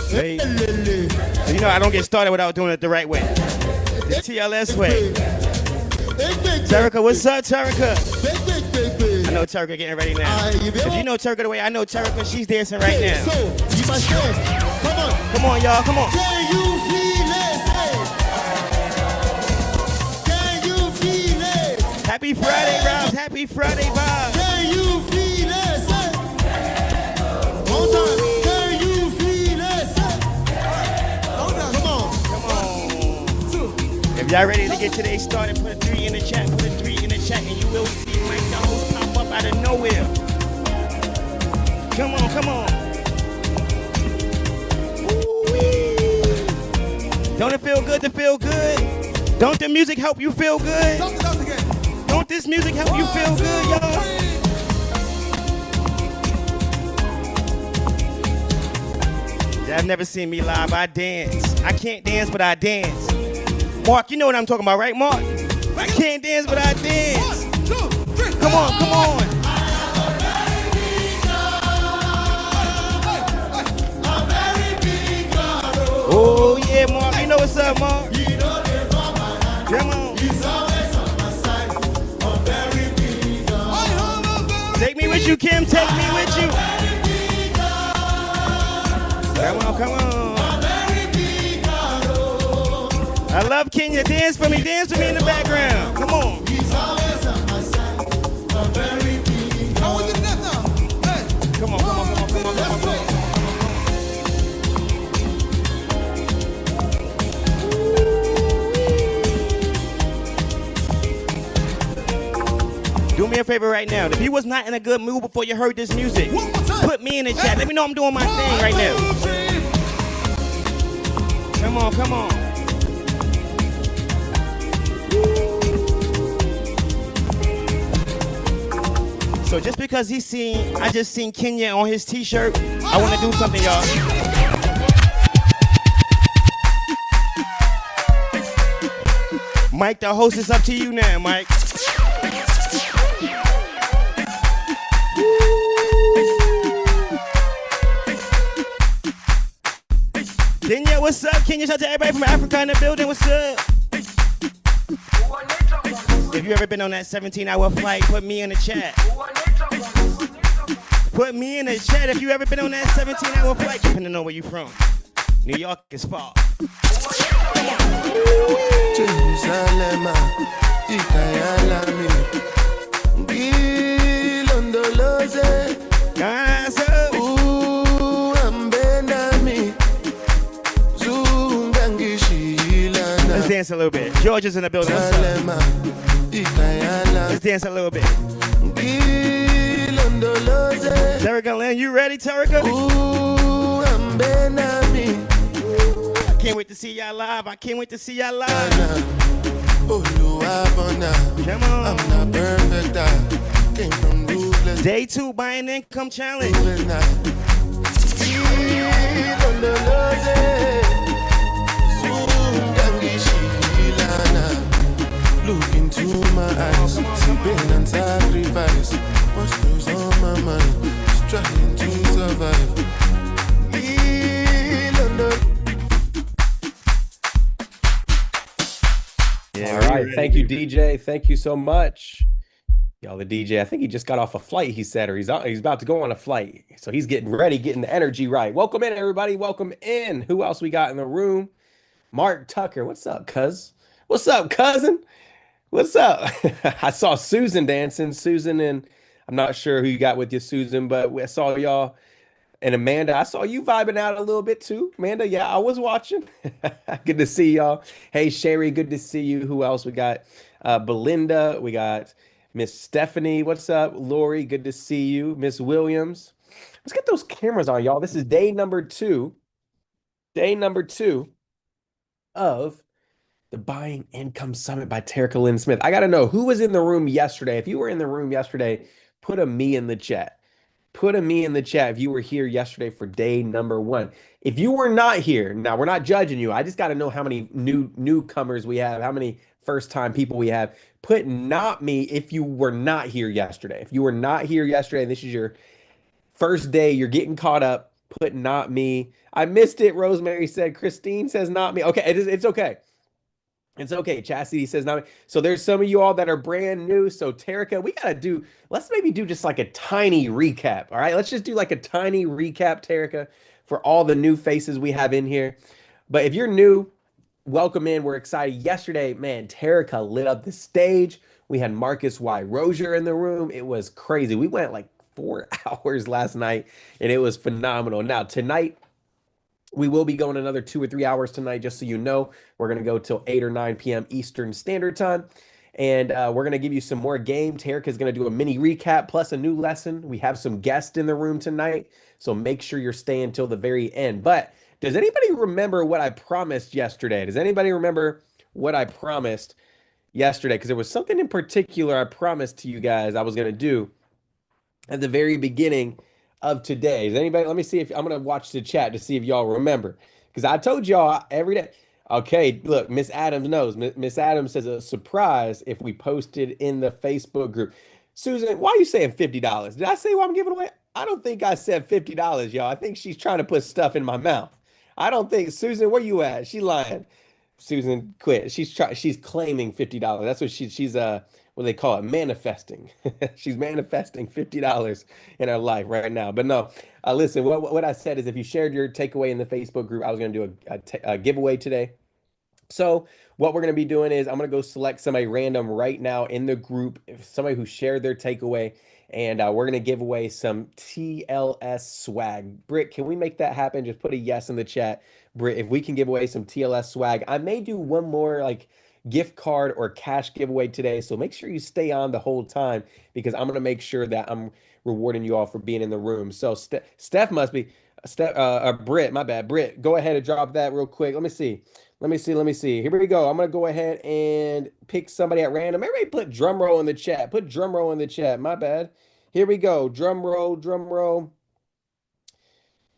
Hey. You know I don't get started without doing it the right way. The TLS way. Terica, what's up, Terica? I know Terica getting ready now. If you know Terica the way I know Terica, she's dancing right now. Come on, y'all, come on. Can you feel it? Can you feel it? Happy Friday, Rouse. Happy Friday, vibes. Can you feel it? One time. Can you feel it? Come on. Come on. If y'all ready to get today started, put a 3 in the chat. Put a 3 in the chat, and you will see Mike the host pop up out of nowhere. Come on, come on. Don't it feel good to feel good? Don't the music help you feel good? Don't this music help you feel good, y'all? Y'all have never seen me live. I dance. I can't dance, but I dance. Mark, you know what I'm talking about, right, Mark? I can't dance, but I dance. 1, 2, 3. Come on, come on. Oh, yeah, Mark. You know what's up, Mark? Come on. Take me with you, Kim. Take me with you. Come on, come on. I love Kenya. Dance for me in the background. Come on. Come on, come on, come on, come on, come on, come on. Do me a favor right now. If you was not in a good mood before you heard this music, put me in the chat. Let me know I'm doing my thing right now. Come on, come on. So just because I just seen Kenya on his t-shirt, I want to do something, y'all. Mike, the host, is up to you now, Mike. Kenya, what's up? Kenya, shout out to everybody from Africa in the building. What's up? If you ever been on that 17-hour flight, put me in the chat. Put me in the chat if you ever been on that 17-hour flight, depending on where you from. New York is far. Jerusalem, let's dance a little bit. George is in the building. Let's dance a little bit. Terica Lynn, you ready, Terica? I can't wait to see y'all live. I can't wait to see y'all live. Come on. I'm not perfect. I came from ruthless. Day 2 buying income challenge. Look into my eyes, see pain and sacrifice. What's goes on my mind? Just trying to survive. Yeah, all right, thank you, DJ. Thank you so much. Y'all, the DJ, I think he just got off a flight, he said, or he's about to go on a flight. So he's getting ready, getting the energy right. Welcome in, everybody. Welcome in. Who else we got in the room? Mark Tucker. What's up, cuz? What's up, cousin? What's up? I saw Susan dancing. Susan, and I'm not sure who you got with you, Susan, but I saw y'all. And Amanda, I saw you vibing out a little bit too. Amanda, yeah, I was watching. Good to see y'all. Hey, Sherry, good to see you. Who else we got? Belinda, we got Miss Stephanie. What's up? Lori, good to see you. Miss Williams. Let's get those cameras on, y'all. This is day number 2. Day number 2 of the Buying Income Summit by Terica Lynn Smith. I got to know who was in the room yesterday. If you were in the room yesterday, put a me in the chat. Put a me in the chat if you were here yesterday for day number 1. If you were not here, now we're not judging you. I just got to know how many newcomers we have, how many first-time people we have. Put not me if you were not here yesterday. If you were not here yesterday and this is your first day, you're getting caught up, Put not me. I missed it. Rosemary said. Christine says not me. Okay, it's okay. It's okay. Chastity says not me. So there's some of you all that are brand new. So Terica, let's maybe do just like a tiny recap. All right. Let's just do like a tiny recap, Terica, for all the new faces we have in here. But if you're new, welcome in. We're excited. Yesterday, man, Terica lit up the stage. We had Marcus Y. Rozier in the room. It was crazy. We went like 4 hours last night and it was phenomenal. Now, tonight, we will be going another 2 or 3 hours tonight, just so you know. We're going to go till 8 or 9 p.m. Eastern Standard Time. And we're going to give you some more game. Terica is going to do a mini recap plus a new lesson. We have some guests in the room tonight, so make sure you're staying till the very end. But does anybody remember what I promised yesterday? Does anybody remember what I promised yesterday? Because there was something in particular I promised to you guys I was going to do at the very beginning of today. Is anybody? Let me see if I'm gonna watch the chat to see if y'all remember. Because I told y'all every day. Okay, look, Miss Adams knows. Miss Adams says a surprise if we posted in the Facebook group. Susan, why are you saying $50? Did I say what I'm giving away? I don't think I said $50, y'all. I think she's trying to put stuff in my mouth. I don't think Susan, where you at? She lying. Susan quit. She's claiming $50. That's what she's what do they call it? Manifesting. She's manifesting $50 in her life right now. But no, listen, what I said is if you shared your takeaway in the Facebook group, I was going to do a giveaway today. So what we're going to be doing is I'm going to go select somebody random right now in the group, somebody who shared their takeaway, and we're going to give away some TLS swag. Britt, can we make that happen? Just put a yes in the chat. Britt, if we can give away some TLS swag. I may do one more like gift card or cash giveaway today, so make sure you stay on the whole time because I'm going to make sure that I'm rewarding you all for being in the room. So Steph must be Britt, my bad. Britt, go ahead and drop that real quick. Let me see. Let me see. Here we go. I'm gonna go ahead and pick somebody at random. Everybody put drum roll in the chat. Put drum roll in the chat. My bad. Here we go. Drum roll, drum roll.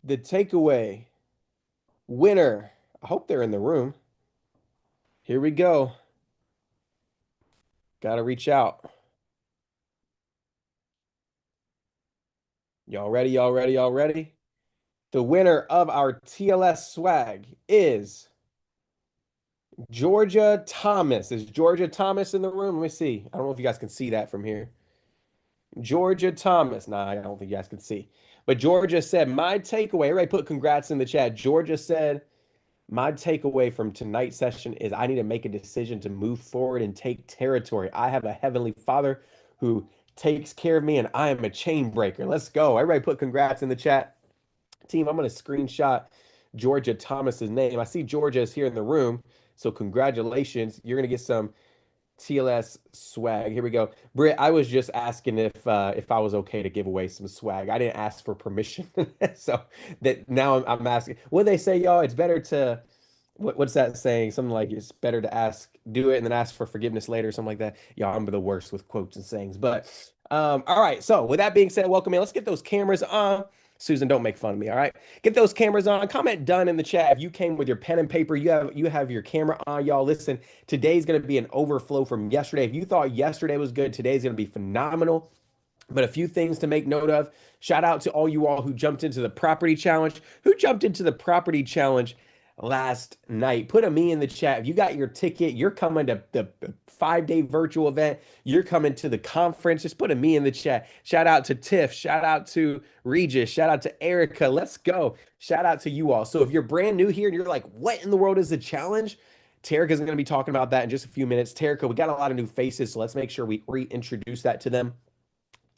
The takeaway winner. I hope they're in the room. Here we go. Gotta reach out. Y'all ready? Y'all ready? Y'all ready? The winner of our TLS swag is Georgia Thomas. Is Georgia Thomas in the room? Let me see. I don't know if you guys can see that from here. Georgia Thomas. Nah, I don't think you guys can see. But Georgia said, my takeaway, everybody put congrats in the chat. Georgia said, my takeaway from tonight's session is I need to make a decision to move forward and take territory. I have a heavenly father who takes care of me and I am a chain breaker. Let's go. Everybody put congrats in the chat. Team, I'm going to screenshot Georgia Thomas's name. I see Georgia is here in the room. So congratulations. You're going to get some TLS swag. Here we go. Britt, I was just asking if I was okay to give away some swag. I didn't ask for permission. So that now I'm asking. What they say, y'all? It's better to what's that saying? Something like it's better to do it and then ask for forgiveness later, something like that. Y'all, I'm the worst with quotes and sayings. But all right. So with that being said, welcome in. Let's get those cameras on. Susan, don't make fun of me, all right? Get those cameras on. Comment done in the chat. If you came with your pen and paper, you have your camera on, y'all. Listen, today's going to be an overflow from yesterday. If you thought yesterday was good, today's going to be phenomenal. But a few things to make note of. Shout out to all you all who jumped into the property challenge. Who jumped into the property challenge last night? Put a me in the chat. If you got your ticket, you're coming to the 5-day virtual event, you're coming to the conference, just put a me in the chat. Shout out to Tiff. Shout out to Regis. Shout out to Erica. Let's go. Shout out to you all. So if you're brand new here and you're like, what in the world is the challenge? Terica is going to be talking about that in just a few minutes. Terica, we got a lot of new faces, so let's make sure we reintroduce that to them.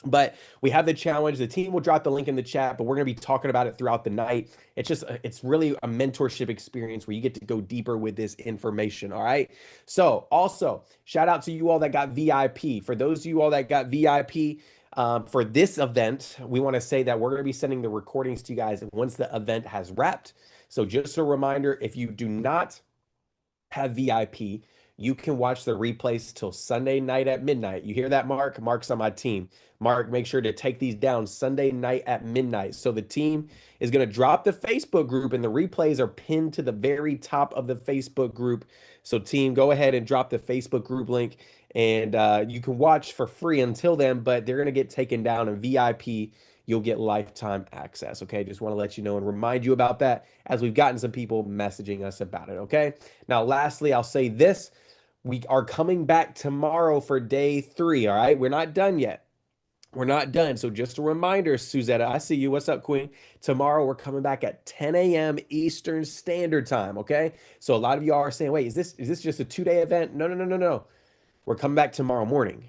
But we have the challenge. The team will drop the link in the chat, but we're going to be talking about it throughout the night. It's really a mentorship experience where you get to go deeper with this information. All right. So also shout out to you all that got VIP. For those of you all that got VIP for this event, we want to say that we're going to be sending the recordings to you guys once the event has wrapped. So just a reminder, if you do not have VIP, you can watch the replays till Sunday night at midnight. You hear that, Mark? Mark's on my team. Mark, make sure to take these down Sunday night at midnight. So the team is going to drop the Facebook group, and the replays are pinned to the very top of the Facebook group. So team, go ahead and drop the Facebook group link, and you can watch for free until then, but they're going to get taken down in VIP. you'll get lifetime access. Okay, just want to let you know and remind you about that as we've gotten some people messaging us about it. Okay, now lastly, I'll say this. We are coming back tomorrow for day 3. All right, we're not done yet. We're not done. So just a reminder, Suzetta, I see you. What's up, Queen? Tomorrow we're coming back at 10 a.m. Eastern Standard Time. Okay. So a lot of y'all are saying, wait, is this just a 2-day event? No. We're coming back tomorrow morning.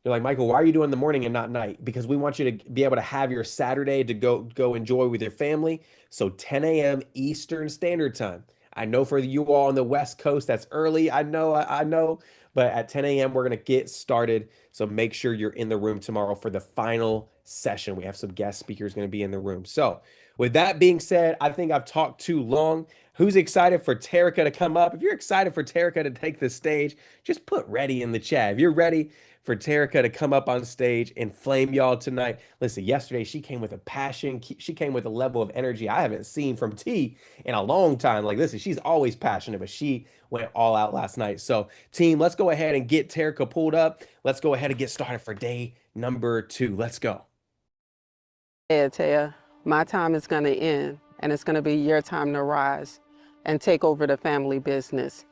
You're like, Michael, why are you doing the morning and not night? Because we want you to be able to have your Saturday to go enjoy with your family. So 10 a.m. Eastern Standard Time. I know for you all on the West Coast, that's early. I know. But at 10 a.m., we're going to get started. So make sure you're in the room tomorrow for the final session. We have some guest speakers going to be in the room. So with that being said, I think I've talked too long. Who's excited for Terica to come up? If you're excited for Terica to take the stage, just put ready in the chat. If you're ready for Terica to come up on stage and flame y'all tonight. Listen, yesterday she came with a passion. She came with a level of energy I haven't seen from T in a long time. Like, listen, she's always passionate, but she went all out last night. So, team, let's go ahead and get Terica pulled up. Let's go ahead and get started for day number 2. Let's go. Yeah, Taya, my time is going to end, and it's going to be your time to rise and take over the family business.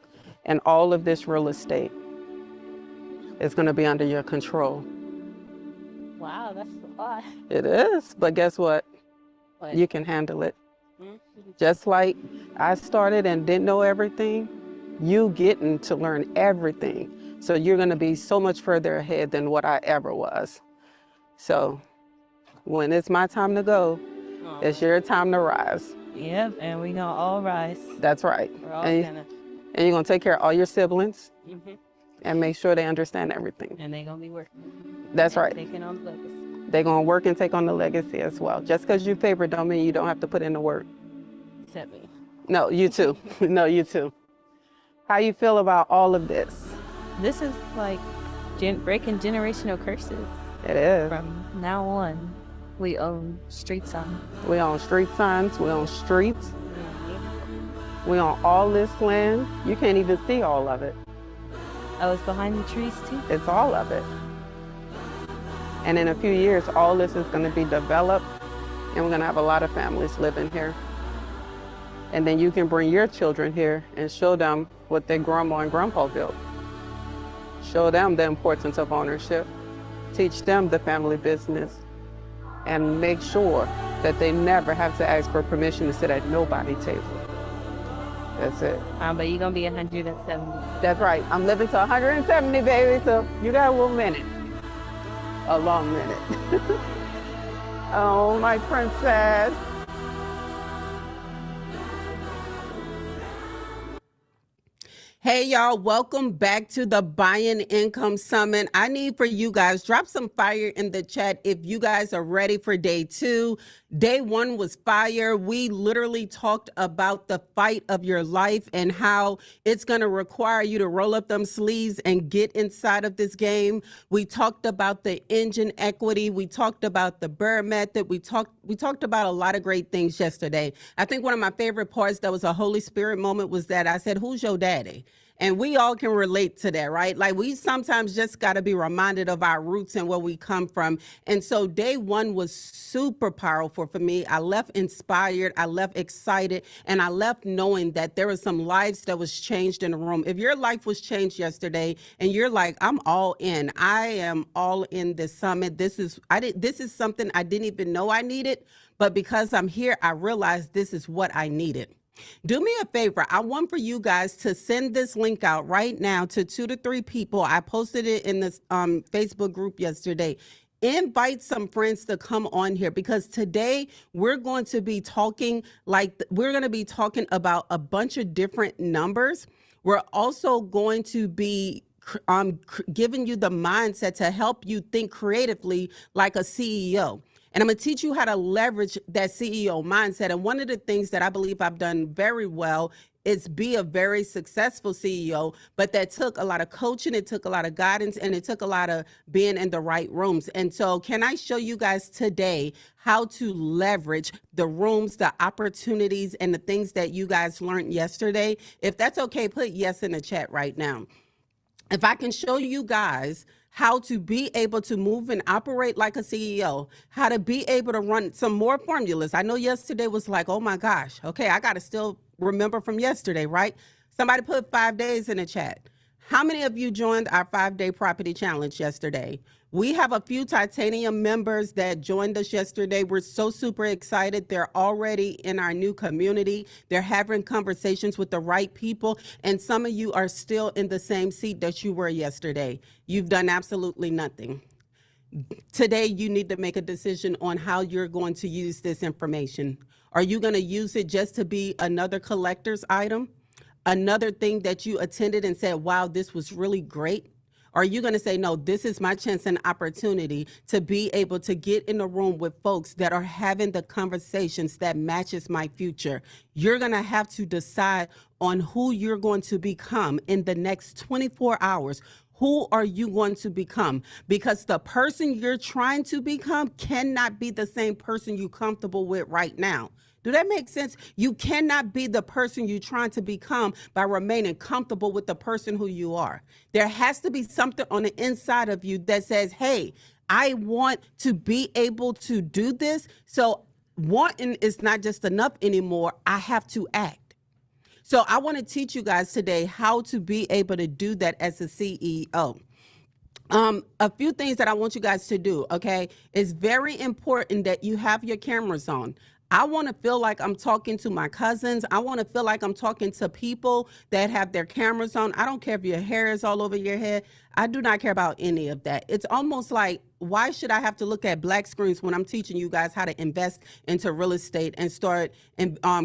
And all of this real estate is going to be under your control. Wow, that's a lot. It is, but guess what? What? You can handle it. Mhm. Just like I started and didn't know everything, you getting to learn everything. So you're going to be so much further ahead than what I ever was. So when it's my time to go, it's your time to rise. Yep, and we gonna all rise. That's right. We're all And gonna. you're going to take care of all your siblings Mhm. and make sure they understand everything. And they gonna be working. That's and right. Taking on legacy. They're going to work and take on the legacy as well. Just because you favored don't mean you don't have to put in the work. Except me. No, you too. No, you too. How you feel about all of this? This is like breaking generational curses. It is. From now on, we own street signs. We own street signs. We own streets. We own all this land. You can't even see all of it. I was behind the trees too. It's all of it. And in a few years, all this is going to be developed, and we're going to have a lot of families living here. And then you can bring your children here and show them what their grandma and grandpa built. Show them the importance of ownership. Teach them the family business. And make sure that they never have to ask for permission to sit at nobody's table. That's it. But you're gonna be 170. That's right. I'm living to 170, baby, so you got a little minute. A long minute. Oh, my princess. Hey y'all, welcome back to the Buying Income Summit. I need for you guys, drop some fire in the chat if you guys are ready for day 2. Day 1 was fire. We literally talked about the fight of your life and how it's going to require you to roll up them sleeves and get inside of this game. We talked about the engine equity. We talked about the Burr method. We talked about a lot of great things yesterday. I think one of my favorite parts that was a Holy Spirit moment was that I said, "Who's your daddy?" And we all can relate to that, right? Like, we sometimes just got to be reminded of our roots and where we come from. And so day 1 was super powerful for me. I left inspired, I left excited, and I left knowing that there were some lives that was changed in the room. If your life was changed yesterday and you're like, "I'm all in, I am all in this summit. This is something I didn't even know I needed, but because I'm here, I realized this is what I needed." Do me a favor. I want for you guys to send this link out right now to 2 to 3 people. I posted it in this Facebook group yesterday. Invite some friends to come on here, because today we're going to be talking about a bunch of different numbers. We're also going to be giving you the mindset to help you think creatively like a CEO. And I'm going to teach you how to leverage that CEO mindset. And one of the things that I believe I've done very well is be a very successful CEO, but that took a lot of coaching, it took a lot of guidance, and it took a lot of being in the right rooms. And so can I show you guys today how to leverage the rooms, the opportunities, and the things that you guys learned yesterday? If that's okay, put yes in the chat right now. If I can show you guys how to be able to move and operate like a CEO, how to be able to run some more formulas. I know yesterday was like, oh my gosh, okay, I got to still remember from yesterday, right? Somebody put 5 days in the chat. How many of you joined our 5-day property challenge yesterday? We have a few titanium members that joined us yesterday. We're so super excited. They're already in our new community. They're having conversations with the right people. And some of you are still in the same seat that you were yesterday. You've done absolutely nothing. Today, you need to make a decision on how you're going to use this information. Are you going to use it just to be another collector's item? Another thing that you attended and said, wow, this was really great? Are you going to say, no, this is my chance and opportunity to be able to get in a room with folks that are having the conversations that matches my future? You're going to have to decide on who you're going to become in the next 24 hours. Who are you going to become? Because the person you're trying to become cannot be the same person you're comfortable with right now. Do that make sense? You cannot be the person you're trying to become by remaining comfortable with the person who you are. There has to be something on the inside of you that says, hey, I want to be able to do this. So wanting is not just enough anymore. I have to act. So I want to teach you guys today how to be able to do that as a CEO. A few things that I want you guys to do, okay? It's very important that you have your cameras on. I want to feel like I'm talking to my cousins. I want to feel like I'm talking to people that have their cameras on. I don't care if your hair is all over your head. I do not care about any of that. It's almost like, why should I have to look at black screens when I'm teaching you guys how to invest into real estate and start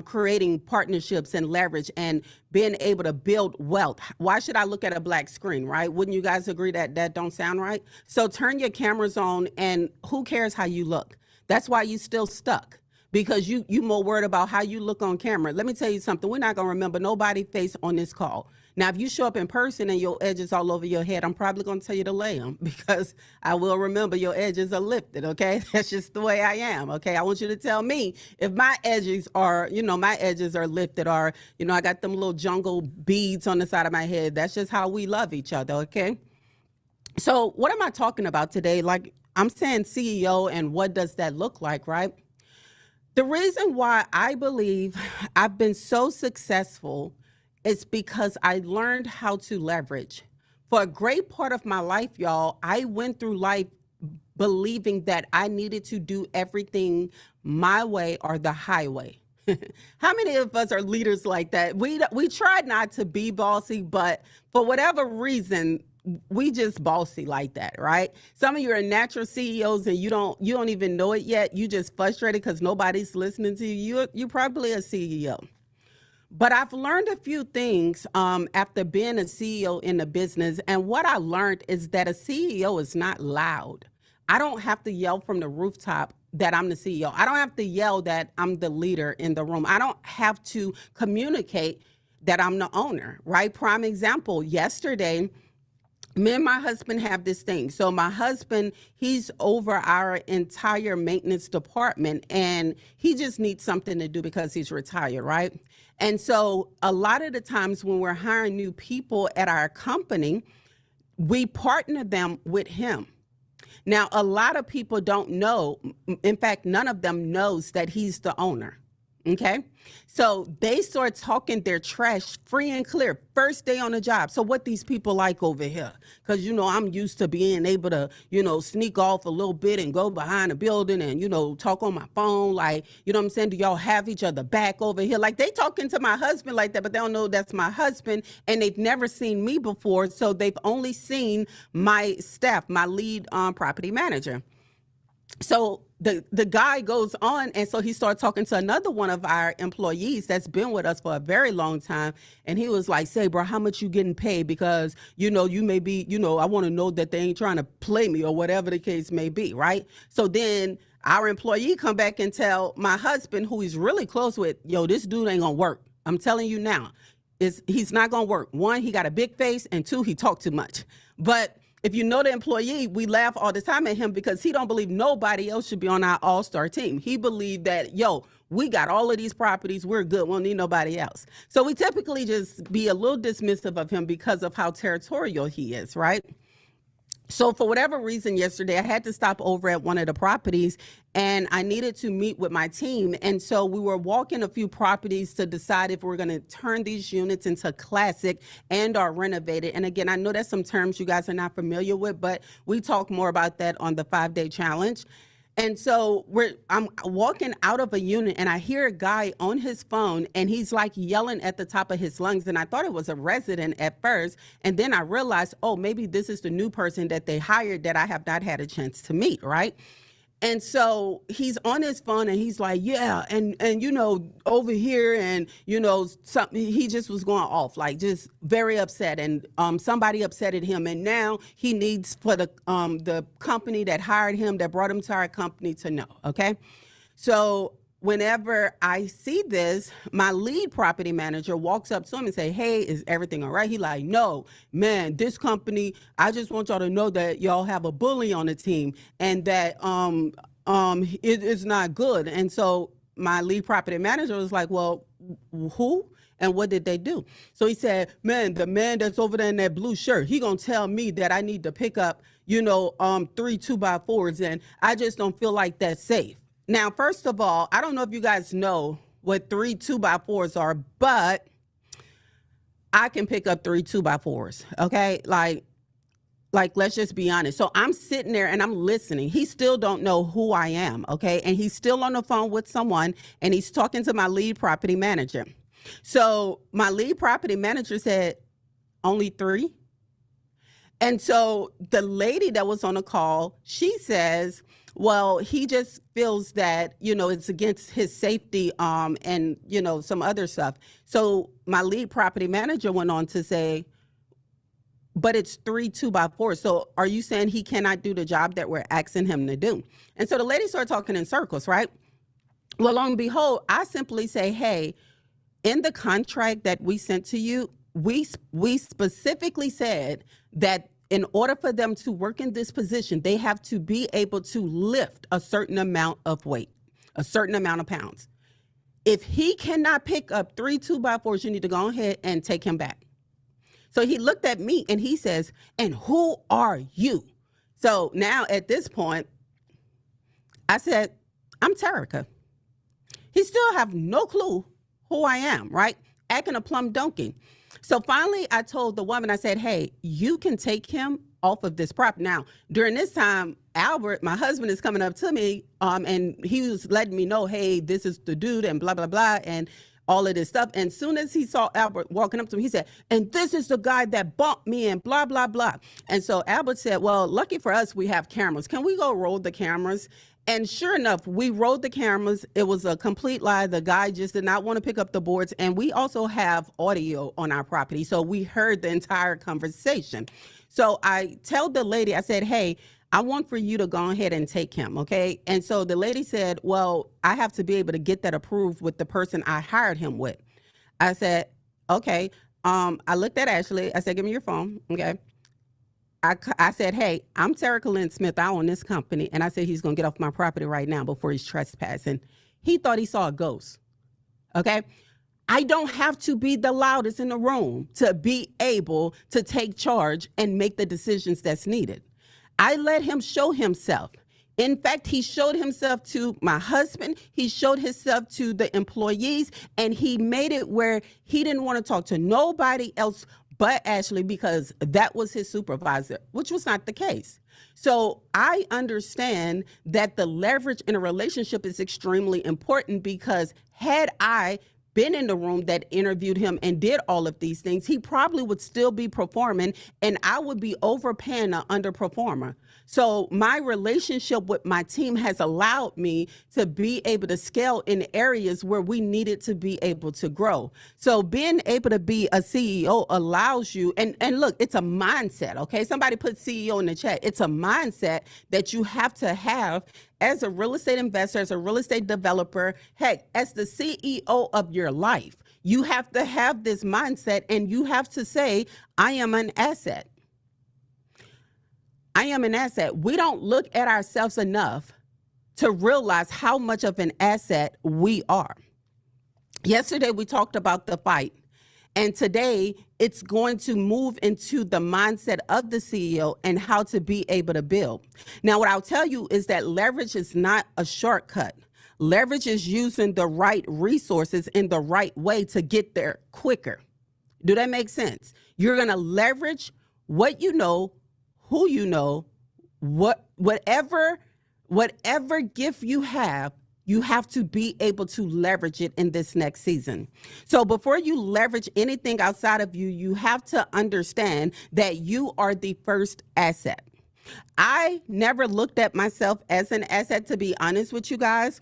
creating partnerships and leverage and being able to build wealth? Why should I look at a black screen, right? Wouldn't you guys agree that that don't sound right? So turn your cameras on, and who cares how you look? That's why you still stuck. Because you more worried about how you look on camera. Let me tell you something. We're not going to remember nobody's face on this call. Now, if you show up in person and your edges all over your head, I'm probably going to tell you to lay them, because I will remember your edges are lifted, okay? That's just the way I am, okay? I want you to tell me if my edges are, my edges are lifted, or, I got them little jungle beads on the side of my head. That's just how we love each other, okay? So what am I talking about today? Like, I'm saying CEO, and what does that look like, right? The reason why I believe I've been so successful is because I learned how to leverage. For a great part of my life, y'all, I went through life believing that I needed to do everything my way or the highway. How many of us are leaders like that? We tried not to be bossy, but for whatever reason, we just bossy like that, right? Some of you are natural CEOs and you don't even know it yet. You just frustrated because nobody's listening to you. You're probably a CEO. But I've learned a few things after being a CEO in the business. And what I learned is that a CEO is not loud. I don't have to yell from the rooftop that I'm the CEO. I don't have to yell that I'm the leader in the room. I don't have to communicate that I'm the owner, right? Prime example, yesterday, me and my husband have this thing. So my husband, he's over our entire maintenance department, and he just needs something to do because he's retired, right? And so a lot of the times when we're hiring new people at our company, we partner them with him. Now, a lot of people don't know, in fact, none of them knows that he's the owner. Okay, so they start talking their trash free and clear first day on the job. So what these people like over here? Because, I'm used to being able to, sneak off a little bit and go behind a building and, talk on my phone. Like, what I'm saying? Do y'all have each other back over here? Like, they talking to my husband like that, but they don't know that's my husband, and they've never seen me before. So they've only seen my staff, my lead property manager. So the guy goes on, and so he started talking to another one of our employees that's been with us for a very long time. And he was like, say, bro, how much you getting paid? Because, you may be, I want to know that they ain't trying to play me or whatever the case may be, right? So then our employee come back and tell my husband, who he's really close with, yo, this dude ain't gonna work. I'm telling you now, he's not gonna work. One, he got a big face, and two, he talked too much. But if you know the employee, we laugh all the time at him because he don't believe nobody else should be on our all-star team. He believed that, we got all of these properties, we're good, we don't need nobody else. So we typically just be a little dismissive of him because of how territorial he is, right? So for whatever reason yesterday, I had to stop over at one of the properties and I needed to meet with my team. And so we were walking a few properties to decide if we're going to turn these units into classic and or renovated. And again, I know that's some terms you guys are not familiar with, but we talk more about that on the 5-day challenge. And so I'm walking out of a unit and I hear a guy on his phone and he's like yelling at the top of his lungs. And I thought it was a resident at first. And then I realized, oh, maybe this is the new person that they hired that I have not had a chance to meet, right? And so he's on his phone and he's like, yeah, and you know, over here, and you know, something, he just was going off, like just very upset, and somebody upsetted him, and now he needs for the company that hired him, that brought him to our company, to know. Okay, so whenever I see this, my lead property manager walks up to him and say, hey, is everything all right? He like, no, man, this company, I just want y'all to know that y'all have a bully on the team and that it is not good. And so my lead property manager was like, well, who? And what did they do? So he said, man, the man that's over there in that blue shirt, he gonna tell me that I need to pick up, you know, 3 2x4s, and I just don't feel like that's safe. Now, first of all, I don't know if you guys know what 3 2x4s are, but I can pick up 3 2x4s, okay? Like, let's just be honest. So I'm sitting there and I'm listening. He still don't know who I am, okay? And he's still on the phone with someone and he's talking to my lead property manager. So my lead property manager said, only 3? And so the lady that was on the call, she says, well, he just feels that, you know, it's against his safety and, you know, some other stuff. So my lead property manager went on to say, but it's 3 2x4. So are you saying he cannot do the job that we're asking him to do? And so the lady started talking in circles, right? Well, lo and behold, I simply say, hey, in the contract that we sent to you, we specifically said that in order for them to work in this position, they have to be able to lift a certain amount of weight, a certain amount of pounds. If he cannot pick up 3 2x4s, you need to go ahead and take him back. So he looked at me and he says, and who are you? So now at this point, I said, I'm Terica. He still have no clue who I am, right? Acting a plum donkey. So finally, I told the woman, I said, hey, you can take him off of this property. Now, during this time, Albert, my husband, is coming up to me and he was letting me know, hey, this is the dude and blah, blah, blah, and all of this stuff. And soon as he saw Albert walking up to him, he said, and this is the guy that bumped me and blah, blah, blah. And so Albert said, well, lucky for us, we have cameras. Can we go roll the cameras? And sure enough, we rolled the cameras. It was a complete lie. The guy just did not want to pick up the boards. And we also have audio on our property. So we heard the entire conversation. So I tell the lady, I said, hey, I want for you to go ahead and take him, okay? And so the lady said, well, I have to be able to get that approved with the person I hired him with. I said, okay. I looked at Ashley. I said, give me your phone, okay? I said, hey, I'm Terica Lynn Smith. I own this company. And I said, he's going to get off my property right now before he's trespassing. He thought he saw a ghost. Okay. I don't have to be the loudest in the room to be able to take charge and make the decisions that's needed. I let him show himself. In fact, he showed himself to my husband. He showed himself to the employees, and he made it where he didn't want to talk to nobody else but Ashley because that was his supervisor, which was not the case. So I understand that the leverage in a relationship is extremely important because had I been in the room that interviewed him and did all of these things, he probably would still be performing and I would be overpaying an underperformer. So my relationship with my team has allowed me to be able to scale in areas where we needed to be able to grow. So being able to be a CEO allows you, and look, it's a mindset, okay? Somebody put CEO in the chat. It's a mindset that you have to have as a real estate investor, as a real estate developer, heck, as the CEO of your life. You have to have this mindset and you have to say, I am an asset. I am an asset. We don't look at ourselves enough to realize how much of an asset we are. Yesterday, we talked about the fight. And today, it's going to move into the mindset of the CEO and how to be able to build. Now, what I'll tell you is that leverage is not a shortcut. Leverage is using the right resources in the right way to get there quicker. Do that make sense? You're going to leverage what you know, who you know, whatever gift you have to be able to leverage it in this next season. So before you leverage anything outside of you, you have to understand that you are the first asset. I never looked at myself as an asset, to be honest with you guys.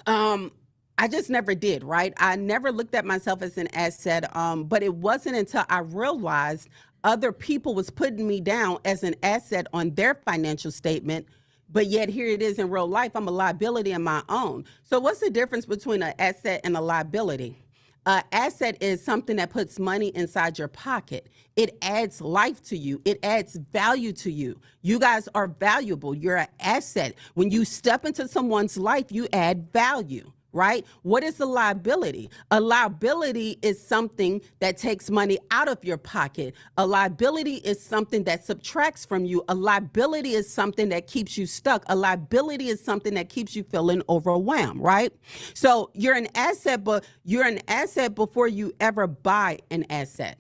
I just never did, right? I never looked at myself as an asset, but it wasn't until I realized other people was putting me down as an asset on their financial statement, but yet here it is in real life, I'm a liability in my own. So what's the difference between an asset and a liability? An asset is something that puts money inside your pocket. It adds life to you. It adds value to you. You guys are valuable. You're an asset. When you step into someone's life, you add value. Right? What is a liability? A liability is something that takes money out of your pocket. A liability is something that subtracts from you. A liability is something that keeps you stuck. A liability is something that keeps you feeling overwhelmed, right? So you're an asset, but you're an asset before you ever buy an asset.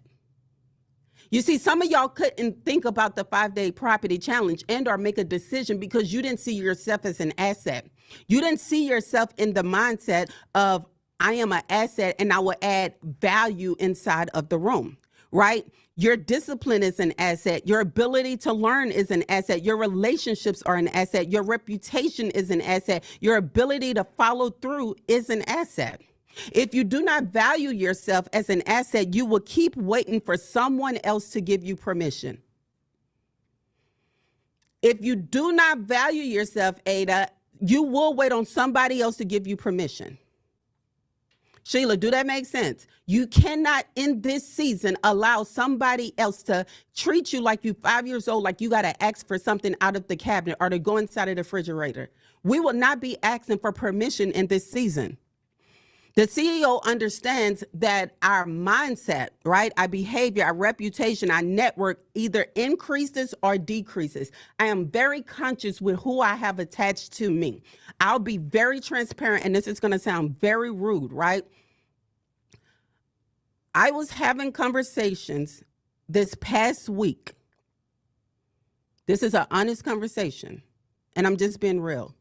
You see, some of y'all couldn't think about the 5-day property challenge and or make a decision because you didn't see yourself as an asset. You didn't see yourself in the mindset of, I am an asset and I will add value inside of the room, right? Your discipline is an asset. Your ability to learn is an asset. Your relationships are an asset. Your reputation is an asset. Your ability to follow through is an asset. If you do not value yourself as an asset, you will keep waiting for someone else to give you permission. If you do not value yourself, Ada, you will wait on somebody else to give you permission. Sheila, do that make sense? You cannot in this season allow somebody else to treat you like you're 5 years old, like you got to ask for something out of the cabinet or to go inside of the refrigerator. We will not be asking for permission in this season. The CEO understands that our mindset, right, our behavior, our reputation, our network either increases or decreases. I am very conscious with who I have attached to me. I'll be very transparent, and this is going to sound very rude, right? I was having conversations this past week. This is an honest conversation, and I'm just being real.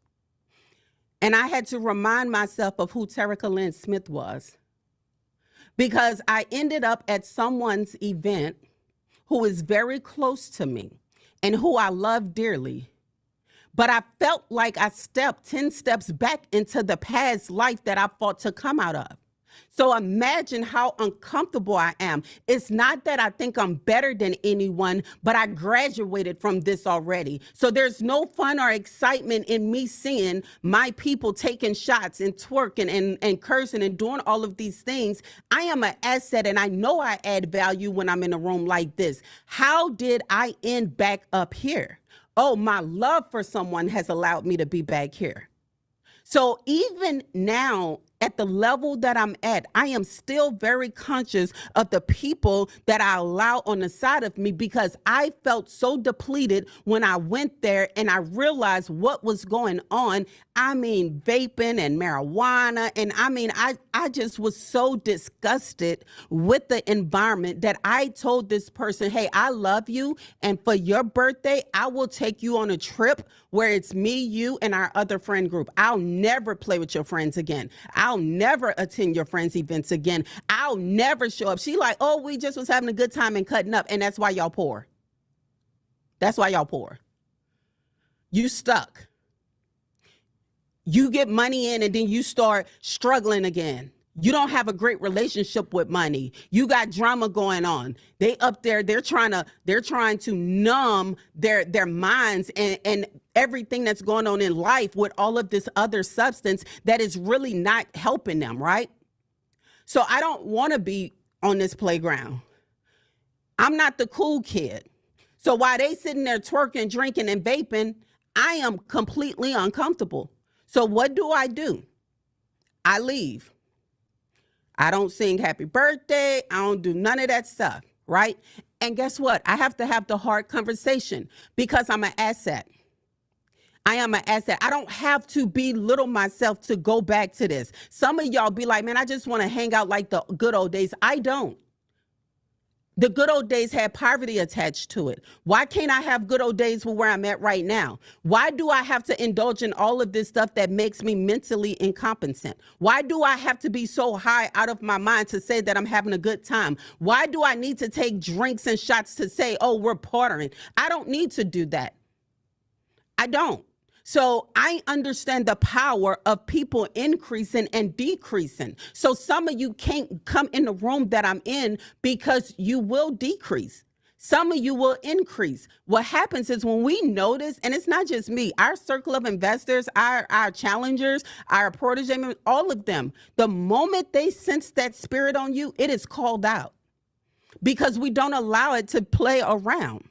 And I had to remind myself of who Terica Lynn Smith was, because I ended up at someone's event who is very close to me and who I love dearly. But I felt like I stepped 10 steps back into the past life that I fought to come out of. So imagine how uncomfortable I am. It's not that I think I'm better than anyone, but I graduated from this already. So there's no fun or excitement in me seeing my people taking shots and twerking and cursing and doing all of these things. I am an asset and I know I add value when I'm in a room like this. How did I end back up here? Oh, my love for someone has allowed me to be back here. So even now, at the level that I'm at, I am still very conscious of the people that I allow on the side of me, because I felt so depleted when I went there and I realized what was going on. I mean, vaping and marijuana. And I mean, I just was so disgusted with the environment that I told this person, hey, I love you. And for your birthday, I will take you on a trip where it's me, you, and our other friend group. I'll never play with your friends again. I'll never attend your friends' events again. I'll never show up. She like, oh, we just was having a good time and cutting up. And that's why y'all poor. That's why y'all poor. You stuck. You get money in and then you start struggling again. You don't have a great relationship with money. You got drama going on. They up there, they're trying to numb their minds and everything that's going on in life with all of this other substance that is really not helping them, right? So I don't want to be on this playground. I'm not the cool kid. So while they sitting there twerking, drinking, and vaping, I am completely uncomfortable. So what do? I leave. I don't sing happy birthday. I don't do none of that stuff, right? And guess what? I have to have the hard conversation because I'm an asset. I am an asset. I don't have to belittle myself to go back to this. Some of y'all be like, man, I just want to hang out like the good old days. I don't. The good old days had poverty attached to it. Why can't I have good old days with where I'm at right now? Why do I have to indulge in all of this stuff that makes me mentally incompetent? Why do I have to be so high out of my mind to say that I'm having a good time? Why do I need to take drinks and shots to say, oh, we're partying? I don't need to do that. I don't. So I understand the power of people increasing and decreasing. So some of you can't come in the room that I'm in because you will decrease. Some of you will increase. What happens is when we notice, and it's not just me, our circle of investors, our challengers, our protege, all of them, the moment they sense that spirit on you, it is called out because we don't allow it to play around.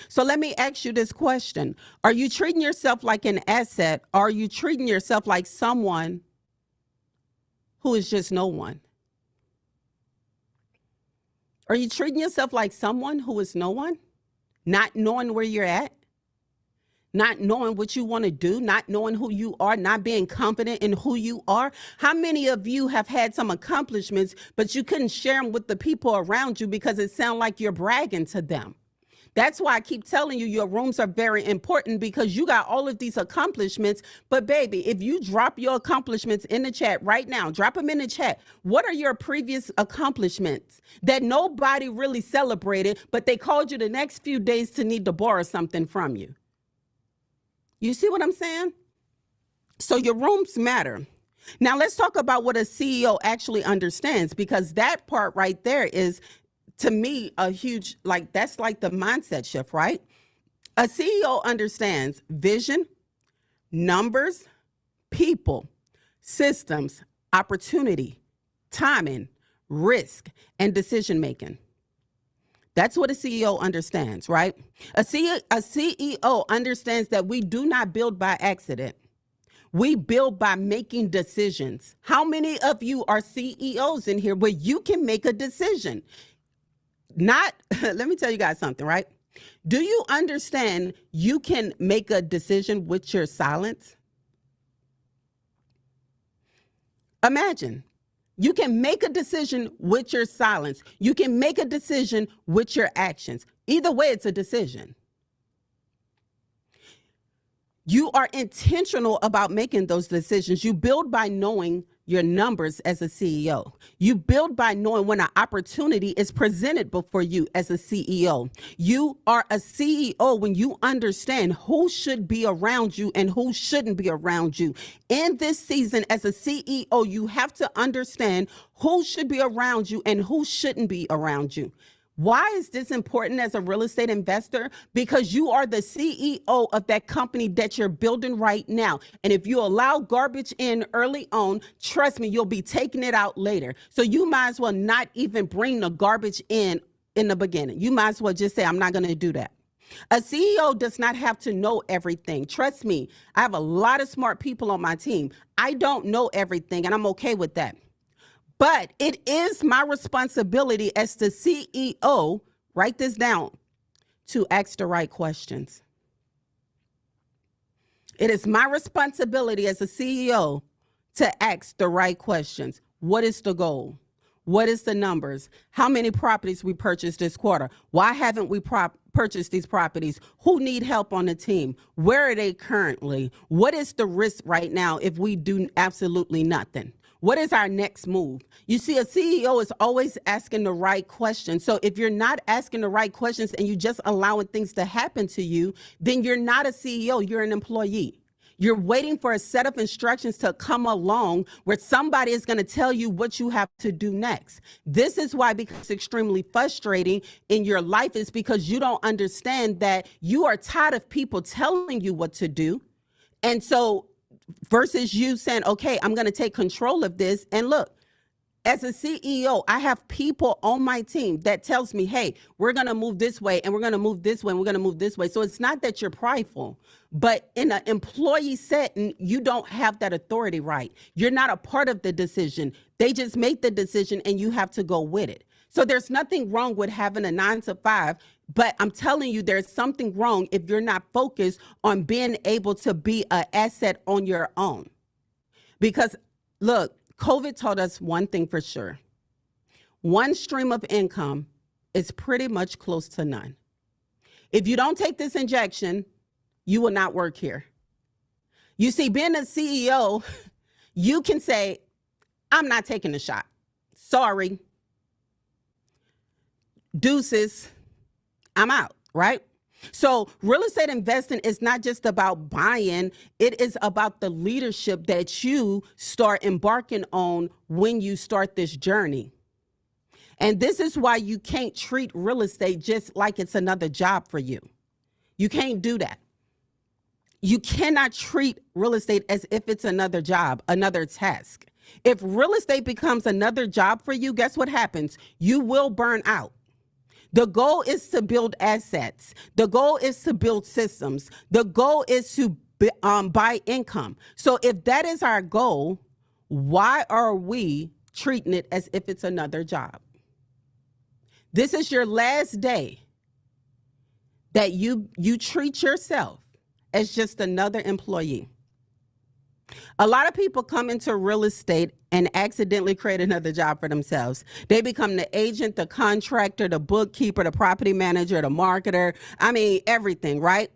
So let me ask you this question. Are you treating yourself like an asset? Or are you treating yourself like someone who is just no one? Are you treating yourself like someone who is no one? Not knowing where you're at? Not knowing what you want to do? Not knowing who you are? Not being confident in who you are? How many of you have had some accomplishments, but you couldn't share them with the people around you because it sounds like you're bragging to them? That's why I keep telling you your rooms are very important because you got all of these accomplishments. But baby, if you drop your accomplishments in the chat right now, drop them in the chat. What are your previous accomplishments that nobody really celebrated, but they called you the next few days to need to borrow something from you? You see what I'm saying? So your rooms matter. Now let's talk about what a CEO actually understands, because that part right there is, to me, a huge, like, that's like the mindset shift, right? A CEO understands vision, numbers, people, systems, opportunity, timing, risk, and decision-making. That's what a CEO understands, right? A CEO understands that we do not build by accident. We build by making decisions. How many of you are CEOs in here where you can make a decision? Not, let me tell you guys something, right? Do you understand you can make a decision with your silence? Imagine you can make a decision with your silence. You can make a decision with your actions. Either way, it's a decision. You are intentional about making those decisions. You build by knowing your numbers as a CEO. You build by knowing when an opportunity is presented before you as a CEO. You are a CEO when you understand who should be around you and who shouldn't be around you. In this season, as a CEO, you have to understand who should be around you and who shouldn't be around you. Why is this important as a real estate investor? Because you are the CEO of that company that you're building right now. And if you allow garbage in early on, trust me, you'll be taking it out later. So you might as well not even bring the garbage in the beginning. You might as well just say, I'm not going to do that. A CEO does not have to know everything. Trust me, I have a lot of smart people on my team. I don't know everything, and I'm okay with that. But it is my responsibility as the CEO, write this down, to ask the right questions. It is my responsibility as a CEO to ask the right questions. What is the goal? What is the numbers? How many properties we purchased this quarter? Why haven't we purchased these properties? Who need help on the team? Where are they currently? What is the risk right now if we do absolutely nothing? What is our next move? You see, a CEO is always asking the right questions. So if you're not asking the right questions and you just allowing things to happen to you, then you're not a CEO, you're an employee. You're waiting for a set of instructions to come along where somebody is going to tell you what you have to do next. This is why it becomes extremely frustrating in your life, is because you don't understand that you are tired of people telling you what to do. And so versus you saying, okay, I'm going to take control of this. And look, As a CEO, I have people on my team that tells me, hey, we're going to move this way and we're going to move this way and we're going to move this way. So it's not that you're prideful, but in an employee setting, you don't have that authority right. You're not a part of the decision. They just make the decision and you have to go with it. So there's nothing wrong with having a 9 to 5, but I'm telling you, there's something wrong if you're not focused on being able to be an asset on your own. Because look, COVID taught us one thing for sure. One stream of income is pretty much close to none. If you don't take this injection, you will not work here. You see, being a CEO, you can say, I'm not taking the shot. Sorry. Deuces, I'm out, right? So real estate investing is not just about buying. It is about the leadership that you start embarking on when you start this journey. And this is why you can't treat real estate just like it's another job for you. You can't do that. You cannot treat real estate as if it's another job, another task. If real estate becomes another job for you, guess what happens? You will burn out. The goal is to build assets. The goal is to build systems. The goal is to buy income. So if that is our goal, why are we treating it as if it's another job? This is your last day that you treat yourself as just another employee. A lot of people come into real estate and accidentally create another job for themselves. They become the agent, the contractor, the bookkeeper, the property manager, the marketer. I mean, everything, right?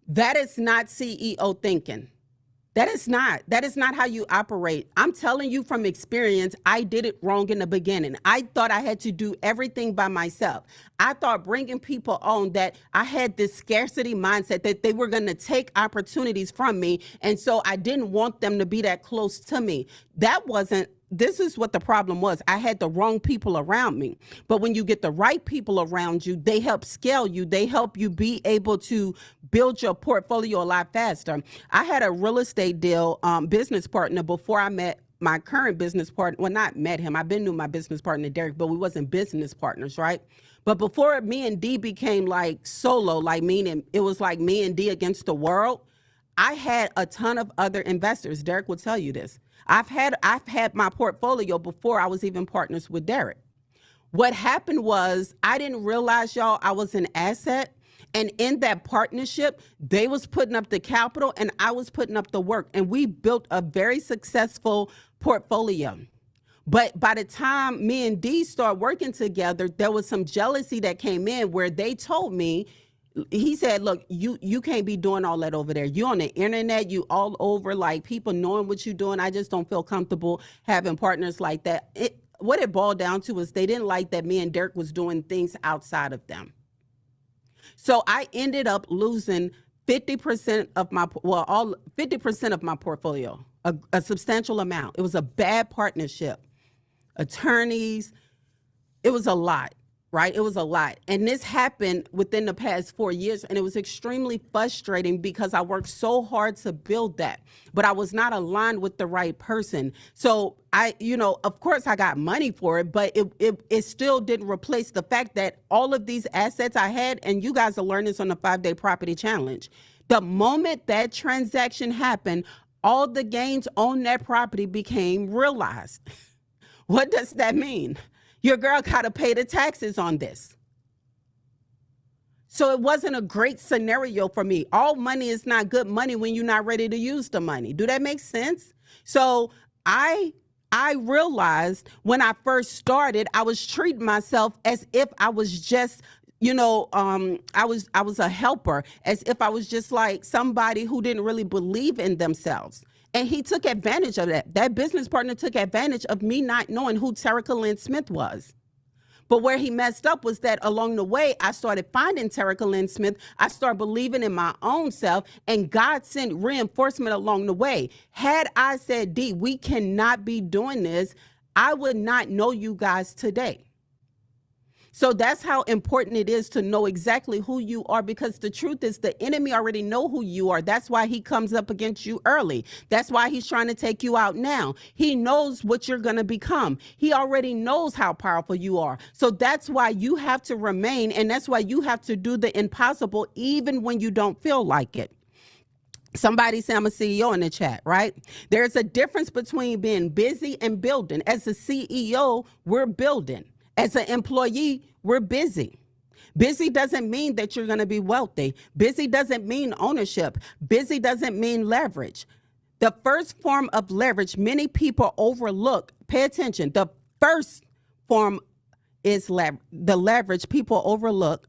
That is not CEO thinking. That is not how you operate. I'm telling you from experience, I did it wrong in the beginning. I thought I had to do everything by myself. I thought bringing people on that I had this scarcity mindset that they were going to take opportunities from me. And so I didn't want them to be that close to me. This is what the problem was. I had the wrong people around me. But when you get the right people around you, they help scale you. They help you be able to build your portfolio a lot faster. I had a real estate deal business partner before I met my current business partner. Well, not met him. I've been knew my business partner, Derek, but we wasn't business partners, right? But before me and D became like solo, like meaning it was like me and D against the world, I had a ton of other investors. Derek will tell you this. I've had my portfolio before I was even partners with Derek. What happened was I didn't realize, y'all, I was an asset. And in that partnership, they was putting up the capital and I was putting up the work. And we built a very successful portfolio. But by the time me and Dee started working together, there was some jealousy that came in where they told me, he said, look, you can't be doing all that over there. You on the internet, you all over, like people knowing what you're doing. I just don't feel comfortable having partners like that. What it boiled down to is they didn't like that me and Derek was doing things outside of them. So I ended up losing 50% of my, 50% of my portfolio, a substantial amount. It was a bad partnership. Attorneys, it was a lot. Right? It was a lot. And this happened within the past 4 years. And it was extremely frustrating because I worked so hard to build that, but I was not aligned with the right person. So of course I got money for it, but it still didn't replace the fact that all of these assets I had, and you guys will learn this on the 5-day property challenge. The moment that transaction happened, all the gains on that property became realized. What does that mean? Your girl got to pay the taxes on this. So it wasn't a great scenario for me. All money is not good money when you're not ready to use the money. Do that make sense? So I realized when I first started, I was treating myself as if I was just, I was a helper, as if I was just like somebody who didn't really believe in themselves. And he took advantage of that. That business partner took advantage of me not knowing who Terica Lynn Smith was. But where he messed up was that along the way, I started finding Terica Lynn Smith. I started believing in my own self, and God sent reinforcement along the way. Had I said, D, we cannot be doing this, I would not know you guys today. So that's how important it is to know exactly who you are, because the truth is the enemy already know who you are. That's why he comes up against you early. That's why he's trying to take you out now. He knows what you're going to become. He already knows how powerful you are. So that's why you have to remain, and that's why you have to do the impossible even when you don't feel like it. Somebody say I'm a CEO in the chat, right? There's a difference between being busy and building. As a CEO, we're building. As an employee, we're busy. Busy doesn't mean that you're going to be wealthy. Busy doesn't mean ownership. Busy doesn't mean leverage. The first form of leverage many people overlook, pay attention, the first form is the leverage people overlook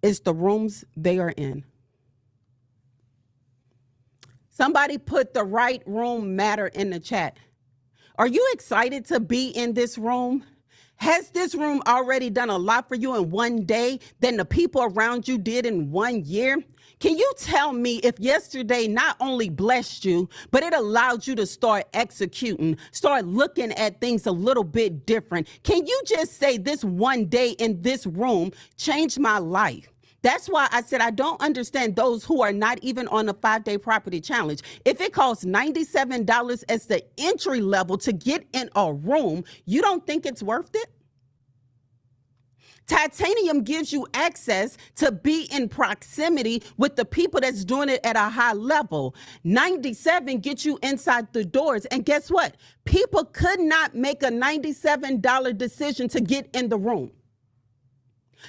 is the rooms they are in. Somebody put the right room matter in the chat. Are you excited to be in this room? Has this room already done a lot for you in one day than the people around you did in 1 year? Can you tell me if yesterday not only blessed you, but it allowed you to start executing, start looking at things a little bit different? Can you just say this one day in this room changed my life? That's why I said I don't understand those who are not even on the 5-day property challenge. If it costs $97 as the entry level to get in a room, you don't think it's worth it? Titanium gives you access to be in proximity with the people that's doing it at a high level. 97 gets you inside the doors. And guess what? People could not make a $97 decision to get in the room.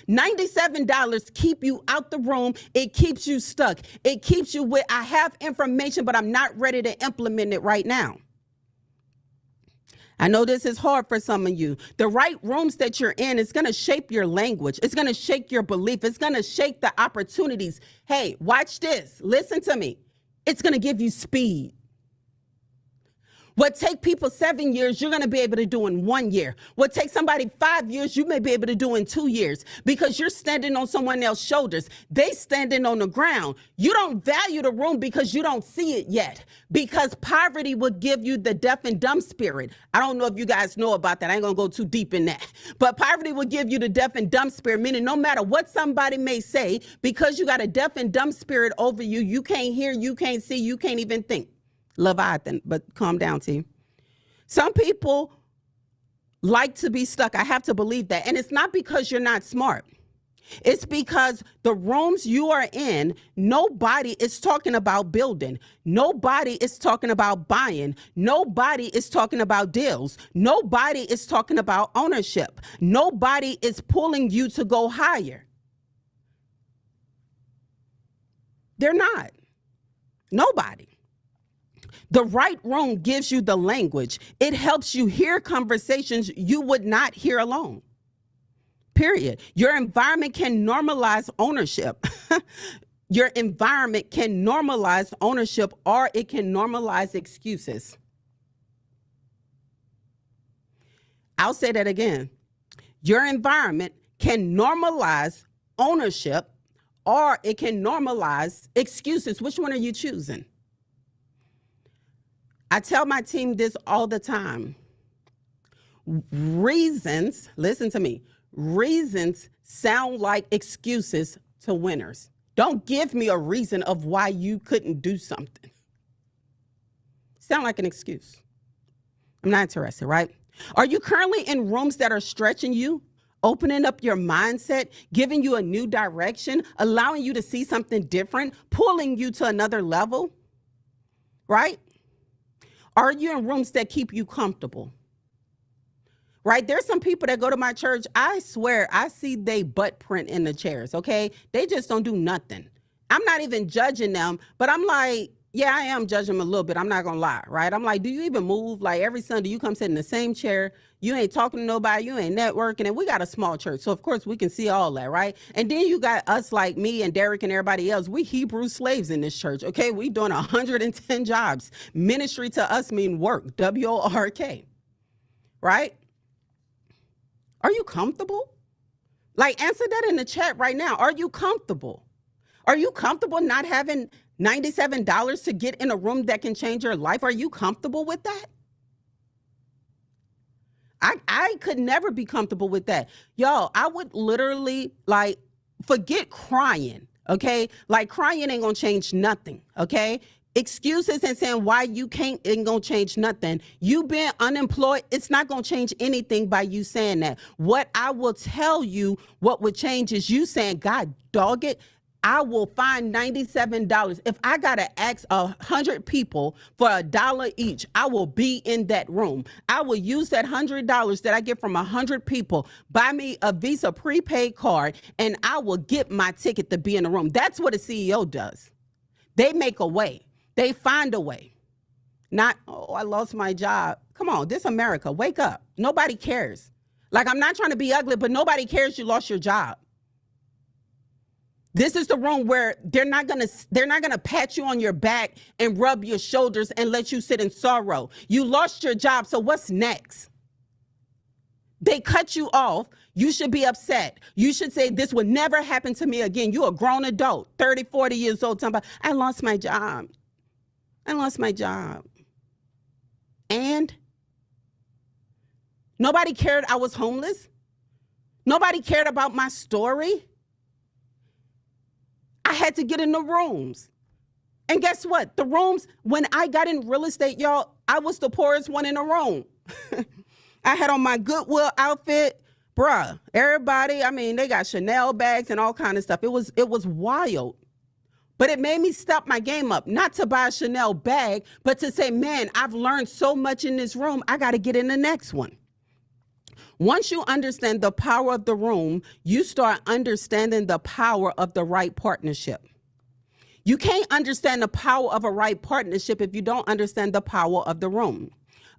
$97 keep you out the room. It keeps you stuck. It keeps you with, I have information, but I'm not ready to implement it right now. I know this is hard for some of you. The right rooms that you're in is going to shape your language. It's going to shake your belief. It's going to shake the opportunities. Hey, watch this. Listen to me. It's going to give you speed. What take people 7 years, you're going to be able to do in 1 year. What take somebody 5 years, you may be able to do in 2 years, because you're standing on someone else's shoulders. They standing on the ground. You don't value the room because you don't see it yet, because poverty would give you the deaf and dumb spirit. I don't know if you guys know about that. I ain't going to go too deep in that. But poverty would give you the deaf and dumb spirit, meaning no matter what somebody may say, because you got a deaf and dumb spirit over you, you can't hear, you can't see, you can't even think. Leviathan, but calm down, team. Some people like to be stuck. I have to believe that. And it's not because you're not smart. It's because the rooms you are in, nobody is talking about building. Nobody is talking about buying. Nobody is talking about deals. Nobody is talking about ownership. Nobody is pulling you to go higher. They're not. Nobody. The right room gives you the language. It helps you hear conversations you would not hear alone. Period. Your environment can normalize ownership. Your environment can normalize ownership, or it can normalize excuses. I'll say that again. Your environment can normalize ownership, or it can normalize excuses. Which one are you choosing? I tell my team this all the time. Reasons, listen to me, reasons sound like excuses to winners. Don't give me a reason of why you couldn't do something. Sound like an excuse. I'm not interested, right? Are you currently in rooms that are stretching you, opening up your mindset, giving you a new direction, allowing you to see something different, pulling you to another level, right? Are you in rooms that keep you comfortable? Right? There's some people that go to my church, I swear, I see they butt print in the chairs, okay? They just don't do nothing. I'm not even judging them, but I'm like, yeah, I am judging them a little bit. I'm not going to lie, right? I'm like, do you even move? Like every Sunday you come sit in the same chair. You ain't talking to nobody. You ain't networking. And we got a small church. So, of course, we can see all that, right? And then you got us like me and Derek and everybody else. We Hebrew slaves in this church, okay? We doing 110 jobs. Ministry to us mean work, W-O-R-K, right? Are you comfortable? Like, answer that in the chat right now. Are you comfortable? Are you comfortable not having $97 to get in a room that can change your life? Are you comfortable with that? I could never be comfortable with that. Y'all, I would literally like forget crying, okay? Like crying ain't gonna change nothing, okay? Excuses and saying why you can't ain't gonna change nothing. You being unemployed, it's not gonna change anything by you saying that. What I will tell you, what would change is you saying, God, dog it, I will find $97. If I gotta ask 100 people for $1 each, I will be in that room. I will use that $100 that I get from 100 people, buy me a Visa prepaid card, and I will get my ticket to be in the room. That's what a CEO does. They make a way. They find a way. Not, oh, I lost my job. Come on, this America, wake up. Nobody cares. Like, I'm not trying to be ugly, but nobody cares you lost your job. This is the room where they're not gonna pat you on your back and rub your shoulders and let you sit in sorrow. You lost your job, so what's next? They cut you off. You should be upset. You should say, this would never happen to me again. You're a grown adult, 30, 40 years old, talking about, I lost my job. I lost my job. And nobody cared I was homeless. Nobody cared about my story. I had to get in the rooms. And guess what? The rooms, when I got in real estate, y'all, I was the poorest one in the room. I had on my Goodwill outfit. Bruh, everybody, I mean, they got Chanel bags and all kind of stuff. It was wild. But it made me step my game up, not to buy a Chanel bag, but to say, man, I've learned so much in this room. I got to get in the next one. Once you understand the power of the room, you start understanding the power of the right partnership. You can't understand the power of a right partnership if you don't understand the power of the room.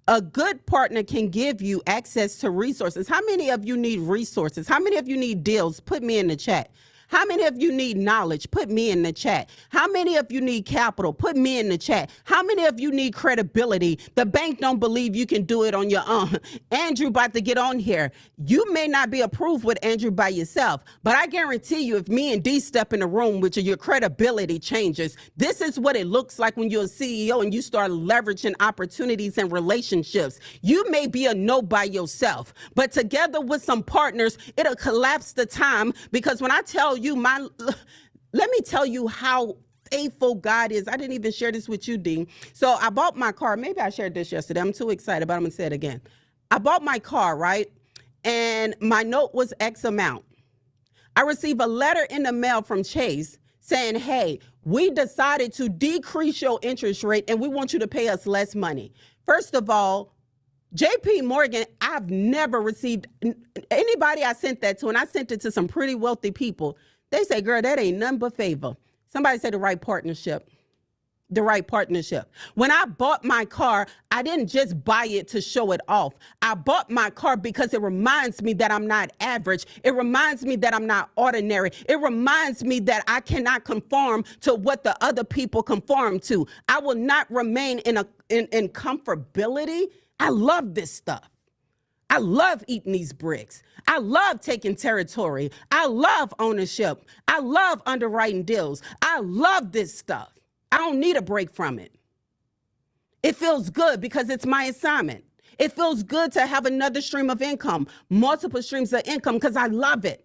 A good partner can give you access to resources. How many of you need resources? How many of you need deals? Put me in the chat. How many of you need knowledge? Put me in the chat. How many of you need capital? Put me in the chat. How many of you need credibility? The bank don't believe you can do it on your own. Andrew about to get on here. You may not be approved with Andrew by yourself, but I guarantee you if me and D step in the room with you, your credibility changes. This is what it looks like when you're a CEO and you start leveraging opportunities and relationships. You may be a no by yourself, but together with some partners, it'll collapse the time, because when I tell you let me tell you how faithful God is. I didn't even share this with you, Dean. So I bought my car. Maybe I shared this yesterday. I'm too excited, but I'm going to say it again. I bought my car, right? And my note was X amount. I received a letter in the mail from Chase saying, hey, we decided to decrease your interest rate and we want you to pay us less money. First of all, JP Morgan, I've never received anybody I sent that to, and I sent it to some pretty wealthy people. They say, girl, that ain't nothing but favor. Somebody said the right partnership. The right partnership. When I bought my car, I didn't just buy it to show it off. I bought my car because it reminds me that I'm not average. It reminds me that I'm not ordinary. It reminds me that I cannot conform to what the other people conform to. I will not remain in comfortability. I love this stuff. I love eating these bricks. I love taking territory. I love ownership. I love underwriting deals. I love this stuff. I don't need a break from it. It feels good because it's my assignment. It feels good to have another stream of income, multiple streams of income, because I love it.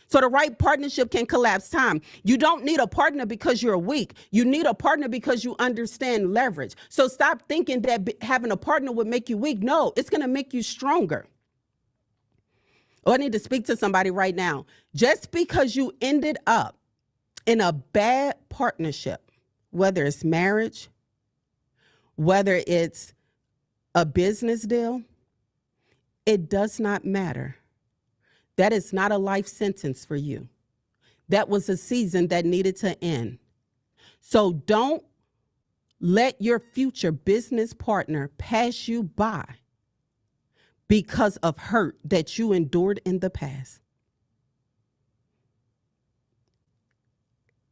So the right partnership can collapse time. You don't need a partner because you're weak. You need a partner because you understand leverage. So stop thinking that having a partner would make you weak. No, it's going to make you stronger. Oh, I need to speak to somebody right now. Just because you ended up in a bad partnership, whether it's marriage, whether it's a business deal, it does not matter. That is not a life sentence for you. That was a season that needed to end. So don't let your future business partner pass you by because of hurt that you endured in the past.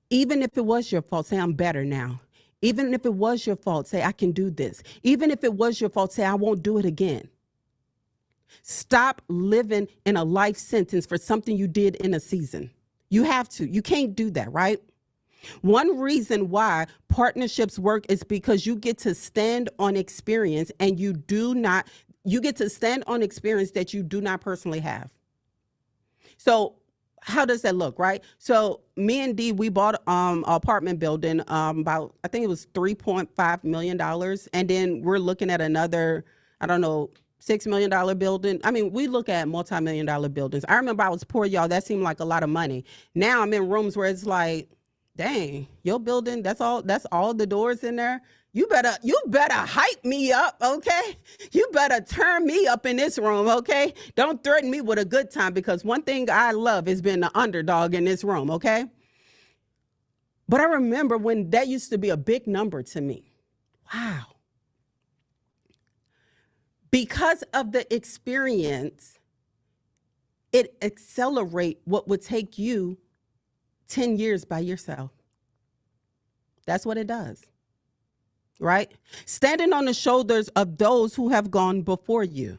Even if it was your fault, say, I'm better now. Even if it was your fault, say, I can do this. Even if it was your fault, say, I won't do it again. Stop living in a life sentence for something you did in a season. You have to. You can't do that, right? One reason why partnerships work is because you get to stand on experience and you you get to stand on experience that you do not personally have. So how does that look, right? So me and Dee, we bought an apartment building about, I think it was $3.5 million. And then we're looking at another, I don't know, $6 million building. I mean, we look at multi-million-dollar buildings. I remember I was poor, y'all. That seemed like a lot of money. Now I'm in rooms where it's like, dang, your building, that's all the doors in there. You better hype me up, okay? You better turn me up in this room, okay? Don't threaten me with a good time, because one thing I love is being the underdog in this room, okay? But I remember when that used to be a big number to me. Wow. Because of the experience, it accelerates what would take you 10 years by yourself. That's what it does. Right? Standing on the shoulders of those who have gone before you.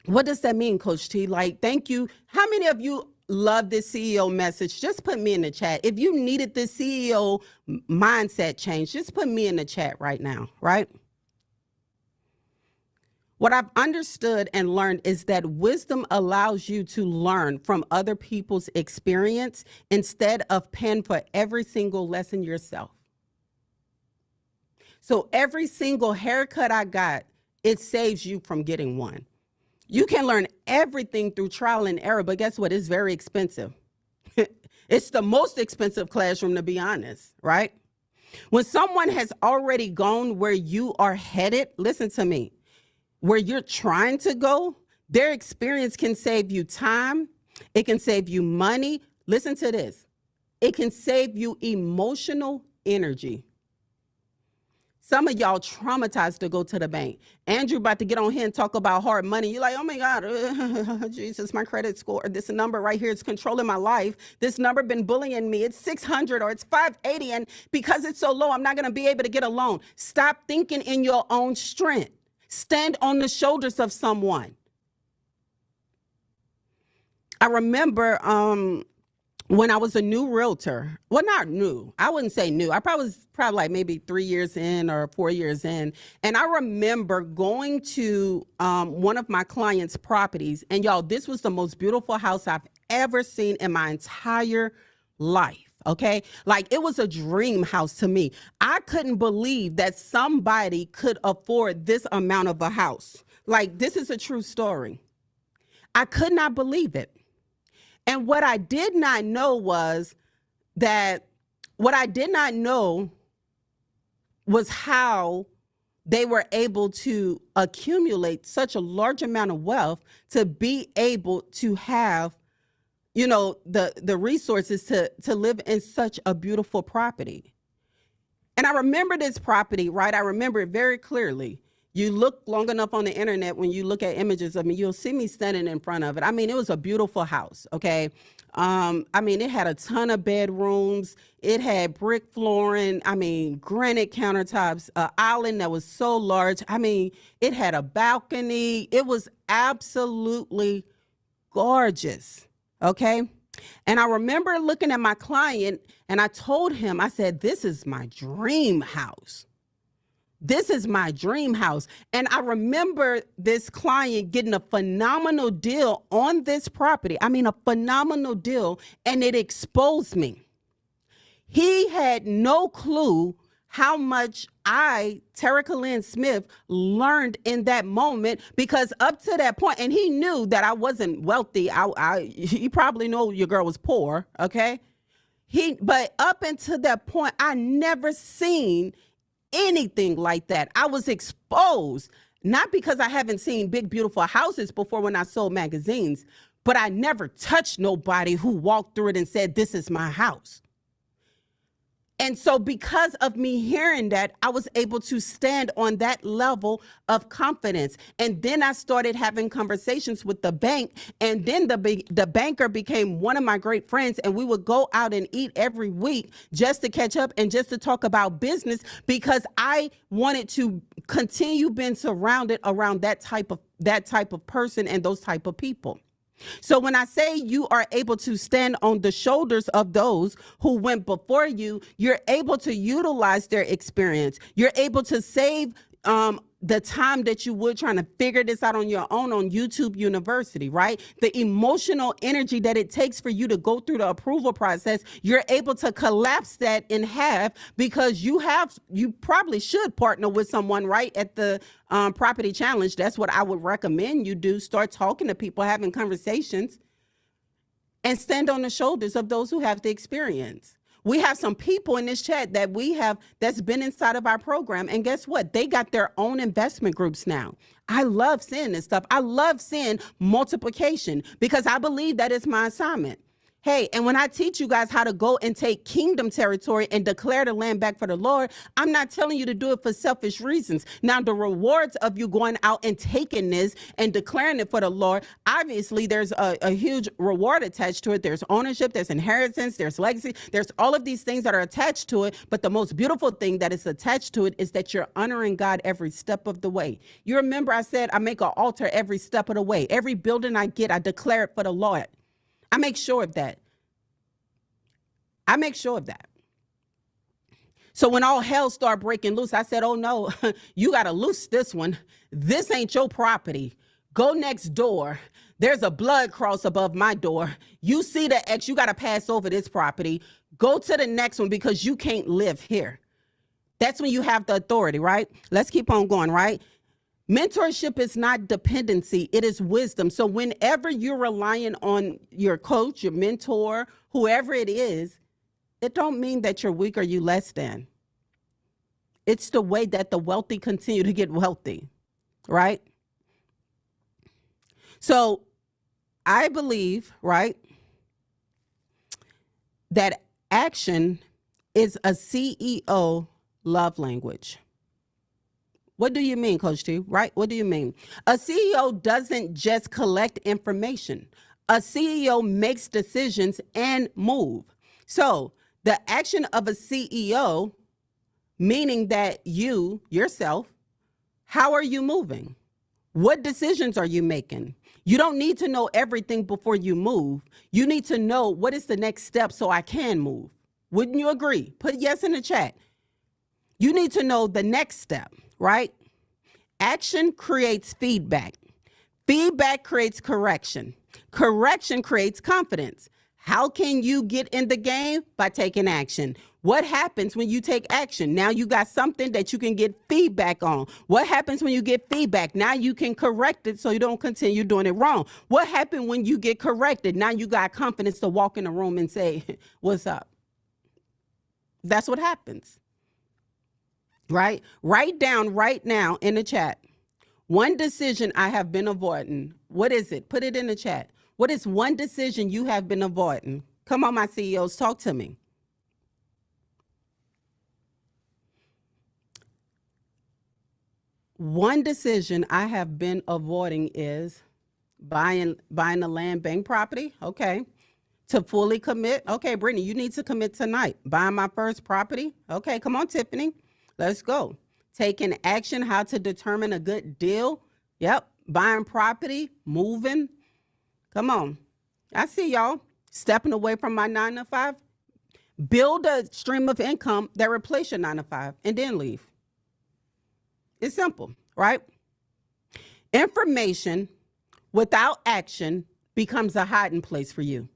What does that mean, Coach T? Like, thank you. How many of you love this CEO message? Just put me in the chat. If you needed this CEO mindset change, just put me in the chat right now, right? What I've understood and learned is that wisdom allows you to learn from other people's experience instead of paying for every single lesson yourself. So every single haircut I got, it saves you from getting one. You can learn everything through trial and error, but guess what? It's very expensive. It's the most expensive classroom, to be honest, right? When someone has already gone where you are headed, listen to me, where you're trying to go, their experience can save you time. It can save you money. Listen to this. It can save you emotional energy. Some of y'all traumatized to go to the bank. Andrew about to get on here and talk about hard money. You're like, oh my God, Jesus, my credit score, this number right here is controlling my life. This number been bullying me. It's 600 or it's 580. And because it's so low, I'm not going to be able to get a loan. Stop thinking in your own strength. Stand on the shoulders of someone. I remember when I was a new realtor, well, not new, I wouldn't say new. I was probably like maybe 3 years in or 4 years in. And I remember going to one of my clients' properties. And y'all, this was the most beautiful house I've ever seen in my entire life. Okay. Like, it was a dream house to me. I couldn't believe that somebody could afford this amount of a house. Like, this is a true story. I could not believe it. And what I did not know was how they were able to accumulate such a large amount of wealth to be able to have, you know, the resources to live in such a beautiful property. And I remember this property, right? I remember it very clearly. You look long enough on the internet, when you look at images of me, you'll see me standing in front of it. I mean, it was a beautiful house, okay? I mean, it had a ton of bedrooms. It had brick flooring. I mean, granite countertops, an island that was so large. I mean, it had a balcony. It was absolutely gorgeous, okay? And I remember looking at my client and I told him, I said, this is my dream house. This is my dream house. And I remember this client getting a phenomenal deal on this property. I mean, a phenomenal deal. And it exposed me. He had no clue how much I, Terica Lynn Smith, learned in that moment, because up to that point, and he knew that I wasn't wealthy. He probably knew your girl was poor, okay? But up until that point, I never seen anything like that. I was exposed, not because I haven't seen big, beautiful houses before when I sold magazines, but I never touched nobody who walked through it and said, this is my house. And so because of me hearing that, I was able to stand on that level of confidence. And then I started having conversations with the bank. And then the banker became one of my great friends. And we would go out and eat every week just to catch up and just to talk about business, because I wanted to continue being surrounded around that type of person and those type of people. So when I say you are able to stand on the shoulders of those who went before you, you're able to utilize their experience. You're able to save the time that you would trying to figure this out on your own on YouTube University, right? The emotional energy that it takes for you to go through the approval process, you're able to collapse that in half because you probably should partner with someone, right? At the property challenge. That's what I would recommend you do. Start talking to people, having conversations, and stand on the shoulders of those who have the experience. We have some people in this chat that that's been inside of our program. And guess what? They got their own investment groups now. I love seeing this stuff. I love seeing multiplication because I believe that is my assignment. Hey, and when I teach you guys how to go and take kingdom territory and declare the land back for the Lord, I'm not telling you to do it for selfish reasons. Now, the rewards of you going out and taking this and declaring it for the Lord, obviously there's a huge reward attached to it. There's ownership, there's inheritance, there's legacy, there's all of these things that are attached to it. But the most beautiful thing that is attached to it is that you're honoring God every step of the way. You remember I said I make an altar every step of the way. Every building I get, I declare it for the Lord. I make sure of that. So when all hell started breaking loose, I said, oh no, you got to loose this one. This ain't your property. Go next door. There's a blood cross above my door. You see the X, you got to pass over this property. Go to the next one because you can't live here. That's when you have the authority, right? Let's keep on going, right? Mentorship is not dependency, it is wisdom. So whenever you're relying on your coach, your mentor, whoever it is, it don't mean that you're weak or you less than. It's the way that the wealthy continue to get wealthy, right? So I believe, right, that action is a CEO love language. What do you mean, Coach T? Right? What do you mean? A CEO doesn't just collect information. A CEO makes decisions and move. So the action of a CEO, meaning that you, yourself, how are you moving? What decisions are you making? You don't need to know everything before you move. You need to know what is the next step so I can move. Wouldn't you agree? Put yes in the chat. You need to know the next step, right? Action creates feedback. Feedback creates correction. Correction creates confidence. How can you get in the game? By taking action. What happens when you take action? Now you got something that you can get feedback on. What happens when you get feedback? Now you can correct it so you don't continue doing it wrong. What happened when you get corrected? Now you got confidence to walk in the room and say, what's up? That's what happens. Right? Write down right now in the chat. One decision I have been avoiding. What is it? Put it in the chat. What is one decision you have been avoiding? Come on, my CEOs, talk to me. One decision I have been avoiding is buying the land bank property. Okay. To fully commit. Okay, Brittany, you need to commit tonight. Buying my first property. Okay, come on, Tiffany. Let's go. Taking action, how to determine a good deal. Yep. Buying property, moving. Come on. I see y'all stepping away from my 9 to 5. Build a stream of income that replaces your 9 to 5 and then leave. It's simple, right? Information without action becomes a hiding place for you.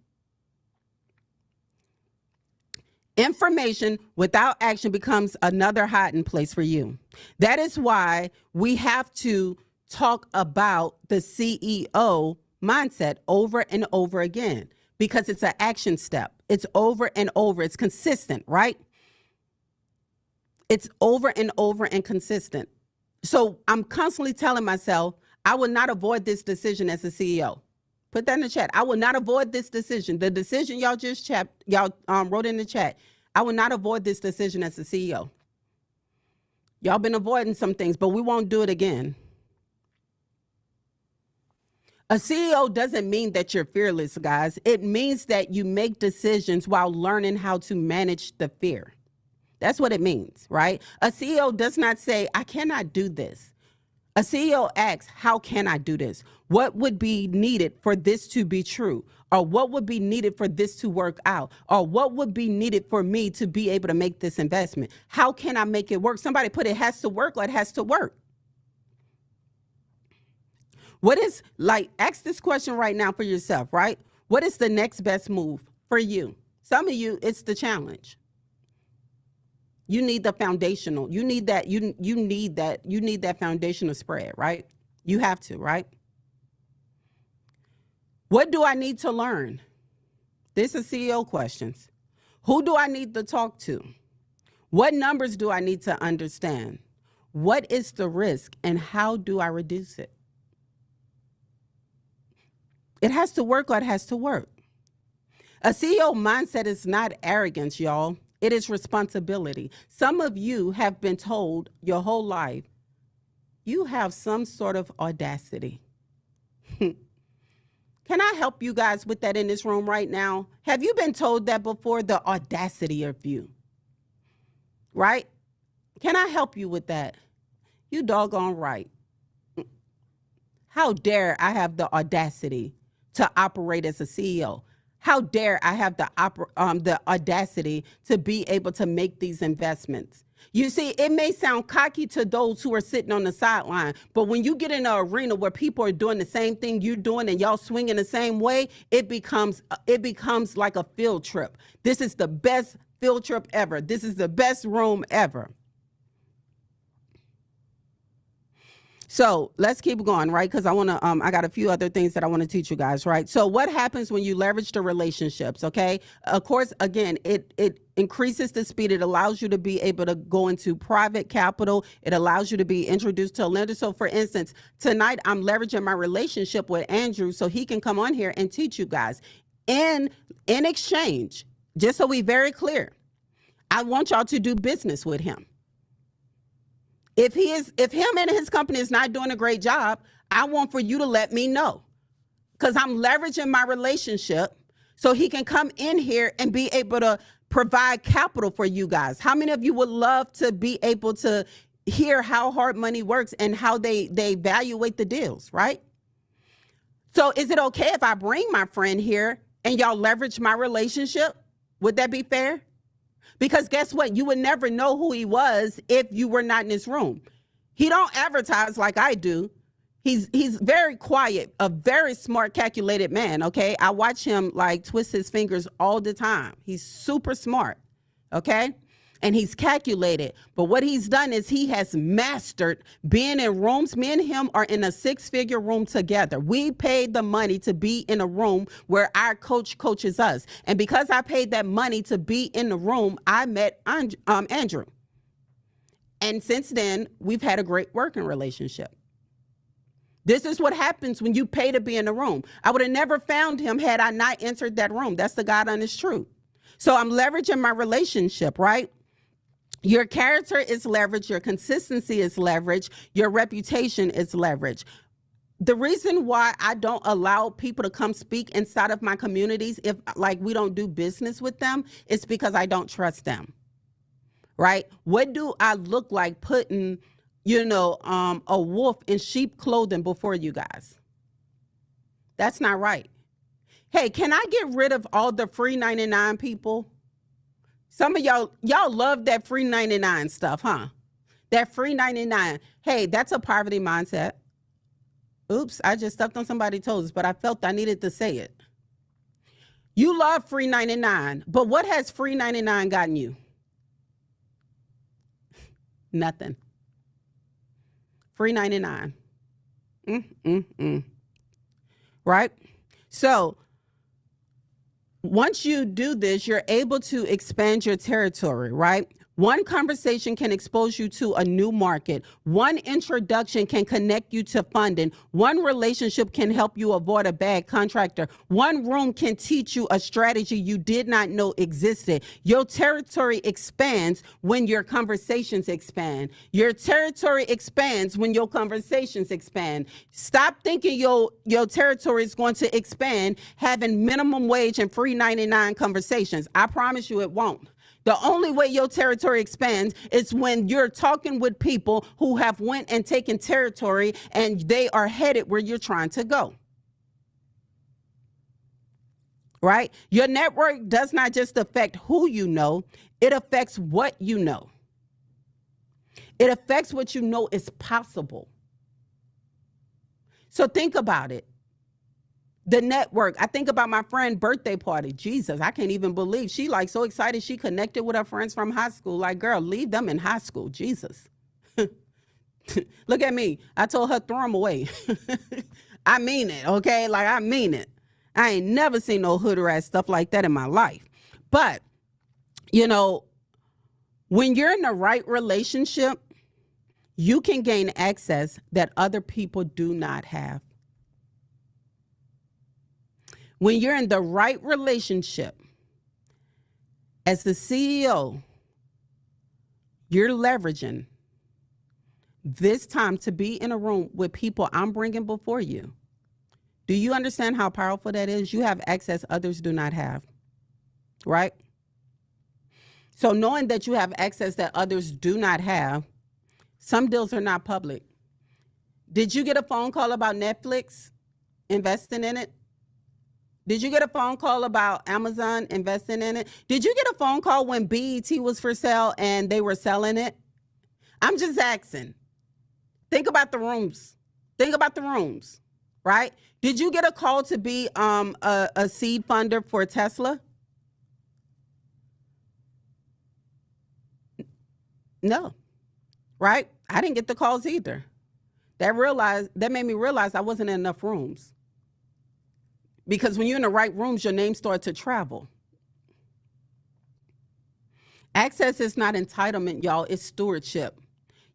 Information without action becomes another hiding place for you. That is why we have to talk about the CEO mindset over and over again, because it's an action step. It's over and over. It's consistent, right? It's over and over and consistent. So I'm constantly telling myself, I will not avoid this decision as a CEO. Put that in the chat. I will not avoid this decision. The decision y'all just wrote in the chat. I will not avoid this decision as a CEO. Y'all been avoiding some things, but we won't do it again. A CEO doesn't mean that you're fearless, guys. It means that you make decisions while learning how to manage the fear. That's what it means, right? A CEO does not say, I cannot do this. A CEO asks, how can I do this? What would be needed for this to be true? Or what would be needed for this to work out? Or what would be needed for me to be able to make this investment? How can I make it work? Somebody put it has to work or it has to work. What is, like, ask this question right now for yourself, right? What is the next best move for you? Some of you, it's the challenge. You need the foundational. You need that. You need that. You need that foundational spread, right? You have to, right? What do I need to learn? This is CEO questions. Who do I need to talk to? What numbers do I need to understand? What is the risk and how do I reduce it? It has to work or it has to work. A CEO mindset is not arrogance, y'all. It is responsibility. Some of you have been told your whole life, you have some sort of audacity. Can I help you guys with that in this room right now? Have you been told that before? The audacity of you, right? Can I help you with that? You doggone right. How dare I have the audacity to operate as a CEO? How dare I have the audacity to be able to make these investments? You see, it may sound cocky to those who are sitting on the sideline, but when you get in an arena where people are doing the same thing you're doing and y'all swinging the same way, it becomes like a field trip. This is the best field trip ever. This is the best room ever. So let's keep going, right? Because I got a few other things that I want to teach you guys, right? So what happens when you leverage the relationships, okay? Of course, again, it increases the speed. It allows you to be able to go into private capital. It allows you to be introduced to a lender. So for instance, tonight I'm leveraging my relationship with Andrew so he can come on here and teach you guys. In exchange, just so we're very clear, I want y'all to do business with him. If him and his company is not doing a great job, I want for you to let me know, because I'm leveraging my relationship so he can come in here and be able to provide capital for you guys. How many of you would love to be able to hear how hard money works and how they evaluate the deals, right? So is it okay if I bring my friend here and y'all leverage my relationship? Would that be fair? Because guess what? You would never know who he was if you were not in this room. He don't advertise like I do. He's very quiet, a very smart, calculated man, okay? I watch him like twist his fingers all the time. He's super smart, okay? And he's calculated. But what he's done is he has mastered being in rooms. Me and him are in a 6-figure room together. We paid the money to be in a room where our coach coaches us. And because I paid that money to be in the room, I met Andrew. And since then, we've had a great working relationship. This is what happens when you pay to be in the room. I would have never found him had I not entered that room. That's the God honest truth. So I'm leveraging my relationship, right? Your character is leverage. Your consistency is leverage. Your reputation is leverage. The reason why I don't allow people to come speak inside of my communities, if like we don't do business with them, is because I don't trust them, right? What do I look like putting, a wolf in sheep clothing before you guys? That's not right. Hey, can I get rid of all the free 99 people? Some of y'all love that free 99 stuff, huh? That free 99. Hey, that's a poverty mindset. Oops, I just stepped on somebody's toes, but I felt I needed to say it. You love free 99, but what has free 99 gotten you? Nothing. Free 99. Right? So once you do this, you're able to expand your territory, right? One conversation can expose you to a new market. One introduction can connect you to funding. One relationship can help you avoid a bad contractor. One room can teach you a strategy you did not know existed. Your territory expands when your conversations expand. Your territory expands when your conversations expand. Stop thinking your territory is going to expand having minimum wage and free 99 conversations. I promise you it won't. The only way your territory expands is when you're talking with people who have went and taken territory and they are headed where you're trying to go. Right? Your network does not just affect who you know, it affects what you know. It affects what you know is possible. So think about it. The network. I think about my friend birthday party. Jesus, I can't even believe she like so excited she connected with her friends from high school. Like, girl, leave them in high school. Jesus. Look at me. I told her throw them away. I mean it, okay? Like, I mean it. I ain't never seen no hood rat stuff like that in my life. But, you know, when you're in the right relationship, you can gain access that other people do not have. When you're in the right relationship, as the CEO, you're leveraging this time to be in a room with people I'm bringing before you. Do you understand how powerful that is? You have access others do not have, right? So knowing that you have access that others do not have, some deals are not public. Did you get a phone call about Netflix investing in it? Did you get a phone call about Amazon investing in it? Did you get a phone call when BET was for sale and they were selling it? I'm just asking. Think about the rooms. Think about the rooms, right? Did you get a call to be a seed funder for Tesla? No, right? I didn't get the calls either. That made me realize I wasn't in enough rooms. Because when you're in the right rooms, your name starts to travel. Access is not entitlement, y'all. It's stewardship.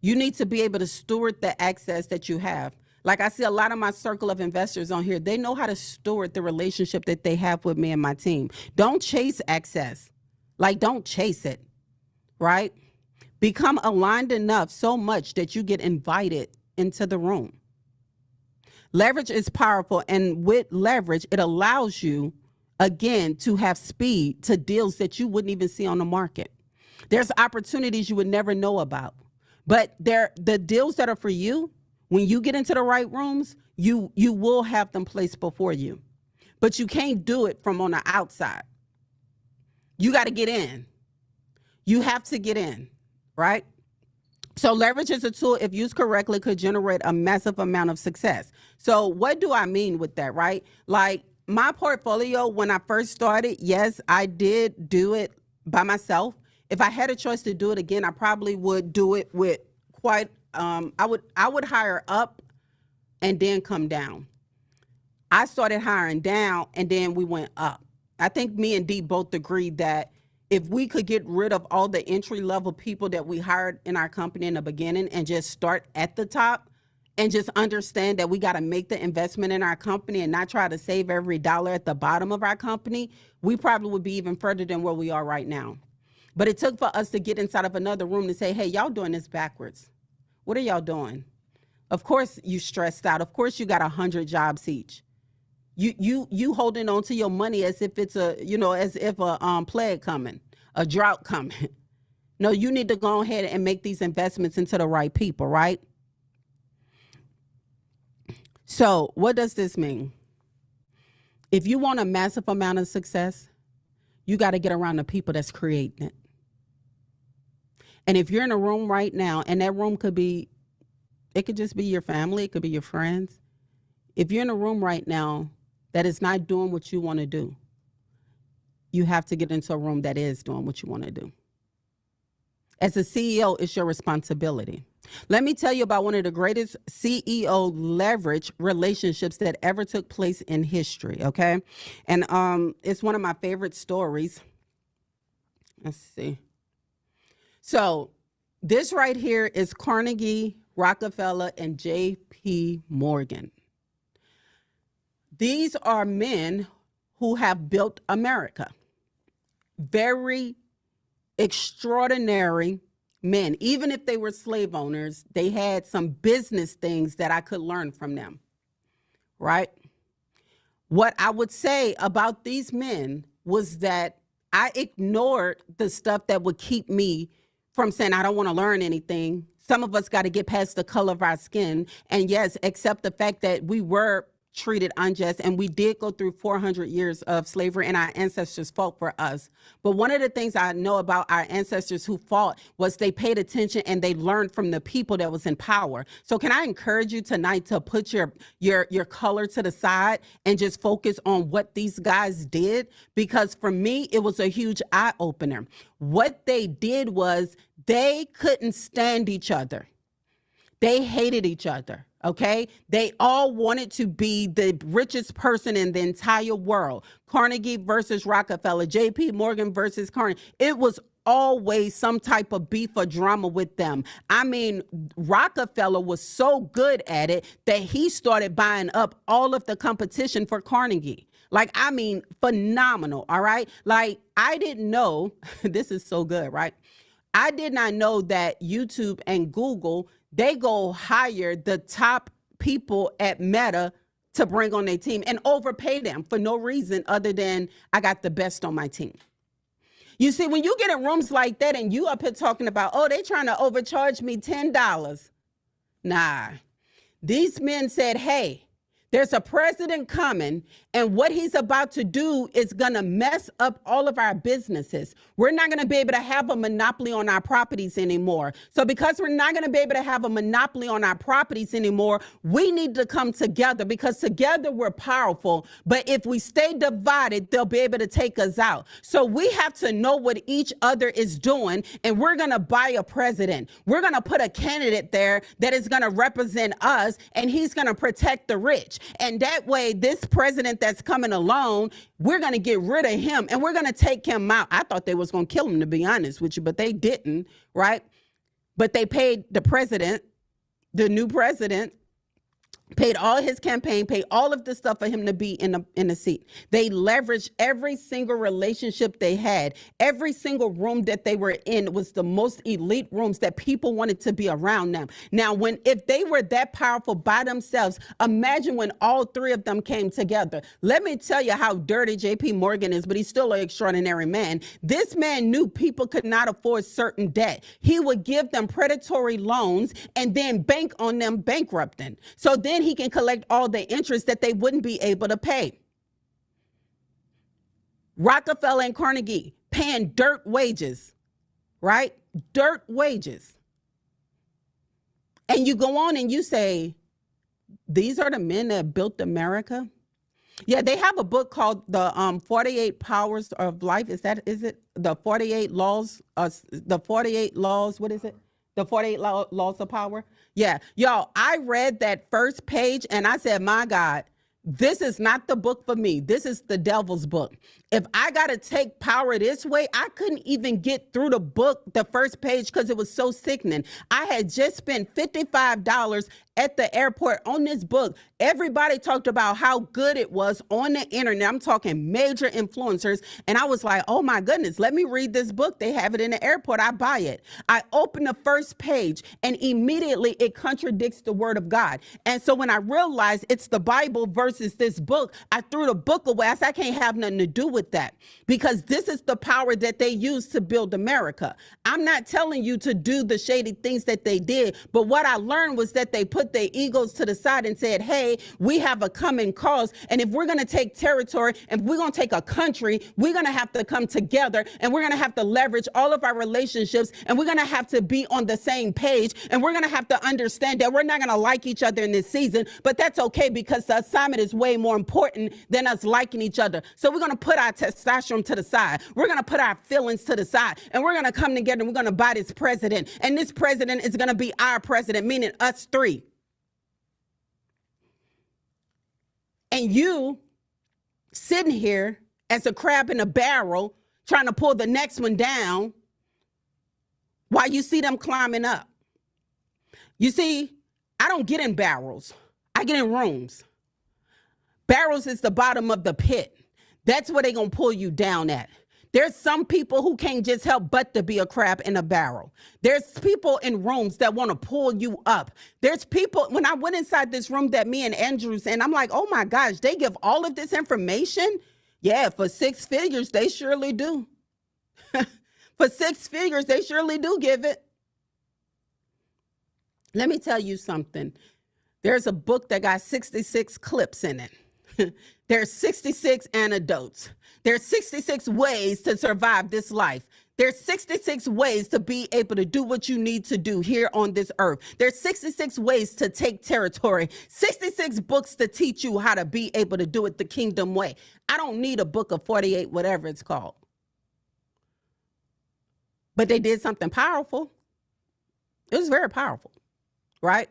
You need to be able to steward the access that you have. Like I see a lot of my circle of investors on here, they know how to steward the relationship that they have with me and my team. Don't chase access. Like, don't chase it, right? Become aligned enough so much that you get invited into the room. Leverage is powerful, and with leverage, it allows you, again, to have speed to deals that you wouldn't even see on the market. There's opportunities you would never know about, but the deals that are for you, when you get into the right rooms, you will have them placed before you, but you can't do it from on the outside. You got to get in. You have to get in, right? So leverage is a tool, if used correctly, could generate a massive amount of success. So what do I mean with that, right? Like my portfolio, when I first started, yes, I did do it by myself. If I had a choice to do it again, I probably would do it with I would hire up and then come down. I started hiring down and then we went up. I think me and Dee both agreed that if we could get rid of all the entry-level people that we hired in our company in the beginning and just start at the top and just understand that we got to make the investment in our company and not try to save every dollar at the bottom of our company, we probably would be even further than where we are right now. But it took for us to get inside of another room to say, hey, y'all doing this backwards. What are y'all doing? Of course you stressed out. Of course you got 100 jobs each. You holding on to your money as if it's a plague coming, a drought coming. No, you need to go ahead and make these investments into the right people, right? So what does this mean? If you want a massive amount of success, you got to get around the people that's creating it. And if you're in a room right now, and that room could just be your family, it could be your friends. If you're in a room right now that is not doing what you want to do, you have to get into a room that is doing what you want to do. As a CEO, it's your responsibility. Let me tell you about one of the greatest CEO leverage relationships that ever took place in history, okay? And it's one of my favorite stories. Let's see. So this right here is Carnegie, Rockefeller, and J.P. Morgan. These are men who have built America. Very extraordinary men. Even if they were slave owners, they had some business things that I could learn from them, right? What I would say about these men was that I ignored the stuff that would keep me from saying, I don't want to learn anything. Some of us got to get past the color of our skin and yes, accept the fact that we were treated unjust, and we did go through 400 years of slavery, and our ancestors fought for us. But one of the things I know about our ancestors who fought was they paid attention and they learned from the people that was in power. So can I encourage you tonight to put your color to the side and just focus on what these guys did? Because for me, it was a huge eye opener. What they did was they couldn't stand each other. They hated each other, okay? They all wanted to be the richest person in the entire world. Carnegie versus Rockefeller, J.P. Morgan versus Carnegie. It was always some type of beef or drama with them. I mean, Rockefeller was so good at it that he started buying up all of the competition for Carnegie. Like, I mean, phenomenal, all right? Like, I didn't know, this is so good, right? I did not know that YouTube and Google, they go hire the top people at Meta to bring on their team and overpay them for no reason other than I got the best on my team. You see, when you get in rooms like that and you up here talking about, oh, they trying to overcharge me $10. Nah, these men said, hey, there's a president coming, and what he's about to do is going to mess up all of our businesses. We're not going to be able to have a monopoly on our properties anymore. So because we're not going to be able to have a monopoly on our properties anymore, we need to come together, because together we're powerful. But if we stay divided, they'll be able to take us out. So we have to know what each other is doing, and we're going to buy a president. We're going to put a candidate there that is going to represent us, and he's going to protect the rich. And that way, this president that's coming along, we're going to get rid of him and we're going to take him out. I thought they was going to kill him, to be honest with you, but they didn't, right? But they paid the president, the new president, paid all his campaign, paid all of the stuff for him to be in the seat. They leveraged every single relationship they had. Every single room that they were in was the most elite rooms that people wanted to be around them. Now, if they were that powerful by themselves, imagine when all three of them came together. Let me tell you how dirty J.P. Morgan is, but he's still an extraordinary man. This man knew people could not afford certain debt. He would give them predatory loans and then bank on them bankrupting. So then he can collect all the interest that they wouldn't be able to pay. Rockefeller and Carnegie paying dirt wages, right? Dirt wages. And you go on and you say, these are the men that built America? Yeah, they have a book called the 48 Powers of Life. Is it the 48 Laws? The 48 Laws, what is it? The 48 Laws of Power? Yeah, y'all, I read that first page and I said, my God, this is not the book for me. This is the devil's book. If I got to take power this way, I couldn't even get through the book, the first page, because it was so sickening. I had just spent $55 at the airport on this book. Everybody talked about how good it was on the internet. I'm talking major influencers. And I was like, oh my goodness, let me read this book. They have it in the airport. I buy it. I open the first page and immediately it contradicts the word of God. And so when I realized it's the Bible versus this book, I threw the book away. I said, I can't have nothing to do with that, because this is the power that they use to build America. I'm not telling you to do the shady things that they did, but what I learned was that they put their egos to the side and said, hey, we have a common cause. And if we're going to take territory and we're going to take a country, we're going to have to come together and we're going to have to leverage all of our relationships and we're going to have to be on the same page and we're going to have to understand that we're not going to like each other in this season, but that's okay because the assignment is way more important than us liking each other. So we're going to put our testosterone to the side. We're going to put our feelings to the side and we're going to come together and we're going to buy this president. And this president is going to be our president, meaning us three. And you sitting here as a crab in a barrel trying to pull the next one down while you see them climbing up. You see, I don't get in barrels. I get in rooms. Barrels is the bottom of the pit. That's where they're going to pull you down at. There's some people who can't just help but to be a crab in a barrel. There's people in rooms that want to pull you up. There's people, when I went inside this room that me and Andrew's in, I'm like, oh my gosh, they give all of this information? Yeah, for 6 figures, they surely do. For 6 figures, they surely do give it. Let me tell you something. There's a book that got 66 clips in it. There's 66 antidotes. There's 66 ways to survive this life. There's 66 ways to be able to do what you need to do here on this earth. There's 66 ways to take territory. 66 books to teach you how to be able to do it the kingdom way. I don't need a book of 48, whatever it's called. But they did something powerful. It was very powerful, right?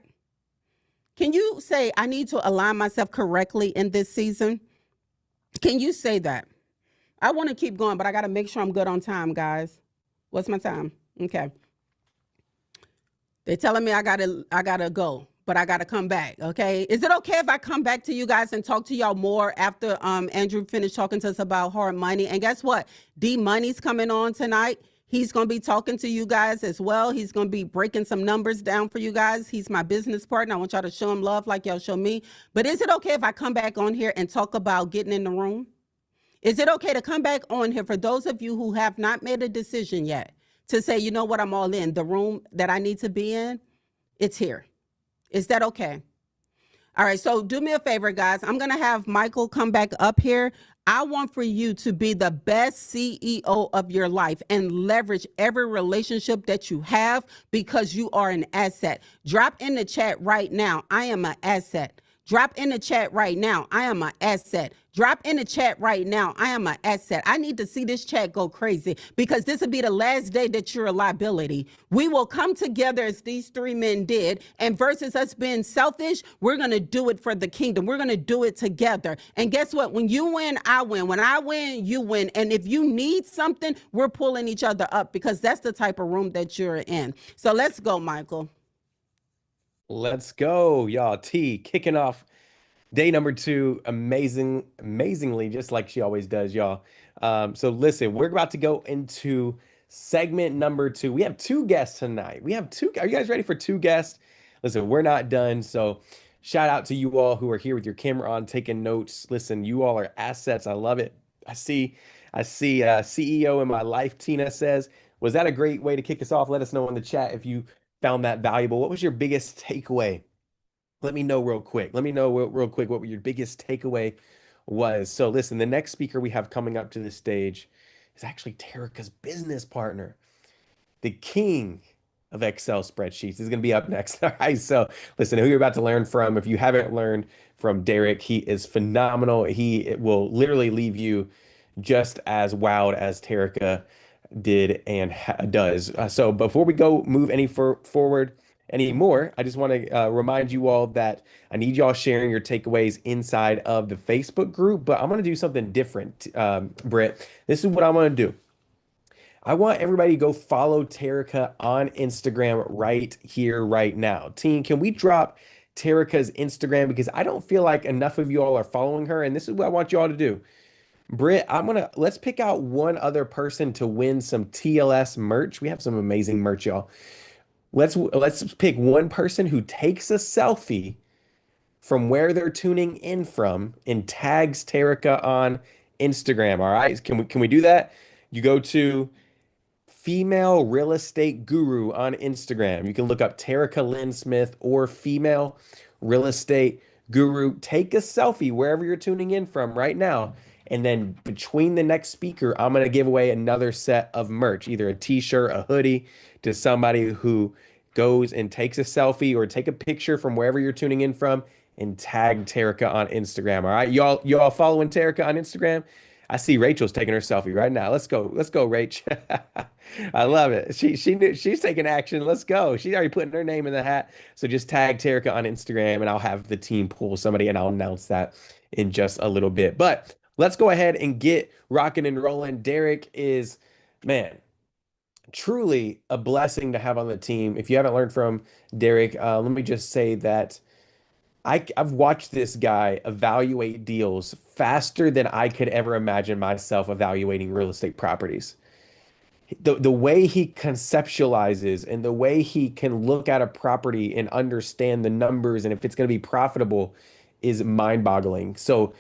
Can you say, I need to align myself correctly in this season? Can you say that? I want to keep going, but I got to make sure I'm good on time, guys. What's my time? Okay. They're telling me I gotta go, but I gotta come back. Okay. Is it okay if I come back to you guys and talk to y'all more after Andrew finished talking to us about hard money? And guess what? D Money's coming on tonight. He's going to be talking to you guys as well. He's going to be breaking some numbers down for you guys. He's my business partner. I want y'all to show him love like y'all show me. But is it okay if I come back on here and talk about getting in the room? Is it okay to come back on here for those of you who have not made a decision yet to say, you know what, I'm all in. The room that I need to be in, it's here. Is that okay? All right, so do me a favor, guys. I'm going to have Michael come back up here. I want for you to be the best CEO of your life and leverage every relationship that you have because you are an asset. Drop in the chat right now, I am an asset. Drop in the chat right now, I am an asset. Drop in the chat right now, I am an asset. I need to see this chat go crazy because this will be the last day that you're a liability. We will come together as these three men did, and versus us being selfish, we're going to do it for the kingdom. We're going to do it together. And guess what? When you win, I win. When I win, you win. And if you need something, we're pulling each other up because that's the type of room that you're in. So let's go, Michael. Let's go, y'all. T kicking off day number 2, amazingly, just like she always does, y'all. So listen, we're about to go into segment number 2. We have 2 guests tonight. We have 2. Are you guys ready for 2 guests? Listen, we're not done. So shout out to you all who are here with your camera on, taking notes. Listen, you all are assets. I love it. I see CEO in my life, Tina says. Was that a great way to kick us off? Let us know in the chat if you found that valuable. What was your biggest takeaway? Let me know real quick. Let me know real quick what your biggest takeaway was. So listen, the next speaker we have coming up to the stage is actually Terica's business partner, the king of Excel spreadsheets. Is going to be up next. All right. So listen, who you're about to learn from, if you haven't learned from Derek, he is phenomenal. He will literally leave you just as wowed as Terica did and does. So before we go move any forward anymore, I just want to remind you all that I need y'all sharing your takeaways inside of the Facebook group, but I'm going to do something different, Britt. This is what I want to do. I want everybody to go follow Terica on Instagram right here, right now. Team, can we drop Terica's Instagram? Because I don't feel like enough of you all are following her, and this is what I want you all to do. Britt, let's pick out one other person to win some TLS merch. We have some amazing merch, y'all. Let's pick one person who takes a selfie from where they're tuning in from and tags Terica on Instagram. All right, can we do that? You go to Female Real Estate Guru on Instagram. You can look up Terica Lynn Smith or Female Real Estate Guru. Take a selfie wherever you're tuning in from right now. And then between the next speaker, I'm going to give away another set of merch, either a t-shirt, a hoodie, to somebody who goes and takes a selfie or take a picture from wherever you're tuning in from and tag Terica on Instagram. All right, y'all following Terica on Instagram? I see Rachel's taking her selfie right now. Let's go, Rach. I love it. She's taking action. Let's go. She's already putting her name in the hat. So just tag Terica on Instagram, and I'll have the team pull somebody, and I'll announce that in just a little bit. But let's go ahead and get rocking and rolling. Derek is, man, truly a blessing to have on the team. If you haven't learned from Derek, let me just say that I've watched this guy evaluate deals faster than I could ever imagine myself evaluating real estate properties. The way he conceptualizes and the way he can look at a property and understand the numbers and if it's going to be profitable is mind-boggling. So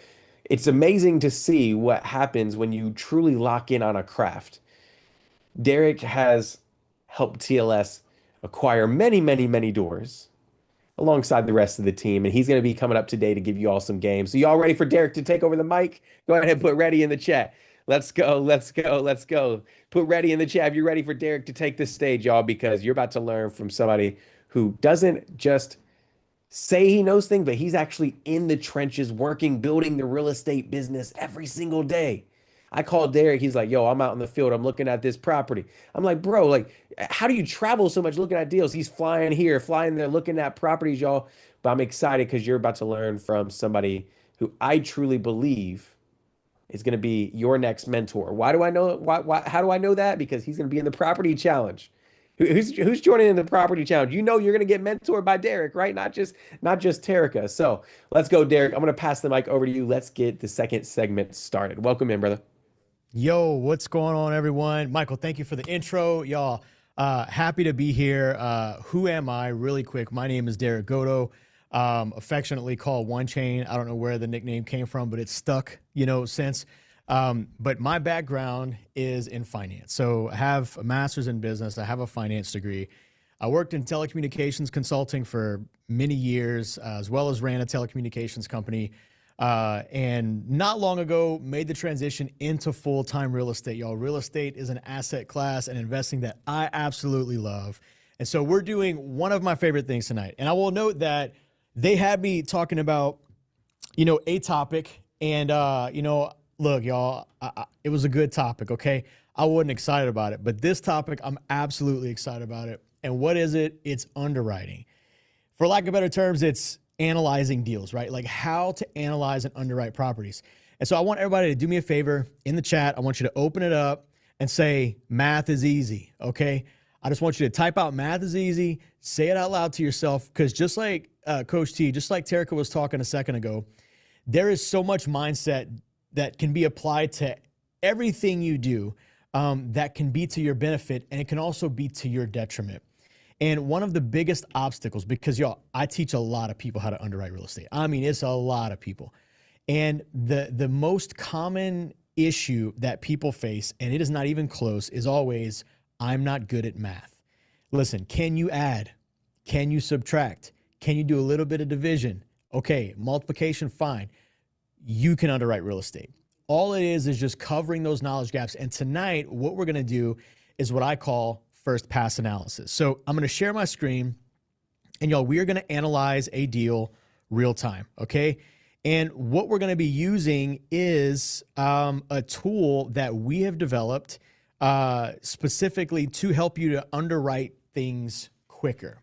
it's amazing to see what happens when you truly lock in on a craft. Derek has helped TLS acquire many, many, many doors. alongside the rest of the team. And he's going to be coming up today to give you all some games. So y'all ready for Derek to take over the mic? Go ahead and put ready in the chat. Let's go. Let's go. Let's go. Put ready in the chat if you're ready for Derek to take this stage, y'all, because you're about to learn from somebody who doesn't just say he knows things, but he's actually in the trenches working, building the real estate business every single day. I called Derek. He's like, yo, I'm out in the field. I'm looking at this property. I'm like, bro, like, how do you travel so much looking at deals? He's flying here, flying there, looking at properties, y'all. But I'm excited because you're about to learn from somebody who I truly believe is going to be your next mentor. Why do I know? How do I know that? Because he's going to be in the property challenge. Who's joining in the property challenge? You know you're going to get mentored by Derek, right? Not just Terica. So let's go, Derek. I'm going to pass the mic over to you. Let's get the second segment started. Welcome in, brother. Yo, what's going on, everyone? Michael, thank you for the intro. Y'all, happy to be here. Who am I? Really quick, my name is Derek Goto, affectionately called One Chain. I don't know where the nickname came from, but it's stuck, since. But my background is in finance. So I have a master's in business. I have a finance degree. I worked in telecommunications consulting for many years, as well as ran a telecommunications company. And not long ago, made the transition into full-time real estate. Y'all, real estate is an asset class and investing that I absolutely love. And so we're doing one of my favorite things tonight. And I will note that they had me talking about, a topic. And, look, y'all, it was a good topic, okay? I wasn't excited about it. But this topic, I'm absolutely excited about it. And what is it? It's underwriting. For lack of better terms, it's analyzing deals, right? Like how to analyze and underwrite properties. And so I want everybody to do me a favor in the chat. I want you to open it up and say, math is easy, okay? I just want you to type out math is easy, say it out loud to yourself, because just like Coach T, just like Terica was talking a second ago, there is so much mindset that can be applied to everything you do that can be to your benefit, and it can also be to your detriment. And one of the biggest obstacles, because y'all, I teach a lot of people how to underwrite real estate. I mean, it's a lot of people. And the most common issue that people face, and it is not even close, is always, I'm not good at math. Listen, can you add? Can you subtract? Can you do a little bit of division? Okay, multiplication, fine. You can underwrite real estate. All it is just covering those knowledge gaps. And tonight, what we're gonna do is what I call first pass analysis. So I'm going to share my screen, and y'all, we are going to analyze a deal real time. Okay. And what we're going to be using is a tool that we have developed specifically to help you to underwrite things quicker.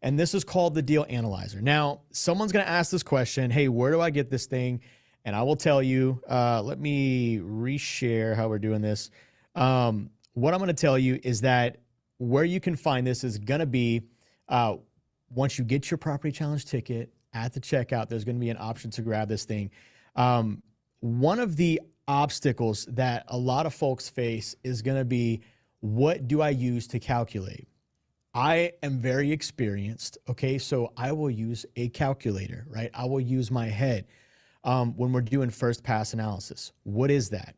And this is called the Deal Analyzer. Now, someone's going to ask this question, hey, where do I get this thing? And I will tell you, let me reshare how we're doing this. What I'm going to tell you is that where you can find this is going to be once you get your property challenge ticket at the checkout, there's going to be an option to grab this thing. One of the obstacles that a lot of folks face is going to be, what do I use to calculate? I am very experienced, okay? So I will use a calculator, right? I will use my head when we're doing first pass analysis. What is that?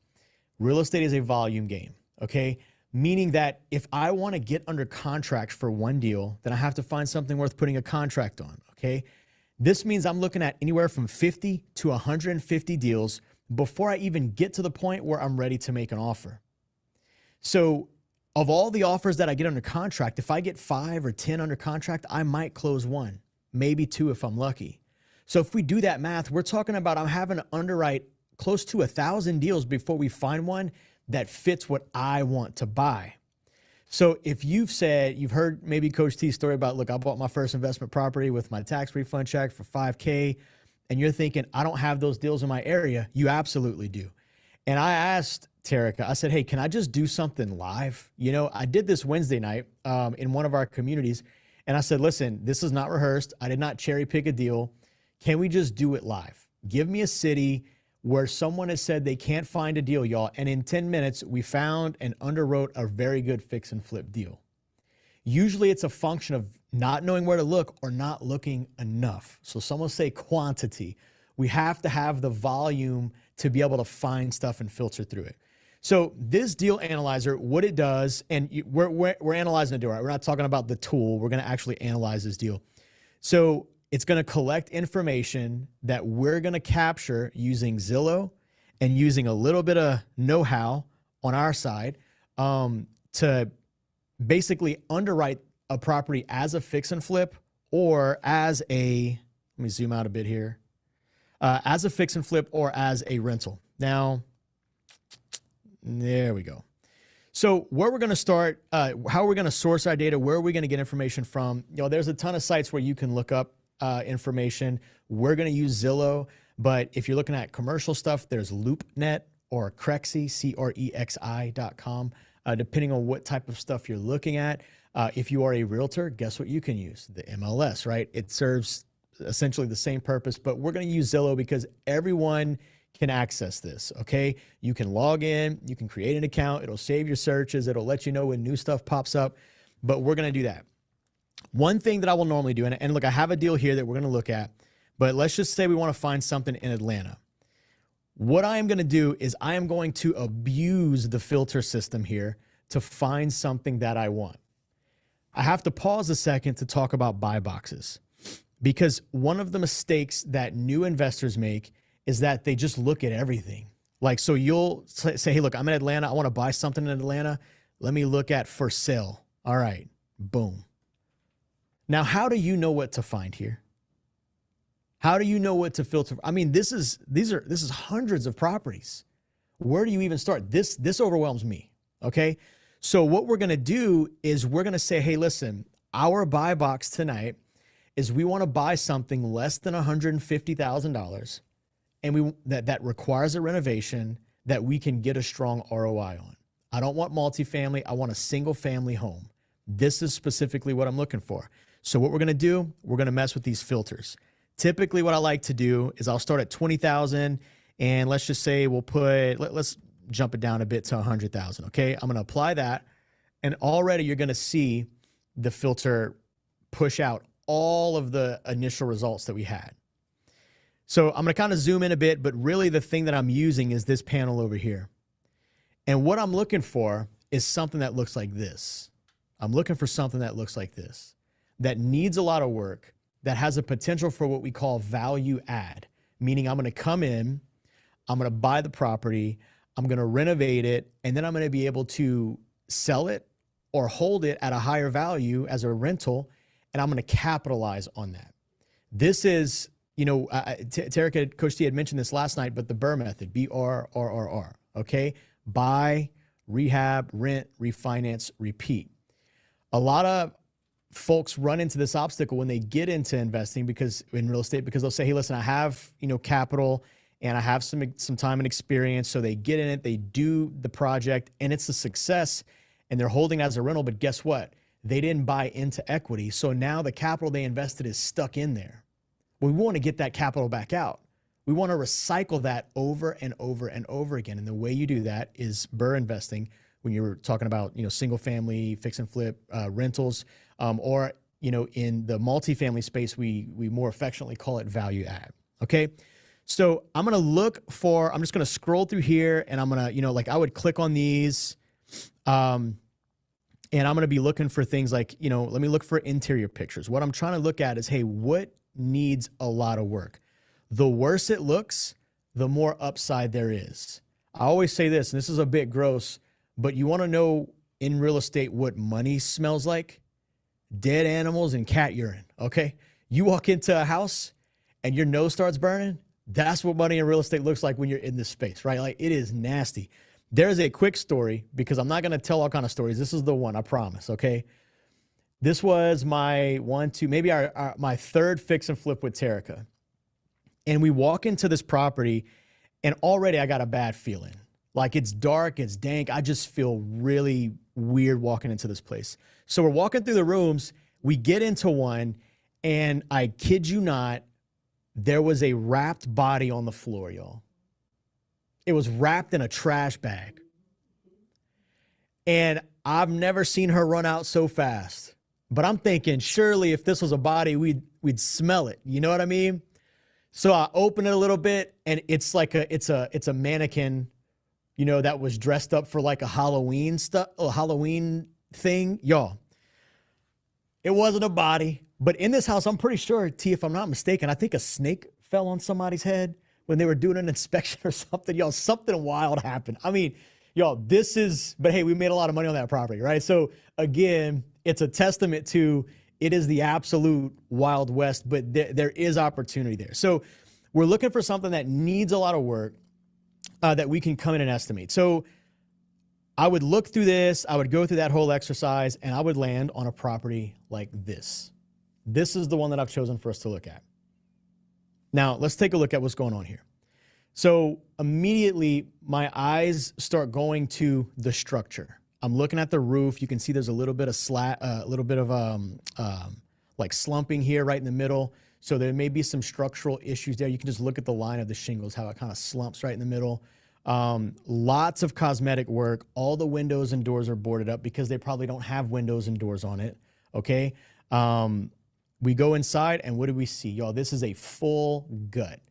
Real estate is a volume game, okay? Meaning that if I want to get under contract for one deal, then I have to find something worth putting a contract on, okay? This means I'm looking at anywhere from 50 to 150 deals before I even get to the point where I'm ready to make an offer. So of all the offers that I get under contract, if I get 5 or 10 under contract, I might close one, maybe 2 if I'm lucky. So if we do that math, we're talking about I'm having to underwrite close to 1,000 deals before we find one that fits what I want to buy. So if you've heard maybe Coach T's story about, look, I bought my first investment property with my tax refund check for $5K, and you're thinking, I don't have those deals in my area, you absolutely do. And I asked Terica, I said, hey, can I just do something live? I did this Wednesday night in one of our communities, and I said, listen, this is not rehearsed. I did not cherry pick a deal. Can we just do it live? Give me a city where someone has said they can't find a deal, y'all. And in 10 minutes, we found and underwrote a very good fix and flip deal. Usually it's a function of not knowing where to look or not looking enough. So some will say quantity. We have to have the volume to be able to find stuff and filter through it. So this deal analyzer, what it does, and we're analyzing a deal, right? We're not talking about the tool. We're going to actually analyze this deal. So it's going to collect information that we're going to capture using Zillow and using a little bit of know-how on our side to basically underwrite a property as a fix and flip or as a, let me zoom out a bit here, as a fix and flip or as a rental. Now, there we go. So where we're going to start, how we're going to source our data, where are we going to get information from? You know, there's a ton of sites where you can look up information. We're going to use Zillow, but if you're looking at commercial stuff, there's LoopNet or Crexi, CREXI.com, depending on what type of stuff you're looking at. If you are a realtor, guess what you can use? The MLS, right? It serves essentially the same purpose, but we're going to use Zillow because everyone can access this, okay? You can log in, you can create an account, it'll save your searches, it'll let you know when new stuff pops up, but we're gonna do that. One thing that I will normally do, and look, I have a deal here that we're gonna look at, but let's just say we wanna find something in Atlanta. What I am gonna do is I am going to abuse the filter system here to find something that I want. I have to pause a second to talk about buy boxes because one of the mistakes that new investors make is that they just look at everything. Like, so you'll say, hey, look, I'm in Atlanta. I want to buy something in Atlanta. Let me look at for sale. All right, boom. Now, how do you know what to find here? How do you know what to filter? I mean, this is hundreds of properties. Where do you even start? This overwhelms me, okay? So what we're going to do is we're going to say, hey, listen, our buy box tonight is we want to buy something less than $150,000. And that requires a renovation that we can get a strong ROI on. I don't want multifamily. I want a single family home. This is specifically what I'm looking for. So what we're going to do, we're going to mess with these filters. Typically what I like to do is I'll start at 20,000 and let's just say we'll put, let's jump it down a bit to 100,000. Okay. I'm going to apply that. And already you're going to see the filter push out all of the initial results that we had. So I'm going to kind of zoom in a bit, but really the thing that I'm using is this panel over here. And what I'm looking for is something that looks like this. I'm looking for something that looks like this, that needs a lot of work, that has a potential for what we call value add, meaning I'm going to come in, I'm going to buy the property, I'm going to renovate it, and then I'm going to be able to sell it or hold it at a higher value as a rental, and I'm going to capitalize on that. This is, you know, Tarek, Coach T had mentioned this last night, but the BRRRR method, BRRRR, okay? Buy, rehab, rent, refinance, repeat. A lot of folks run into this obstacle when they get into investing because in real estate, because they'll say, hey, listen, I have, you know, capital and I have some time and experience. So they get in it, they do the project and it's a success and they're holding it as a rental, but guess what? They didn't buy into equity. So now the capital they invested is stuck in there. We want to get that capital back out. We want to recycle that over and over and over again. And the way you do that is BRRRR investing. When you're talking about, you know, single family, fix and flip, rentals, or, you know, in the multifamily space, we more affectionately call it value add. Okay. So I'm going to look for, I'm just going to scroll through here and I'm going to, you know, like I would click on these, and I'm going to be looking for things like, you know, let me look for interior pictures. What I'm trying to look at is, hey, what needs a lot of work? The worse it looks, the more upside there is. I always say this, and this is a bit gross, but you want to know in real estate what money smells like? Dead animals and cat urine, okay? You walk into a house and your nose starts burning, that's what money in real estate looks like when you're in this space, right? Like it is nasty. There's a quick story because I'm not going to tell all kind of stories. This is the one, I promise, okay? This was my my third fix and flip with Terica. And we walk into this property and already I got a bad feeling. Like it's dark, it's dank. I just feel really weird walking into this place. So we're walking through the rooms, we get into one and I kid you not, there was a wrapped body on the floor, y'all. It was wrapped in a trash bag. And I've never seen her run out so fast. But I'm thinking, surely if this was a body, we'd smell it. You know what I mean? So I open it a little bit and it's like it's a mannequin, you know, that was dressed up for like a Halloween thing. Y'all, it wasn't a body. But in this house, I'm pretty sure, T, if I'm not mistaken, I think a snake fell on somebody's head when they were doing an inspection or something. Y'all, something wild happened. I mean, y'all, but hey, we made a lot of money on that property, right? So again, it's a testament to it is the absolute Wild West, but there is opportunity there. So we're looking for something that needs a lot of work that we can come in and estimate. So I would look through this, I would go through that whole exercise, and I would land on a property like this. This is the one that I've chosen for us to look at. Now, let's take a look at what's going on here. So immediately, my eyes start going to the structure. I'm looking at the roof. You can see there's a little bit of like slumping here right in the middle. So there may be some structural issues there. You can just look at the line of the shingles, how it kind of slumps right in the middle. Lots of cosmetic work. All the windows and doors are boarded up because they probably don't have windows and doors on it. Okay. We go inside and what do we see? Y'all, this is a full gut.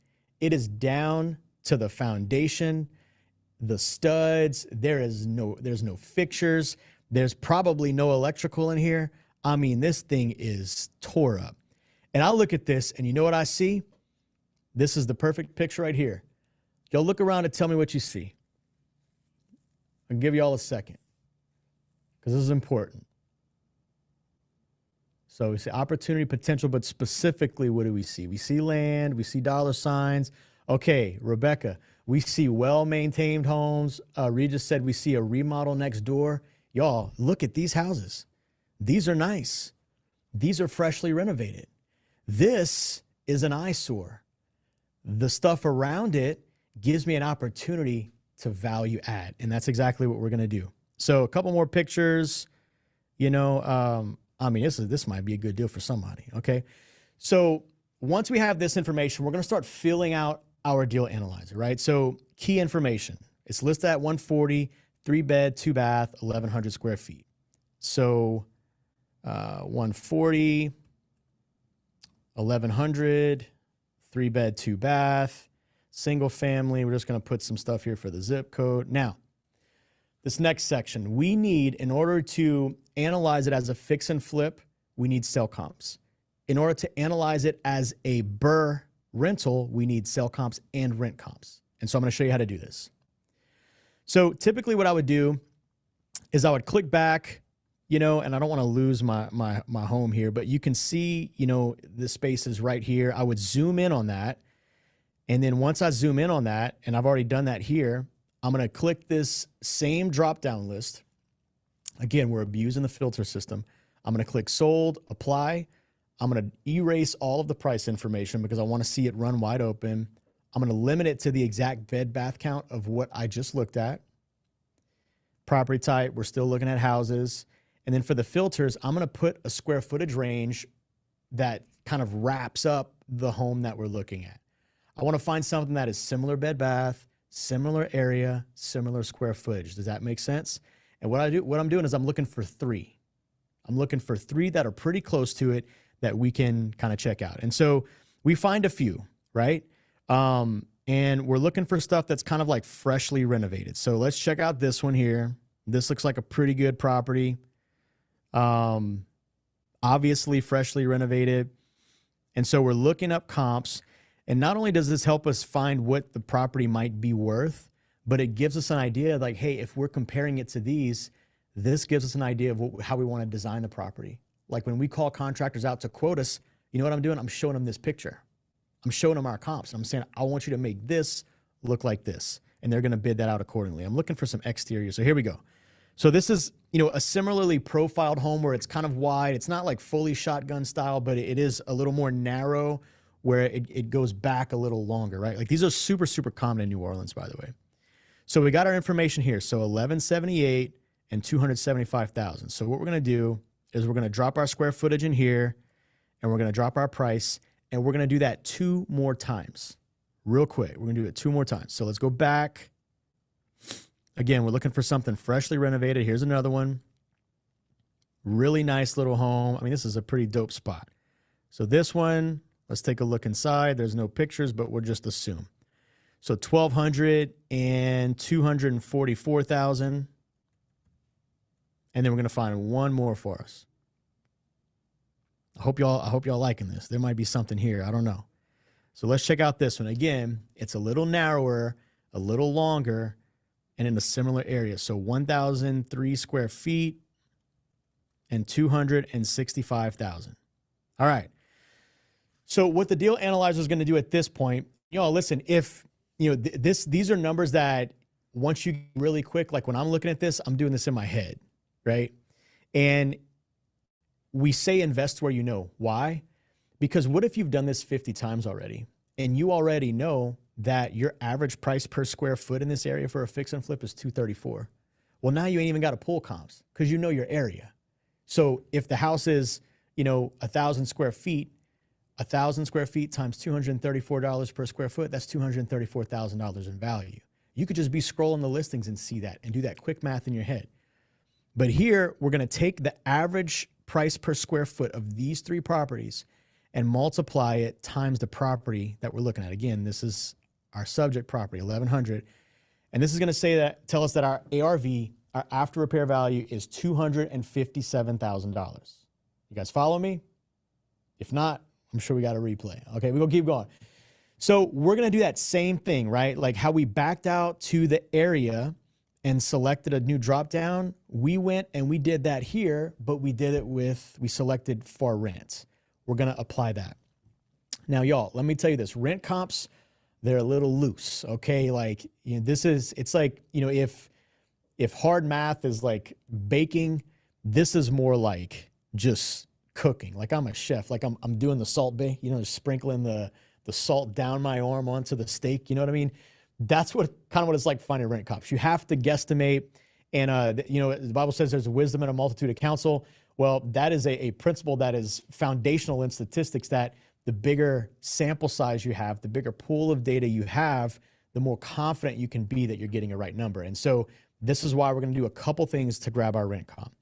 It is down to the foundation, the studs. There's no fixtures. There's probably no electrical in here. I mean, this thing is tore up. And I look at this and you know what I see? This is the perfect picture right here. Y'all look around and tell me what you see. I'll give y'all a second because this is important. So we see opportunity, potential, but specifically, what do we see? We see land, we see dollar signs. Okay, Rebecca, we see well-maintained homes. Regis said we see a remodel next door. Y'all, look at these houses. These are nice. These are freshly renovated. This is an eyesore. The stuff around it gives me an opportunity to value add, and that's exactly what we're going to do. So a couple more pictures, you know, I mean, this might be a good deal for somebody, okay? So once we have this information, we're going to start filling out our deal analyzer, right? So key information. It's listed at 140, 3-bed, 2-bath, 1,100 square feet. So 140, 1,100, 3-bed, 2-bath, single family. We're just going to put some stuff here for the zip code. Now, this next section, we need, in order to analyze it as a fix and flip, we need sell comps. In order to analyze it as a BRRRR rental, we need sell comps and rent comps. And so I'm going to show you how to do this. So typically what I would do is I would click back, you know, and I don't want to lose my home here, but you can see, you know, the spaces right here. I would zoom in on that. And then once I zoom in on that, and I've already done that here, I'm going to click this same drop-down list. Again, we're abusing the filter system. I'm going to click sold, apply. I'm going to erase all of the price information because I want to see it run wide open. I'm going to limit it to the exact bed bath count of what I just looked at. Property type, we're still looking at houses. And then for the filters, I'm going to put a square footage range that kind of wraps up the home that we're looking at. I want to find something that is similar bed bath, similar area, similar square footage. Does that make sense? And what I'm doing is I'm looking for 3. I'm looking for 3 that are pretty close to it that we can kind of check out. And so we find a few, right? And we're looking for stuff that's kind of like freshly renovated. So let's check out this one here. This looks like a pretty good property. Obviously freshly renovated. And so we're looking up comps. And not only does this help us find what the property might be worth, but it gives us an idea like, hey, if we're comparing it to these, this gives us an idea of how we want to design the property. Like when we call contractors out to quote us, you know what I'm doing? I'm showing them this picture. I'm showing them our comps. I'm saying, I want you to make this look like this. And they're going to bid that out accordingly. I'm looking for some exterior. So here we go. So this is, you know, a similarly profiled home where it's kind of wide. It's not like fully shotgun style, but it is a little more narrow where it goes back a little longer, right? Like these are super, super common in New Orleans, by the way. So we got our information here. So 1178 and 275,000. So what we're going to do is we're going to drop our square footage in here and we're going to drop our price and we're going to do that 2 more times real quick. We're going to do it 2 more times. So let's go back. Again, we're looking for something freshly renovated. Here's another one. Really nice little home. I mean, this is a pretty dope spot. So this one, let's take a look inside. There's no pictures, but we'll just assume. So 1,200 and 244,000. And then we're going to find one more for us. I hope y'all liking this. There might be something here. I don't know. So let's check out this one. Again, it's a little narrower, a little longer, and in a similar area. So 1,003 square feet and 265,000. All right. So what the deal analyzer is going to do at this point, y'all listen, if these are numbers that once you really quick, like when I'm looking at this, I'm doing this in my head, right? And we say invest where you know. Why? Because what if you've done this 50 times already and you already know that your average price per square foot in this area for a fix and flip is $234? Well, now you ain't even got to pull comps because you know your area. So if the house is, 1,000 square feet, 1,000 square feet times $234 per square foot, that's $234,000 in value. You could just be scrolling the listings and see that and do that quick math in your head. But here, we're going to take the average price per square foot of these three properties and multiply it times the property that we're looking at. Again, this is our subject property, 1,100. And this is going to tell us that our ARV, our after repair value, is $257,000. You guys follow me? If not, I'm sure we got a replay. Okay, we're going to keep going. So we're going to do that same thing, right? Like how we backed out to the area and selected a new drop down. We went and we did that here, but we did it we selected for rent. We're going to apply that. Now, y'all, let me tell you this. Rent comps, they're a little loose, okay? Like, it's like, if hard math is like baking, this is more like just cooking. Like I'm a chef, like I'm doing the Salt Bae, sprinkling the salt down my arm onto the steak. You know what I mean? That's what it's like finding rent comps. You have to guesstimate. And, the Bible says there's wisdom in a multitude of counsel. Well, that is a principle that is foundational in statistics, that the bigger sample size you have, the bigger pool of data you have, the more confident you can be that you're getting a right number. And so this is why we're going to do a couple things to grab our rent comp.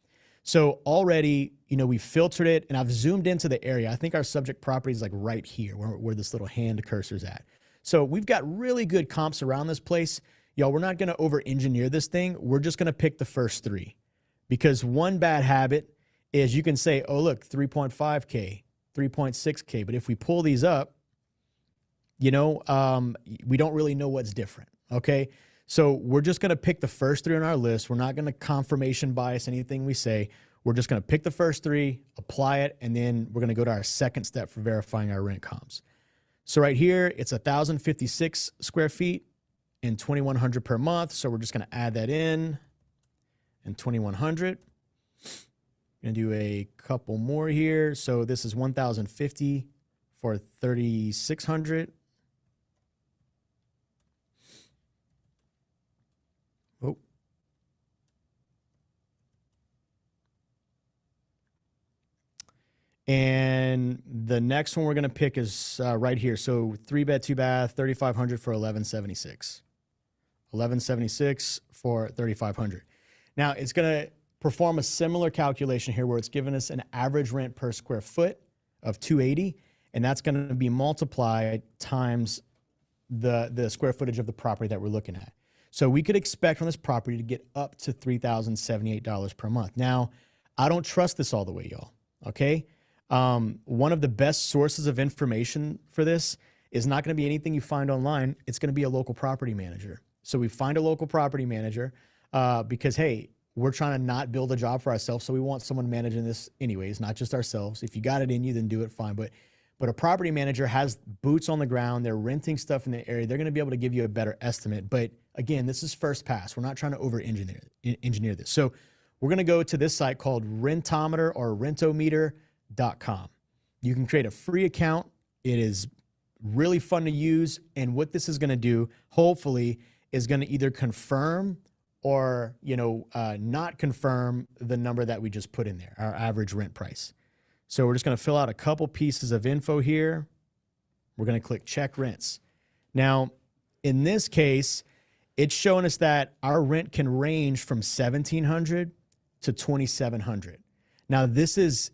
So already, we filtered it and I've zoomed into the area. I think our subject property is like right here where this little hand cursor's at. So we've got really good comps around this place. Y'all, we're not going to over-engineer this thing. We're just going to pick the first three, because one bad habit is you can say, oh, look, 3.5K, 3.6K. But if we pull these up, we don't really know what's different, okay? So we're just going to pick the first three on our list. We're not going to confirmation bias anything we say. We're just going to pick the first three, apply it, and then we're going to go to our second step for verifying our rent comps. So right here, it's 1,056 square feet and $2,100 per month. So we're just going to add that in, and $2,100. Going to do a couple more here. So this is 1,050 for 3,600. Oh. And the next one we're going to pick is right here. So 3-bed, 2-bath, 3,500 for 1,176. 1,176 for 3,500. Now it's going to perform a similar calculation here where it's given us an average rent per square foot of $280, and that's going to be multiplied times the square footage of the property that we're looking at. So we could expect on this property to get up to $3,078 per month. Now, I don't trust this all the way, y'all, okay? One of the best sources of information for this is not going to be anything you find online. It's going to be a local property manager. So we find a local property manager because, hey, we're trying to not build a job for ourselves, so we want someone managing this anyways, not just ourselves. If you got it in you, then do it, fine. But a property manager has boots on the ground. They're renting stuff in the area. They're going to be able to give you a better estimate. But again, this is first pass. We're not trying to over-engineer this. So we're going to go to this site called Rentometer or rentometer.com. You can create a free account. It is really fun to use. And what this is going to do, hopefully, is going to either confirm or, not confirm the number that we just put in there, our average rent price. So we're just going to fill out a couple pieces of info here. We're going to click check rents. Now, in this case, it's showing us that our rent can range from $1,700 to $2,700. Now, this is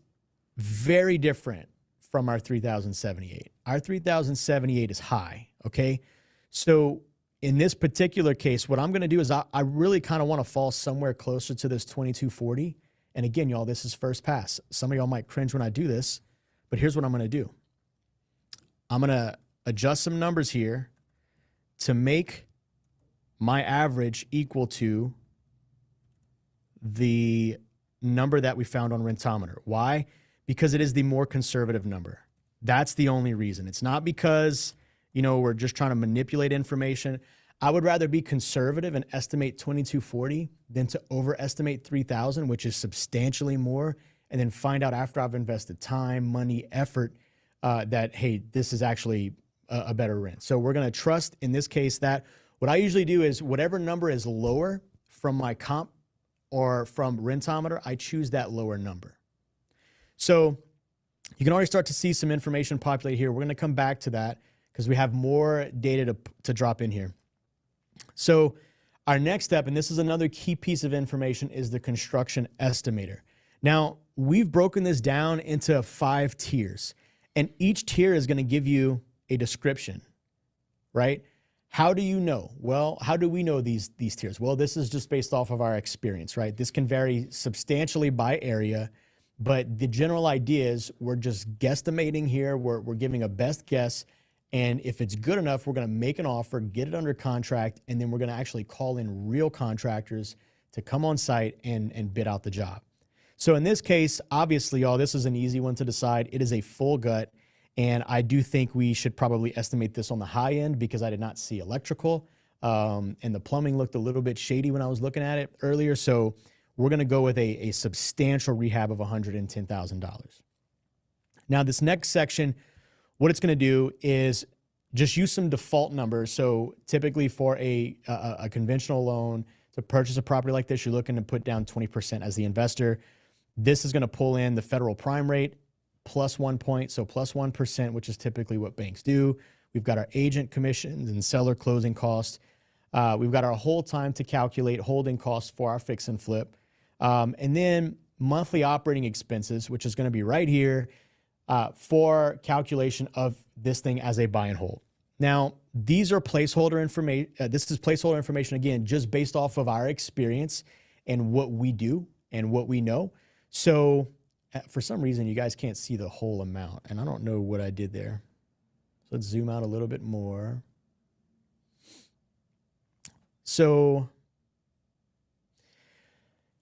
very different from our 3,078. Our 3,078 is high, okay? So in this particular case, what I'm going to do is I really kind of want to fall somewhere closer to this 2,240. And again, y'all, this is first pass. Some of y'all might cringe when I do this, But here's what I'm going to do. I'm going to adjust some numbers here to make my average equal to the number that we found on Rentometer. Why? Because it is the more conservative number. That's the only reason. It's not because, we're just trying to manipulate information. I would rather be conservative and estimate 2240 than to overestimate 3,000, which is substantially more, and then find out after I've invested time, money, effort, that, hey, this is actually a better rent. So we're going to trust, in this case, that what I usually do is whatever number is lower from my comp or from Rentometer, I choose that lower number. So you can already start to see some information populate here. We're going to come back to that because we have more data to drop in here. So our next step, and this is another key piece of information, is the construction estimator. Now, we've broken this down into 5 tiers, and each tier is going to give you a description, right? How do you know? Well, how do we know these tiers? Well, this is just based off of our experience, right? This can vary substantially by area, but the general idea is we're just guesstimating here. We're giving a best guess, and if it's good enough, we're going to make an offer, get it under contract, and then we're going to actually call in real contractors to come on site and bid out the job. So in this case, obviously, y'all, this is an easy one to decide. It is a full gut. And I do think we should probably estimate this on the high end because I did not see electrical. And the plumbing looked a little bit shady when I was looking at it earlier. So we're going to go with a substantial rehab of $110,000. Now, this next section, what it's going to do is just use some default numbers. So typically for a conventional loan to purchase a property like this, you're looking to put down 20% as the investor. This is going to pull in the federal prime rate, plus 1 point, so plus 1%, which is typically what banks do. We've got our agent commissions and seller closing costs. We've got our hold time to calculate holding costs for our fix and flip. And then monthly operating expenses, which is going to be right here for calculation of this thing as a buy and hold. Now, these are placeholder information. This is placeholder information, again, just based off of our experience and what we do and what we know. So for some reason, you guys can't see the whole amount, and I don't know what I did there. So let's zoom out a little bit more. So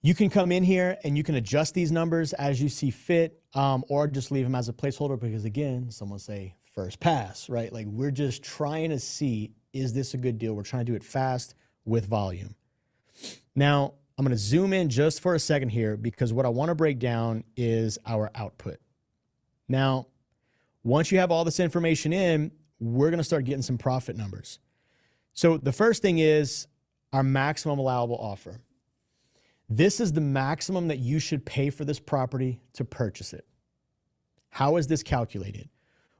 you can come in here and you can adjust these numbers as you see fit, or just leave them as a placeholder because, again, someone say first pass, right? Like, we're just trying to see, is this a good deal? We're trying to do it fast with volume. Now, I'm going to zoom in just for a second here because what I want to break down is our output. Now, once you have all this information in, we're going to start getting some profit numbers. So the first thing is our maximum allowable offer. This is the maximum that you should pay for this property to purchase it. How is this calculated?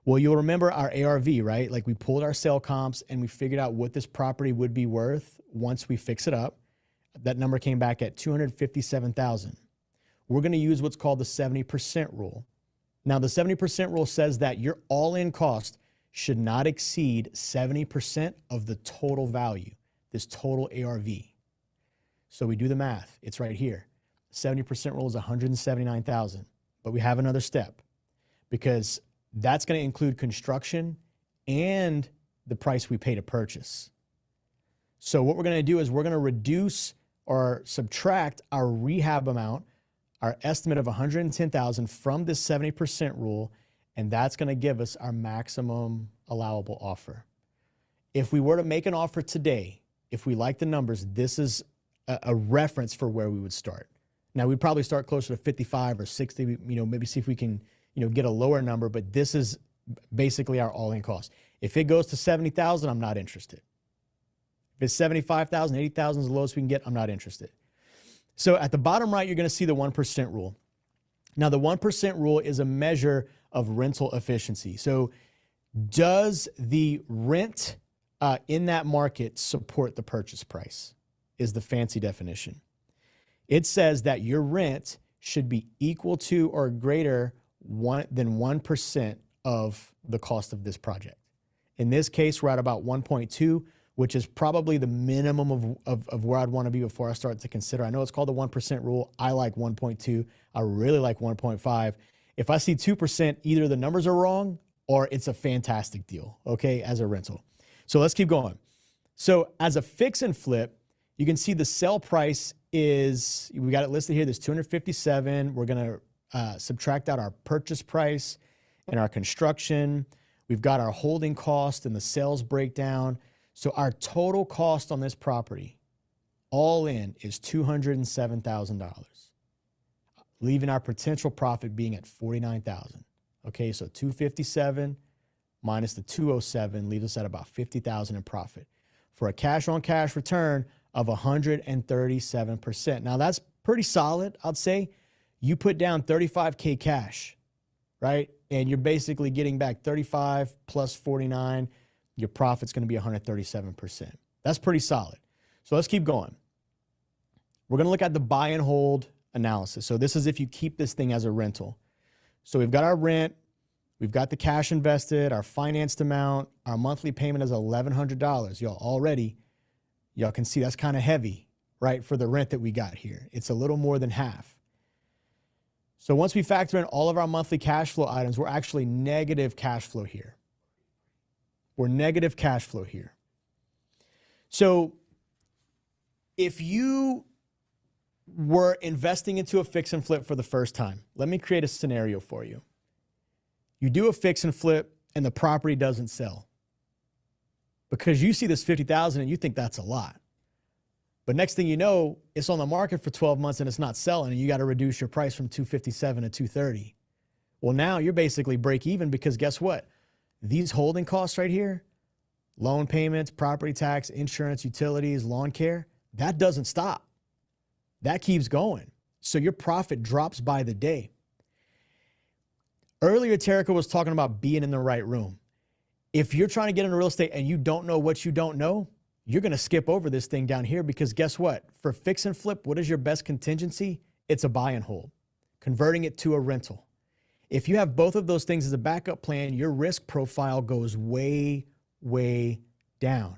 Well, you'll remember our ARV, right? Like, we pulled our sale comps and we figured out what this property would be worth once we fix it up. That number came back at $257,000. We're going to use what's called the 70% rule. Now, the 70% rule says that your all-in cost should not exceed 70% of the total value, this total ARV. So we do the math. It's right here. 70% rule is $179,000. But we have another step because that's going to include construction and the price we pay to purchase. So what we're going to do is we're going to reduce or subtract our rehab amount, our estimate of $110,000 from this 70% rule, and that's going to give us our maximum allowable offer. If we were to make an offer today, if we like the numbers, this is a reference for where we would start. Now, we'd probably start closer to 55 or 60, maybe see if we can, get a lower number, but this is basically our all-in cost. If it goes to 70,000, I'm not interested. If it's 75,000, 80,000 is the lowest we can get, I'm not interested. So at the bottom right, you're going to see the 1% rule. Now, the 1% rule is a measure of rental efficiency. So does the rent in that market support the purchase price is the fancy definition. It says that your rent should be equal to or greater than 1% of the cost of this project. In this case, we're at about 1.2, which is probably the minimum of where I'd want to be before I start to consider. I know it's called the 1% rule. I like 1.2. I really like 1.5. If I see 2%, either the numbers are wrong or it's a fantastic deal, okay, as a rental. So let's keep going. So as a fix and flip, you can see the sell price is, we got it listed here, there's 257. We're going to subtract out our purchase price and our construction. We've got our holding cost and the sales breakdown. So our total cost on this property, all in, is $207,000, leaving our potential profit being at $49,000. Okay, so 257 minus the 207 leaves us at about $50,000 in profit for a cash on cash return of 137%. Now that's pretty solid, I'd say. You put down 35K cash, right? And you're basically getting back 35 plus 49. Your profit's going to be 137%. That's pretty solid. So let's keep going. We're going to look at the buy and hold analysis. So this is if you keep this thing as a rental. So we've got our rent, we've got the cash invested, our financed amount, our monthly payment is $1,100. Y'all already, y'all can see that's kind of heavy, right, for the rent that we got here. It's a little more than half. So once we factor in all of our monthly cash flow items, we're actually negative cash flow here. We're negative cash flow here. So if you were investing into a fix and flip for the first time, let me create a scenario for you. You do a fix and flip and the property doesn't sell because you see this $50,000 and you think that's a lot. But next thing you know, it's on the market for 12 months and it's not selling and you got to reduce your price from $257 to $230. Well, now you're basically break even because guess what? These holding costs right here, loan payments, property tax, insurance, utilities, lawn care, that doesn't stop. That keeps going. So your profit drops by the day. Earlier, Terica was talking about being in the right room. If you're trying to get into real estate and you don't know what you don't know, you're going to skip over this thing down here because guess what? For fix and flip, what is your best contingency? It's a buy and hold, converting it to a rental. If you have both of those things as a backup plan, your risk profile goes way, way down.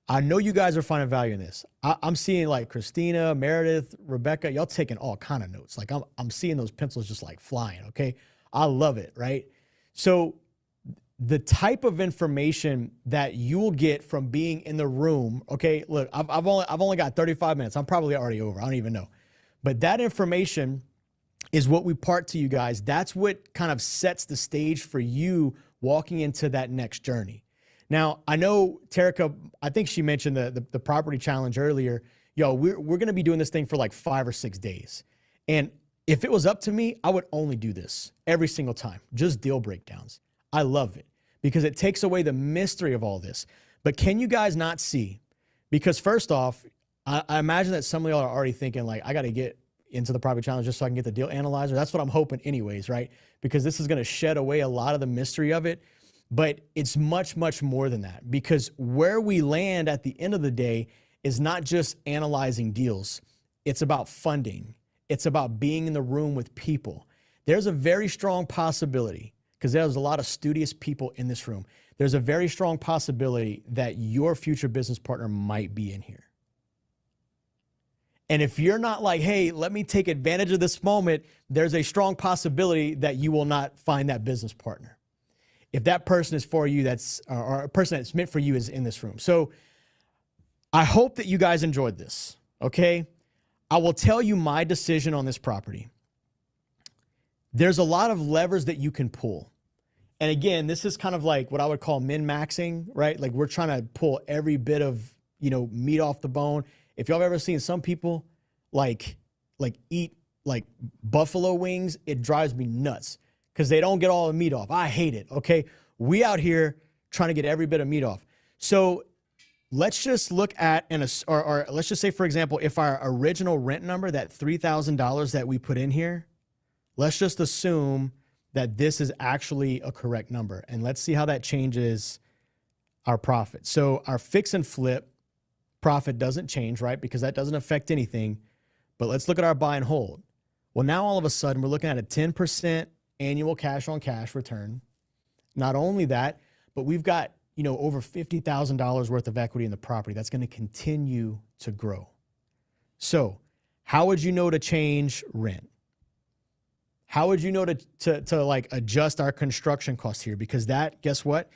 I know you guys are finding value in this. I'm seeing like Christina, Meredith, Rebecca, y'all taking all kind of notes. Like I'm seeing those pencils just like flying, okay? I love it, right? So the type of information that you will get from being in the room, okay, look, I've only got 35 minutes. I'm probably already over. I don't even know. But that information is what we part to you guys. That's what kind of sets the stage for you walking into that next journey. Now, I know Terica, I think she mentioned the property challenge earlier. Yo, we're going to be doing this thing for like 5 or 6 days. And if it was up to me, I would only do this every single time, just deal breakdowns. I love it because it takes away the mystery of all this. But can you guys not see? Because first off, I imagine that some of y'all are already thinking like, I got to get into the property challenge just so I can get the deal analyzer. That's what I'm hoping anyways, right? Because this is going to shed away a lot of the mystery of it. But it's much, much more than that because where we land at the end of the day is not just analyzing deals. It's about funding. It's about being in the room with people. There's a very strong possibility, because there's a lot of studious people in this room. There's a very strong possibility that your future business partner might be in here. And if you're not like, hey, let me take advantage of this moment, there's a strong possibility that you will not find that business partner. If that person is for you, or a person that's meant for you is in this room. So I hope that you guys enjoyed this, okay? I will tell you my decision on this property. There's a lot of levers that you can pull. And again, this is kind of like what I would call min-maxing, right? Like we're trying to pull every bit of, meat off the bone. If y'all have ever seen some people like eat like buffalo wings, it drives me nuts because they don't get all the meat off. I hate it, okay? We out here trying to get every bit of meat off. So let's just look at, or let's just say, for example, if our original rent number, that $3,000 that we put in here, let's just assume that this is actually a correct number. And let's see how that changes our profit. So our fix and flip profit doesn't change, right? Because that doesn't affect anything. But let's look at our buy and hold. Well, now all of a sudden we're looking at a 10% annual cash on cash return. Not only that, but we've got, over $50,000 worth of equity in the property. That's going to continue to grow. So how would you know to change rent? How would you know to like adjust our construction costs here? Because that, guess what,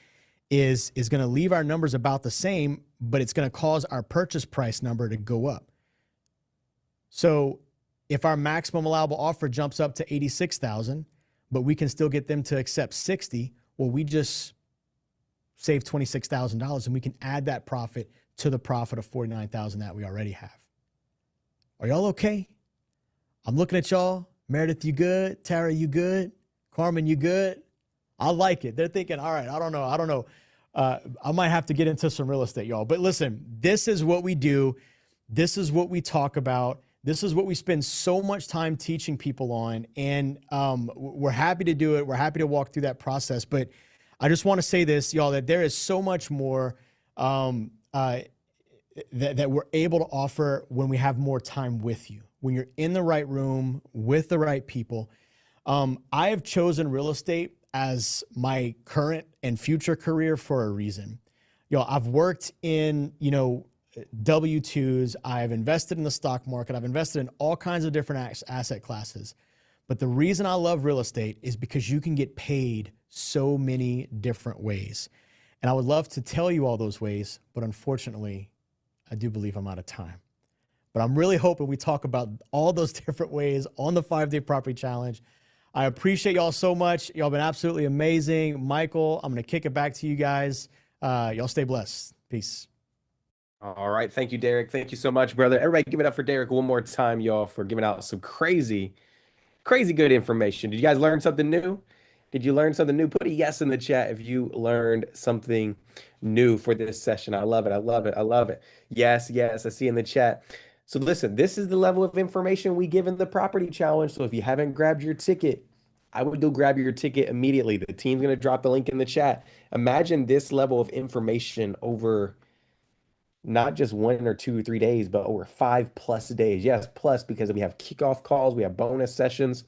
is going to leave our numbers about the same, but it's going to cause our purchase price number to go up. So if our maximum allowable offer jumps up to 86,000, but we can still get them to accept 60, well, we just save $26,000 and we can add that profit to the profit of 49,000 that we already have. Are y'all okay? I'm looking at y'all. Meredith, you good? Tara, you good? Carmen, you good? I like it. They're thinking, all right, I don't know. I might have to get into some real estate, y'all. But listen, this is what we do. This is what we talk about. This is what we spend so much time teaching people on. And we're happy to do it. We're happy to walk through that process. But I just want to say this, y'all, that there is so much more that we're able to offer when we have more time with you, when you're in the right room with the right people. I have chosen real estate as my current and future career for a reason. I've worked in, W-2s. I've invested in the stock market. I've invested in all kinds of different asset classes. But the reason I love real estate is because you can get paid so many different ways. And I would love to tell you all those ways, but unfortunately, I do believe I'm out of time. But I'm really hoping we talk about all those different ways on the 5-Day Property Challenge. I appreciate y'all so much. Y'all been absolutely amazing. Michael, I'm going to kick it back to you guys. Y'all stay blessed. Peace. All right. Thank you, Derek. Thank you so much, brother. Everybody give it up for Derek one more time, y'all, for giving out some crazy good information. Did you guys learn something new? Did you learn something new? Put a yes in the chat if you learned something new for this session. I love it. I love it. I love it. Yes, I see in the chat. So listen, this is the level of information we give in the property challenge. So if you haven't grabbed your ticket, I would go grab your ticket immediately. The team's going to drop the link in the chat. Imagine this level of information over not just 1 or 2 or 3 days, but over 5+ days. Yes, plus, because we have kickoff calls, we have bonus sessions.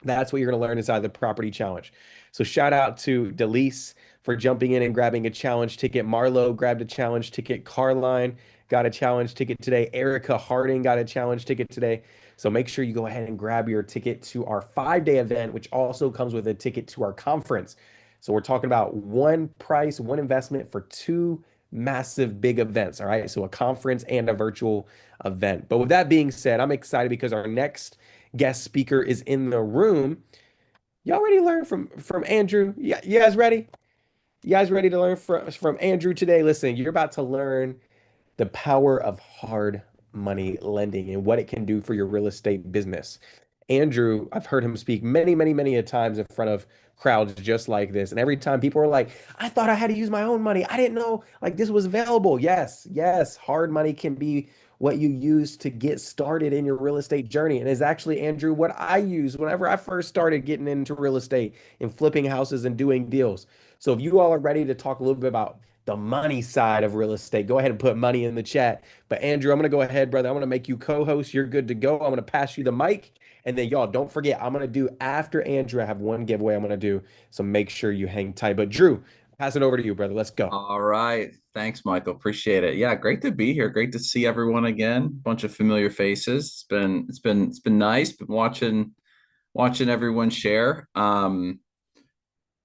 That's what you're going to learn inside the property challenge. So shout out to Delise for jumping in and grabbing a challenge ticket. Marlo grabbed a challenge ticket. Carline got a challenge ticket today. Erica Harding got a challenge ticket today. So make sure you go ahead and grab your ticket to our 5-day event, which also comes with a ticket to our conference. So we're talking about one price, one investment for 2 massive big events. All right. So a conference and a virtual event. But with that being said, I'm excited because our next guest speaker is in the room. Y'all ready to learn from Andrew? Yeah, you guys ready? You guys ready to learn from Andrew today? Listen, you're about to learn the power of hard money lending and what it can do for your real estate business. Andrew, I've heard him speak many a times in front of crowds just like this. And every time people are like, I thought I had to use my own money. I didn't know like this was available. Yes, hard money can be what you use to get started in your real estate journey. And is actually, Andrew, what I use whenever I first started getting into real estate and flipping houses and doing deals. So if you all are ready to talk a little bit about the money side of real estate, go ahead and put money in the chat. But Andrew, I'm going to go ahead, brother. I'm going to make you co-host. You're good to go. I'm going to pass you the mic. And then y'all, don't forget, I'm going to do after Andrew, I have one giveaway I'm going to do. So make sure you hang tight. But Drew, pass it over to you, brother. Let's go. All right. Thanks, Michael. Appreciate it. Yeah, great to be here. Great to see everyone again. Bunch of familiar faces. It's been nice. Been watching everyone share.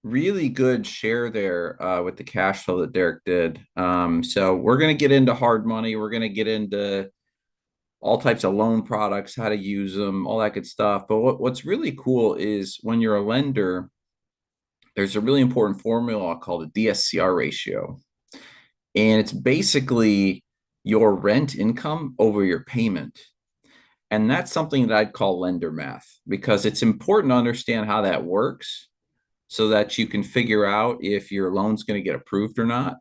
Really good share there with the cash flow that Derek did. So we're going to get into hard money. We're going to get into all types of loan products, how to use them, all that good stuff. But what's really cool is when you're a lender, there's a really important formula called the DSCR ratio. And it's basically your rent income over your payment. And that's something that I'd call lender math, because it's important to understand how that works so that you can figure out if your loan's going to get approved or not.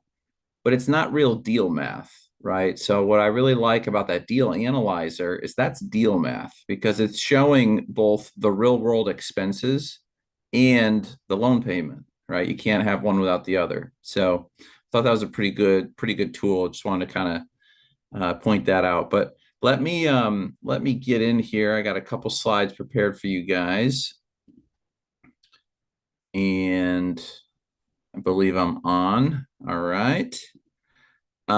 But it's not real deal math, right? So what I really like about that deal analyzer is that's deal math, because it's showing both the real world expenses and the loan payment, right? You can't have one without the other. So I thought that was a pretty good tool. I just wanted to kind of point that out. But let me get in here. I got a couple slides prepared for you guys. And I believe I'm on. All right. So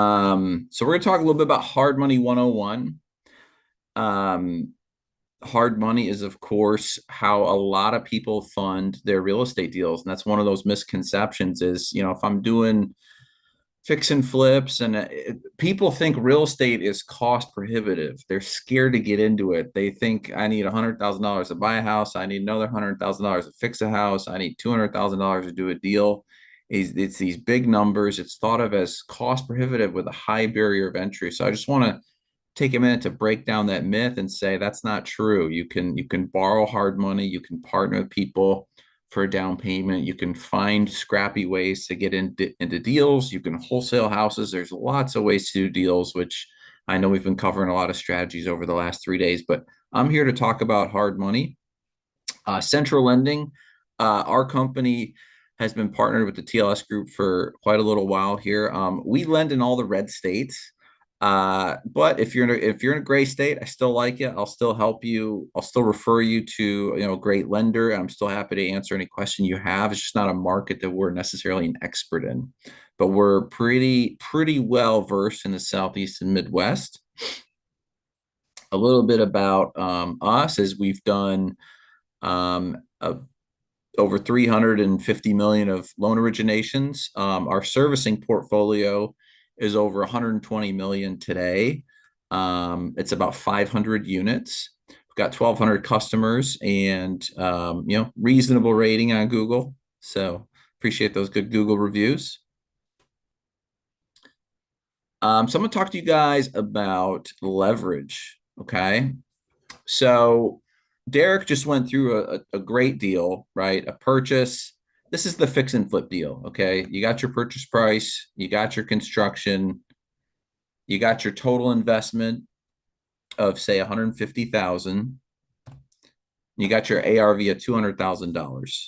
we're going to talk a little bit about hard money 101. hard money is, of course, how a lot of people fund their real estate deals. And that's one of those misconceptions is, if I'm doing fix and flips and people think real estate is cost prohibitive. They're scared to get into it. They think I need $100,000 to buy a house. I need another $100,000 to fix a house. I need $200,000 to do a deal. It's these big numbers. It's thought of as cost prohibitive with a high barrier of entry. So I just want to take a minute to break down that myth and say that's not true. You can borrow hard money. You can partner with people for a down payment. You can find scrappy ways to get into deals. You can wholesale houses. There's lots of ways to do deals, which I know we've been covering a lot of strategies over the last 3 days, but I'm here to talk about hard money. Central Lending, our company has been partnered with the TLS group for quite a little while here. We lend in all the red states. But if you're in a gray state, I still like you. I'll still help you. I'll still refer you to a great lender. I'm still happy to answer any question you have. It's just not a market that we're necessarily an expert in, but we're pretty well versed in the Southeast and Midwest. A little bit about us is we've done over 350 million of loan originations. Our servicing portfolio is over 120 million today. It's about 500 units. We've got 1,200 customers and reasonable rating on Google. So appreciate those good Google reviews. So I'm going to talk to you guys about leverage. Okay, so Derek just went through a great deal, right? A purchase. This is the fix and flip deal. Okay, you got your purchase price, you got your construction, you got your total investment of say 150,000. You got your ARV of $200,000.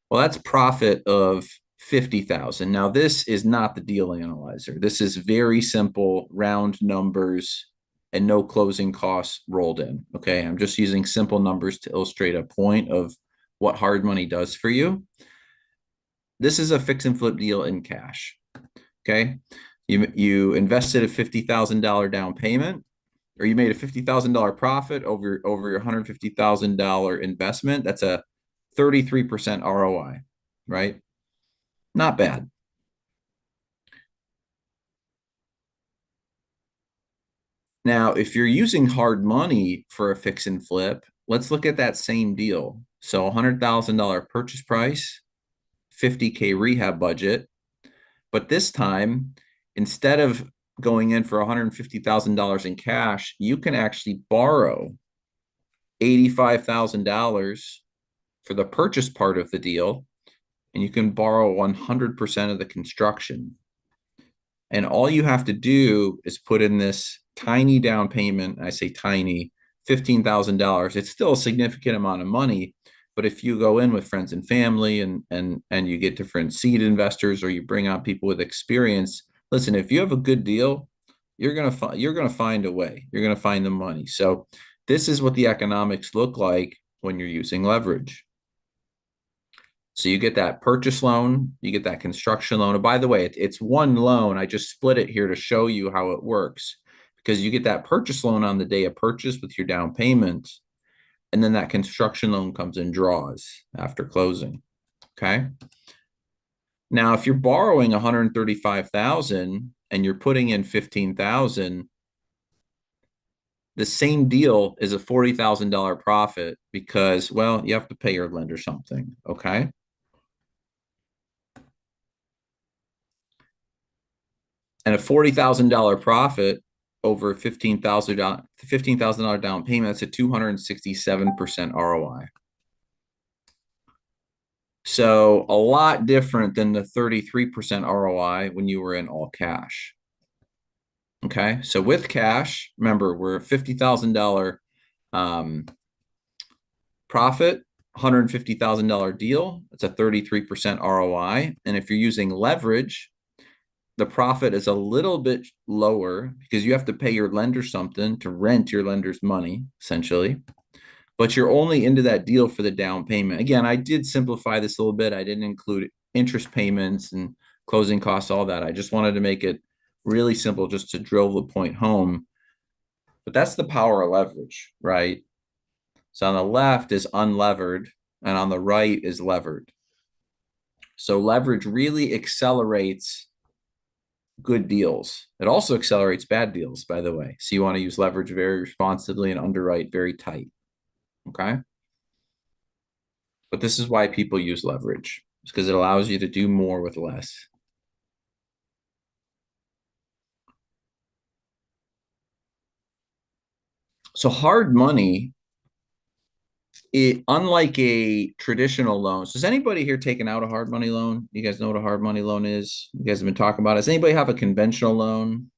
Well, that's profit of 50,000. Now, this is not the deal analyzer. This is very simple, round numbers and no closing costs rolled in. Okay, I'm just using simple numbers to illustrate a point of what hard money does for you. This is a fix and flip deal in cash. Okay, you invested a $50,000 down payment, or you made a $50,000 profit over your $150,000 investment. That's a 33% ROI, right? Not bad. Now, if you're using hard money for a fix and flip, let's look at that same deal. So $100,000 purchase price, 50K rehab budget. But this time, instead of going in for $150,000 in cash, you can actually borrow $85,000 for the purchase part of the deal, and you can borrow 100% of the construction. And all you have to do is put in this tiny down payment. I say tiny, $15,000. It's still a significant amount of money. But if you go in with friends and family and you get different seed investors, or you bring on people with experience, listen, if you have a good deal, you're gonna find a way. You're gonna find the money. So this is what the economics look like when you're using leverage. So you get that purchase loan, you get that construction loan. And by the way, it's one loan. I just split it here to show you how it works, because you get that purchase loan on the day of purchase with your down payment, and then that construction loan comes in draws after closing. Okay. Now, if you're borrowing 135,000 and you're putting in 15,000, the same deal is a $40,000 profit because, well, you have to pay your lender something. Okay. And a $40,000 profit over $15,000 down payment, that's a 267% ROI. So a lot different than the 33% ROI when you were in all cash. Okay, so with cash, remember, we're a $50,000 profit, $150,000 deal. It's a 33% ROI. And if you're using leverage, the profit is a little bit lower because you have to pay your lender something to rent your lender's money, essentially. But you're only into that deal for the down payment. Again, I did simplify this a little bit. I didn't include interest payments and closing costs, all that. I just wanted to make it really simple just to drill the point home. But that's the power of leverage, right? So on the left is unlevered, and on the right is levered. So leverage really accelerates good deals. It also accelerates bad deals, by the way. So you want to use leverage very responsibly and underwrite very tight. Okay. But this is why people use leverage. It's because it allows you to do more with less. So hard money, unlike a traditional loan. So has anybody here taken out a hard money loan? You guys know what a hard money loan is? You guys have been talking about it. Does anybody have a conventional loan,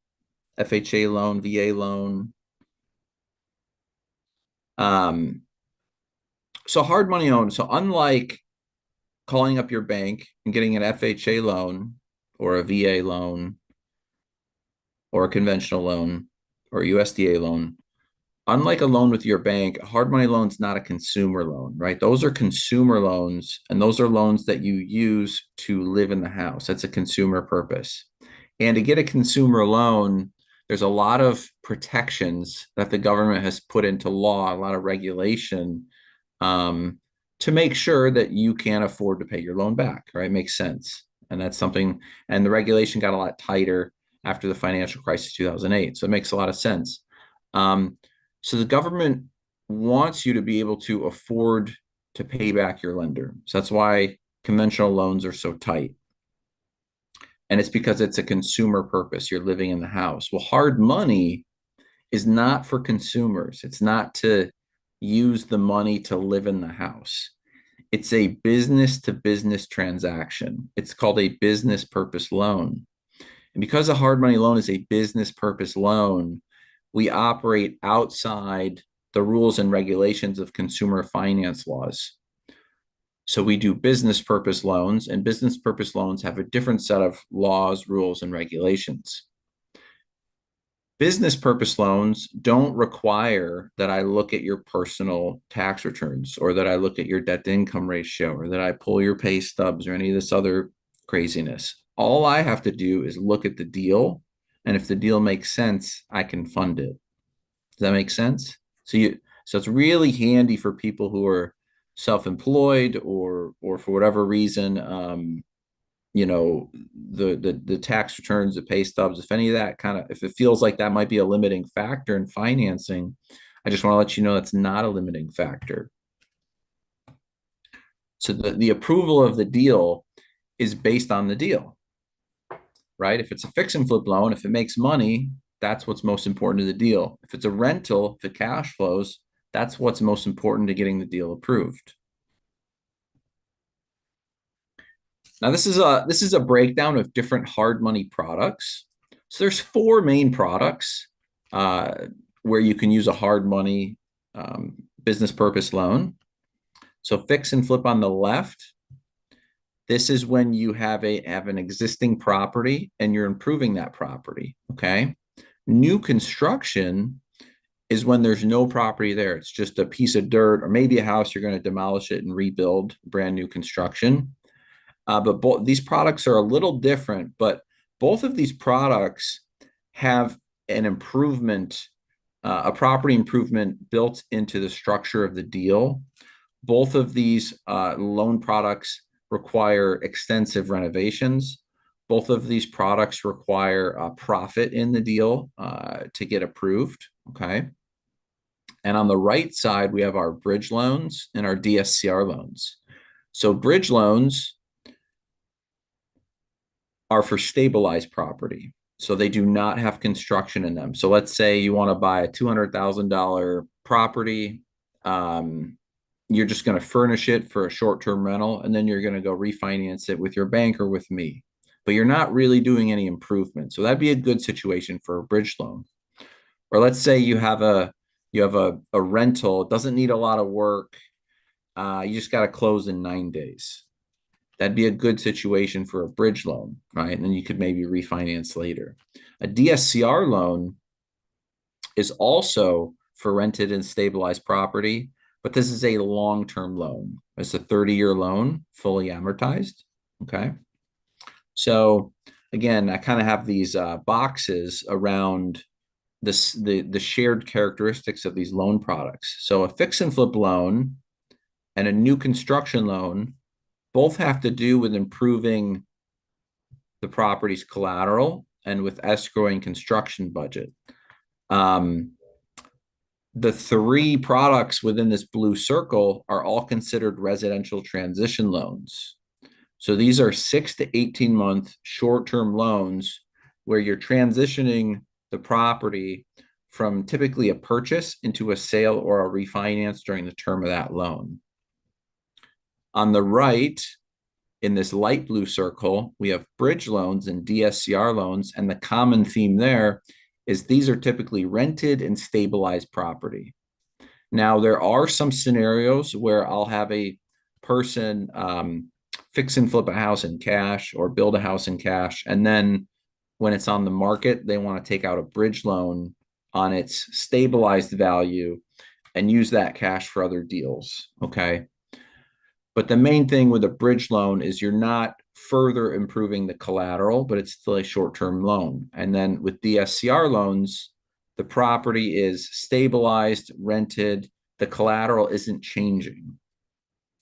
FHA loan, VA loan? So hard money loan. So unlike calling up your bank and getting an FHA loan or a VA loan or a conventional loan or a USDA loan, unlike a loan with your bank, a hard money loan is not a consumer loan, right? Those are consumer loans, and those are loans that you use to live in the house. That's a consumer purpose. And to get a consumer loan, there's a lot of protections that the government has put into law, a lot of regulation to make sure that you can afford to pay your loan back, right? Makes sense. And that's something, and the regulation got a lot tighter after the financial crisis 2008. So it makes a lot of sense. So the government wants you to be able to afford to pay back your lender. So that's why conventional loans are so tight. And it's because it's a consumer purpose. You're living in the house. Well, hard money is not for consumers. It's not to use the money to live in the house. It's a business to business transaction. It's called a business purpose loan. And because a hard money loan is a business purpose loan, we operate outside the rules and regulations of consumer finance laws. So we do business purpose loans, and business purpose loans have a different set of laws, rules, and regulations. Business purpose loans don't require that I look at your personal tax returns or that I look at your debt to income ratio or that I pull your pay stubs or any of this other craziness. All I have to do is look at the deal, and if the deal makes sense, I can fund it. Does that make sense? So it's really handy for people who are self-employed or for whatever reason, the tax returns, the pay stubs, if any of that if it feels like that might be a limiting factor in financing, I just want to let you know that's not a limiting factor. So the approval of the deal is based on the deal, right? If it's a fix and flip loan, if it makes money, that's what's most important to the deal. If it's a rental, if it cash flows, that's what's most important to getting the deal approved. Now, this is a breakdown of different hard money products. So there's 4 main products where you can use a hard money business purpose loan. So fix and flip on the left. This is when you have an existing property and you're improving that property. Okay. New construction is when there's no property there. It's just a piece of dirt or maybe a house. You're going to demolish it and rebuild brand new construction. But these products are a little different, but both of these products have an improvement, a property improvement built into the structure of the deal. Both of these loan products require extensive renovations. Both of these products require a profit in the deal to get approved, okay? And on the right side, we have our bridge loans and our DSCR loans. So bridge loans are for stabilized property. So they do not have construction in them. So let's say you want to buy a $200,000 property. You're just going to furnish it for a short-term rental, and then you're going to go refinance it with your bank or with me. But you're not really doing any improvement. So that'd be a good situation for a bridge loan. Or let's say you have a rental, it doesn't need a lot of work. You just got to close in 9 days. That'd be a good situation for a bridge loan, right? And then you could maybe refinance later. A DSCR loan is also for rented and stabilized property, but this is a long-term loan. It's a 30-year loan, fully amortized, okay? So again, I kind of have these boxes around the shared characteristics of these loan products. So a fix and flip loan and a new construction loan both have to do with improving the property's collateral and with escrowing construction budget. The three products within this blue circle are all considered residential transition loans. So these are 6 to 18 month short-term loans where you're transitioning the property from typically a purchase into a sale or a refinance during the term of that loan. On the right, in this light blue circle, we have bridge loans and DSCR loans, and the common theme there is these are typically rented and stabilized property. Now, there are some scenarios where I'll have a person fix and flip a house in cash or build a house in cash, and then when it's on the market, they want to take out a bridge loan on its stabilized value and use that cash for other deals, okay? But the main thing with a bridge loan is you're not further improving the collateral, but it's still a short-term loan. And then with DSCR loans, the property is stabilized, rented, the collateral isn't changing.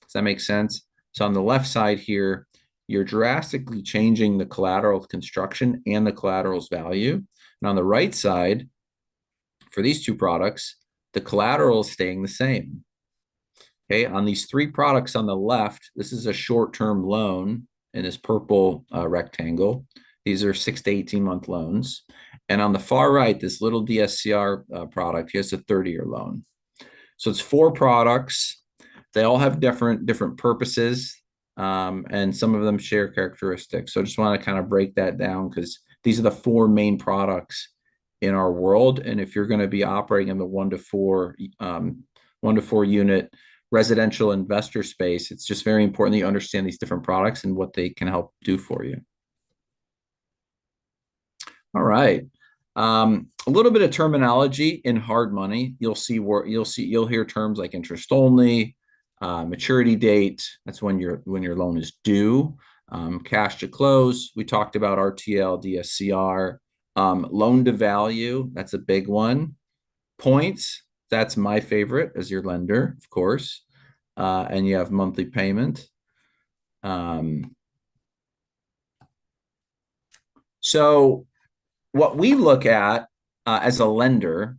Does that make sense? So on the left side here, you're drastically changing the collateral construction and the collateral's value. And on the right side, for these two products, the collateral is staying the same. Okay, on these three products on the left, this is a short-term loan in this purple rectangle. These are 6 to 18 month loans. And on the far right, this little DSCR product, here's a 30-year loan. So it's 4 products. They all have different purposes, and some of them share characteristics. So I just want to kind of break that down because these are the 4 main products in our world. And if you're going to be operating in the 1 to 4 unit residential investor space, it's just very important that you understand these different products and what they can help do for you. All right. A little bit of terminology in hard money. You'll hear terms like interest only, maturity date. That's when your loan is due. Cash to close. We talked about RTL, DSCR. Loan to value. That's a big one. Points. That's my favorite as your lender, of course. And you have monthly payment. So what we look at as a lender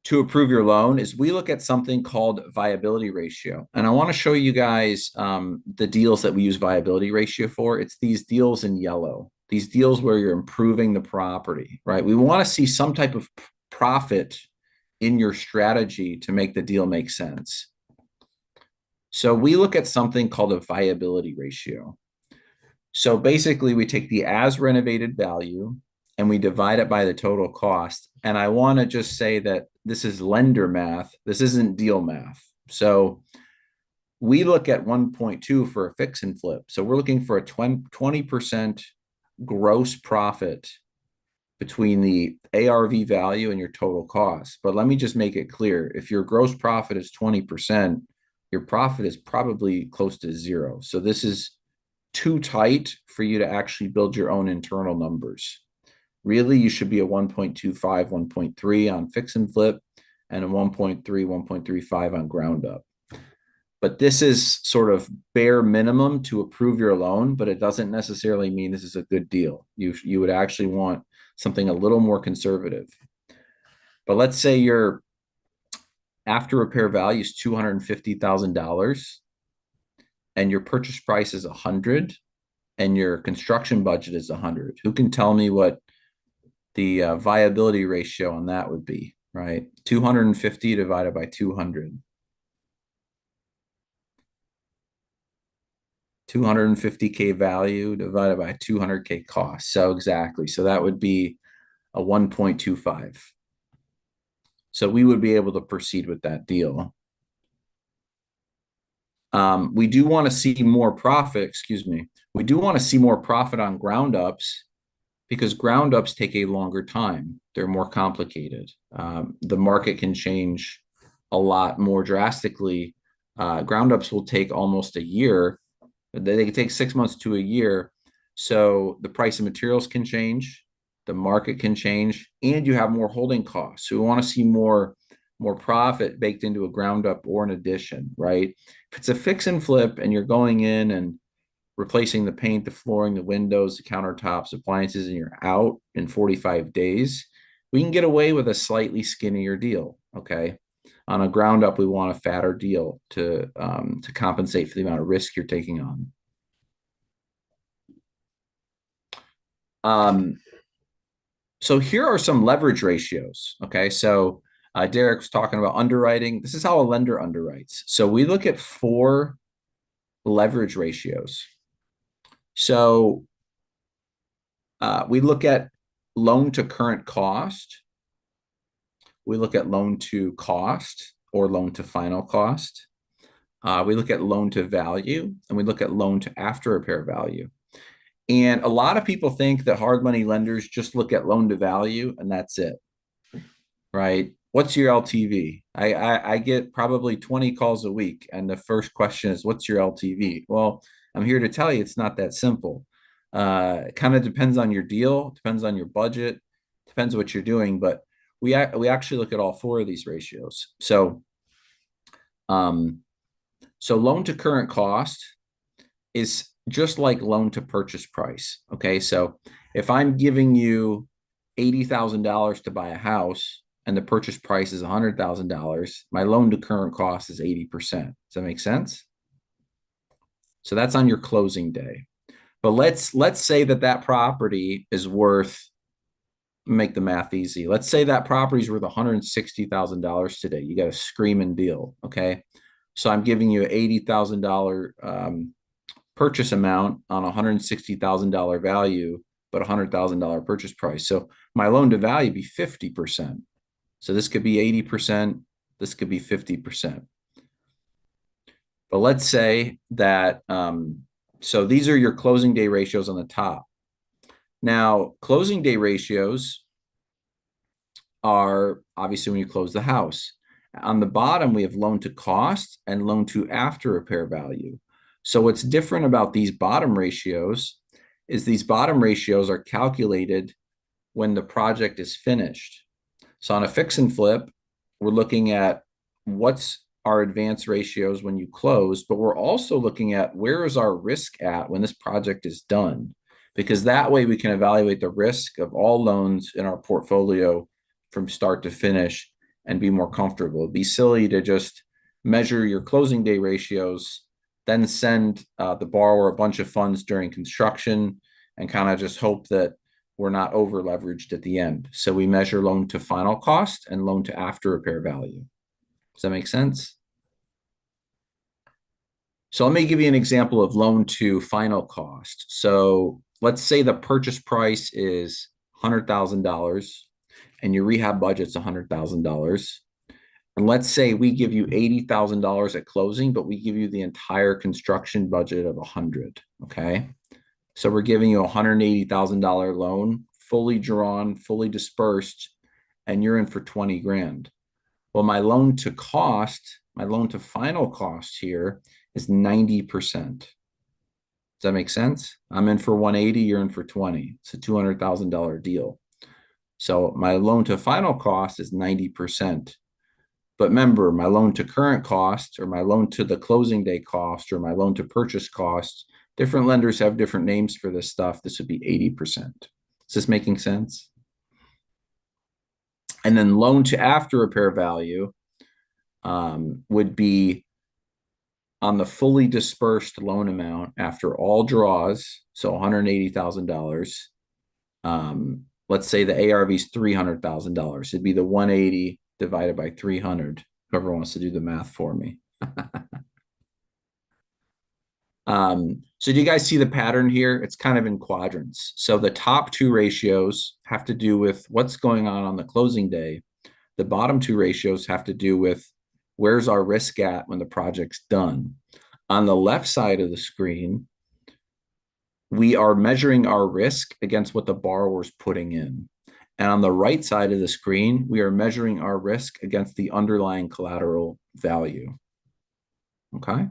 to approve your loan is we look at something called viability ratio. And I want to show you guys the deals that we use viability ratio for. It's these deals in yellow, these deals where you're improving the property, right? We want to see some type of profit in your strategy to make the deal make sense. So we look at something called a viability ratio. So basically we take the as renovated value and we divide it by the total cost. And I want to just say that this is lender math. This isn't deal math. So we look at 1.2 for a fix and flip. So we're looking for a 20% gross profit between the ARV value and your total cost. But let me just make it clear. If your gross profit is 20%, your profit is probably close to 0. So this is too tight for you to actually build your own internal numbers. Really, you should be a 1.25, 1.3 on fix and flip and a 1.3, 1.35 on ground up. But this is sort of bare minimum to approve your loan, but it doesn't necessarily mean this is a good deal. You would actually want something a little more conservative. But let's say your after repair value is $250,000 and your purchase price is 100 and your construction budget is 100. Who can tell me what the viability ratio on that would be, right? 250 divided by 200. 250K value divided by 200K cost. So exactly. So that would be a 1.25. So we would be able to proceed with that deal. We do want to see more profit, We do want to see more profit on ground ups because ground ups take a longer time. They're more complicated. The market can change a lot more drastically. Ground ups will take almost a year. They can take 6 months to a year. So the price of materials can change. the market can change, and you have more holding costs. So we want to see more profit baked into a ground up or an addition, right? If it's a fix and flip and you're going in and replacing the paint, the flooring, the windows, the countertops, appliances, and you're out in 45 days, we can get away with a slightly skinnier deal, okay? On a ground up, we want a fatter deal to compensate for the amount of risk you're taking on. So here are some leverage ratios, okay? So Derek's talking about underwriting. This is how a lender underwrites. So we look at 4 leverage ratios. So we look at loan to current cost. We look at loan to cost or loan to final cost. We look at loan to value, and we look at loan to after repair value. And a lot of people think that hard money lenders just look at loan to value and that's it, right? What's your LTV? I get probably 20 calls a week, and the first question is, what's your LTV? Well, I'm here to tell you it's not that simple. It kind of depends on your deal, depends on your budget, depends what you're doing, but we actually look at all 4 of these ratios. So loan to current cost is just like loan to purchase price. Okay, so if I'm giving you $80,000 to buy a house and the purchase price is $100,000, my loan to current cost is 80%. Does that make sense? So that's on your closing day. But let's say that property is worth, make the math easy. Let's say that property is worth $160,000 today. You got a screaming deal. Okay, so I'm giving you an $80,000 purchase amount on $160,000 value, but $100,000 purchase price. So my loan to value be 50%. So this could be 80%. This could be 50%. But let's say that, so these are your closing day ratios on the top. Now, closing day ratios are obviously when you close the house. On the bottom, we have loan to cost and loan to after repair value. So what's different about these bottom ratios is these bottom ratios are calculated when the project is finished. So on a fix and flip, we're looking at what's our advance ratios when you close, but we're also looking at where is our risk at when this project is done, because that way we can evaluate the risk of all loans in our portfolio from start to finish and be more comfortable. It'd be silly to just measure your closing day ratios, then send the borrower a bunch of funds during construction and kind of just hope that we're not over leveraged at the end. So we measure loan to final cost and loan to after repair value. Does that make sense? So let me give you an example of loan to final cost. So let's say the purchase price is $100,000 and your rehab budget's $100,000. And let's say we give you $80,000 at closing, but we give you the entire construction budget of $100,000, okay? So we're giving you a $180,000 loan, fully drawn, fully dispersed, and you're in for 20 grand. Well, my loan to cost, my loan to final cost here is 90%. Does that make sense? I'm in for 180, you're in for 20. It's a $200,000 deal. So my loan to final cost is 90%. But remember, my loan to current cost, or my loan to the closing day cost, or my loan to purchase cost, different lenders have different names for this stuff. This would be 80%. Is this making sense? And then loan to after repair value would be on the fully dispersed loan amount after all draws, so $180,000. Let's say the ARV is $300,000. It'd be the 180 divided by 300. Whoever wants to do the math for me. So do you guys see the pattern here? It's kind of in quadrants. So the top 2 ratios have to do with what's going on the closing day. The bottom 2 ratios have to do with where's our risk at when the project's done. On the left side of the screen, we are measuring our risk against what the borrower's putting in. And on the right side of the screen, we are measuring our risk against the underlying collateral value. Okay.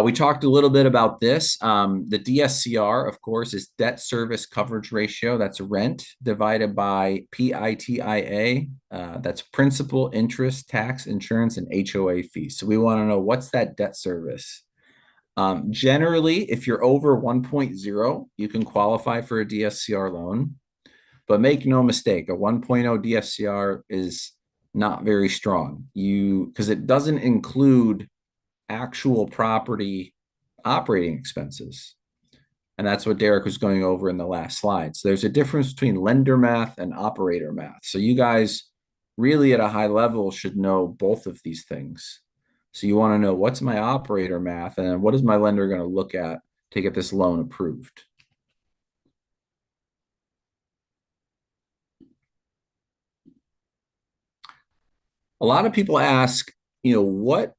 We talked a little bit about this. The DSCR, of course, is debt service coverage ratio. That's rent divided by PITIA. That's principal, interest, tax, insurance, and HOA fees. So we want to know, what's that debt service? Generally, if you're over 1.0, you can qualify for a DSCR loan. But make no mistake, a 1.0 DSCR is not very strong. Because it doesn't include actual property operating expenses. And that's what Derek was going over in the last slide. So there's a difference between lender math and operator math. So you guys really at a high level should know both of these things. So you want to know, what's my operator math, and what is my lender going to look at to get this loan approved? A lot of people ask, what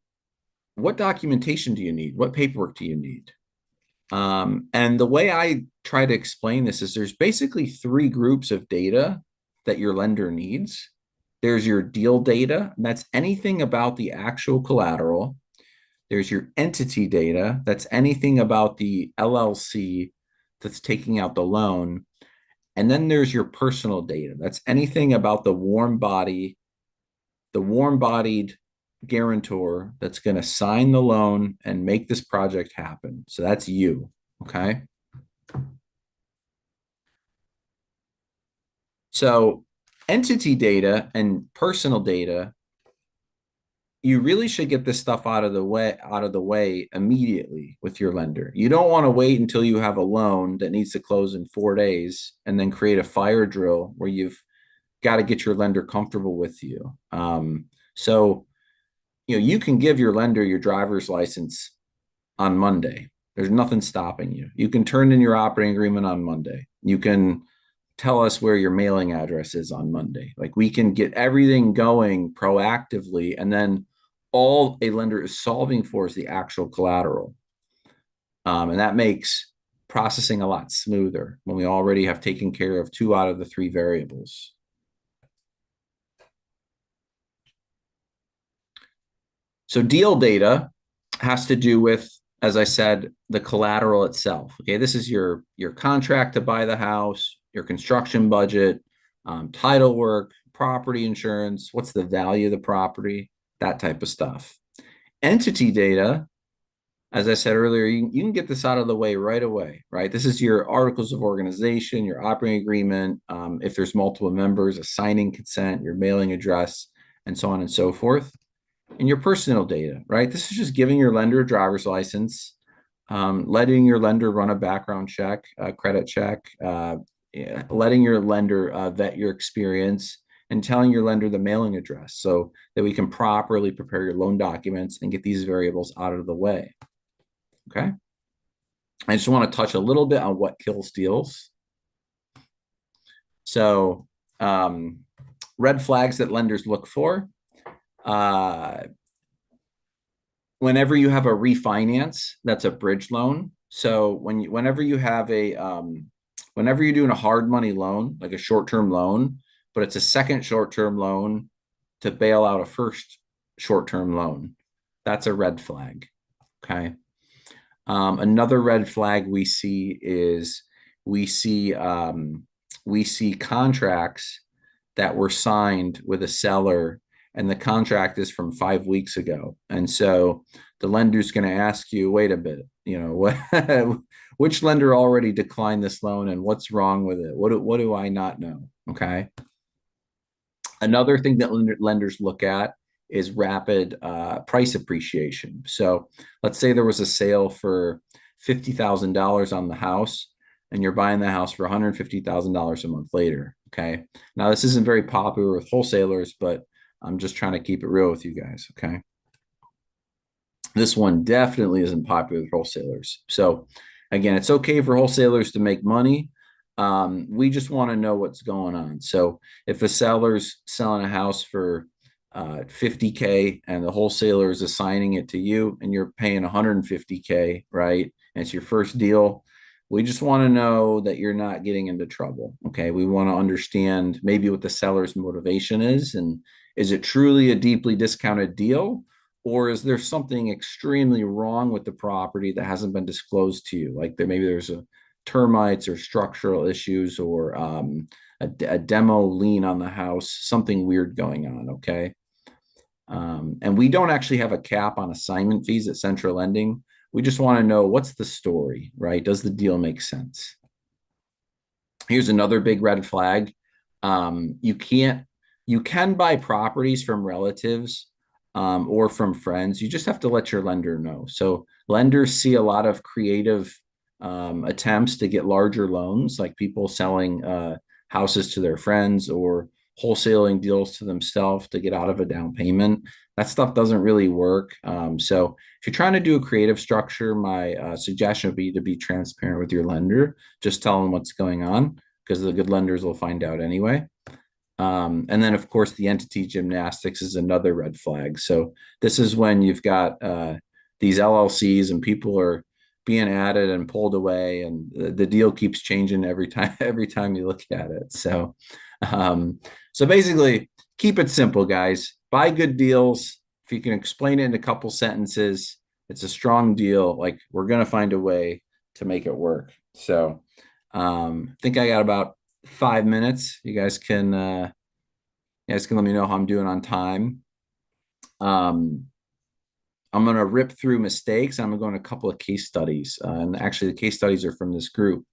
documentation do you need? What paperwork do you need? And the way I try to explain this is, there's basically three groups of data that your lender needs. There's your deal data, and that's anything about the actual collateral. There's your entity data, that's anything about the LLC that's taking out the loan. And then there's your personal data, that's anything about the warm-bodied guarantor that's going to sign the loan and make this project happen. So that's you, okay? So entity data and personal data, you really should get this stuff out of the way immediately with your lender. You don't want to wait until you have a loan that needs to close in 4 days and then create a fire drill where you've got to get your lender comfortable with you. So you can give your lender your driver's license on Monday. There's nothing stopping you. You can turn in your operating agreement on Monday. You can tell us where your mailing address is on Monday. Like, we can get everything going proactively, and then all a lender is solving for is the actual collateral. And that makes processing a lot smoother when we already have taken care of 2 out of the 3 variables. So deal data has to do with, as I said, the collateral itself. Okay, this is your contract to buy the house, your construction budget, title work, property insurance, what's the value of the property, that type of stuff. Entity data, as I said earlier, you can get this out of the way right away, right? This is your articles of organization, your operating agreement, if there's multiple members, a signing consent, your mailing address, and so on and so forth. And your personal data, right? This is just giving your lender a driver's license, letting your lender run a background check, a credit check, letting your lender vet your experience, and telling your lender the mailing address so that we can properly prepare your loan documents and get these variables out of the way. Okay. I just want to touch a little bit on what kills deals. So red flags that lenders look for. Whenever you have a refinance, that's a bridge loan. So whenever you're doing a hard money loan, like a short-term loan, but it's a second short-term loan to bail out a first short-term loan, that's a red flag. Okay. Another red flag we see is we see contracts that were signed with a seller, and the contract is from 5 weeks ago. And so the lender's going to ask you, wait a bit, which lender already declined this loan and what's wrong with it? What do I not know? Okay. Another thing that lenders look at is rapid price appreciation. So let's say there was a sale for $50,000 on the house, and you're buying the house for $150,000 a month later. Okay. Now, this isn't very popular with wholesalers, but I'm just trying to keep it real with you guys. Okay. This one definitely isn't popular with wholesalers. So again, it's okay for wholesalers to make money. We just want to know what's going on. So if a seller's selling a house for $50K and the wholesaler is assigning it to you and you're paying $150K, right? And it's your first deal. We just want to know that you're not getting into trouble. Okay. We want to understand maybe what the seller's motivation is. And is it truly a deeply discounted deal? Or is there something extremely wrong with the property that hasn't been disclosed to you? Like maybe there's a termites or structural issues, or a demo lien on the house, something weird going on, okay? And we don't actually have a cap on assignment fees at Central Lending. We just want to know, what's the story, right? Does the deal make sense? Here's another big red flag. You can buy properties from relatives or from friends. You just have to let your lender know. So lenders see a lot of creative attempts to get larger loans, like people selling houses to their friends or wholesaling deals to themselves to get out of a down payment. That stuff doesn't really work. So if you're trying to do a creative structure, my suggestion would be to be transparent with your lender. Just tell them what's going on, because the good lenders will find out anyway. And then, of course, the entity gymnastics is another red flag. So this is when you've got these LLCs and people are being added and pulled away, and the deal keeps changing every time you look at it. So basically, keep it simple, guys. Buy good deals. If you can explain it in a couple sentences, it's a strong deal. Like, we're gonna find a way to make it work. So I think I got about 5 minutes. You guys can let me know how I'm doing on time. I'm going to rip through mistakes. I'm going to go in a couple of case studies. And actually, the case studies are from this group.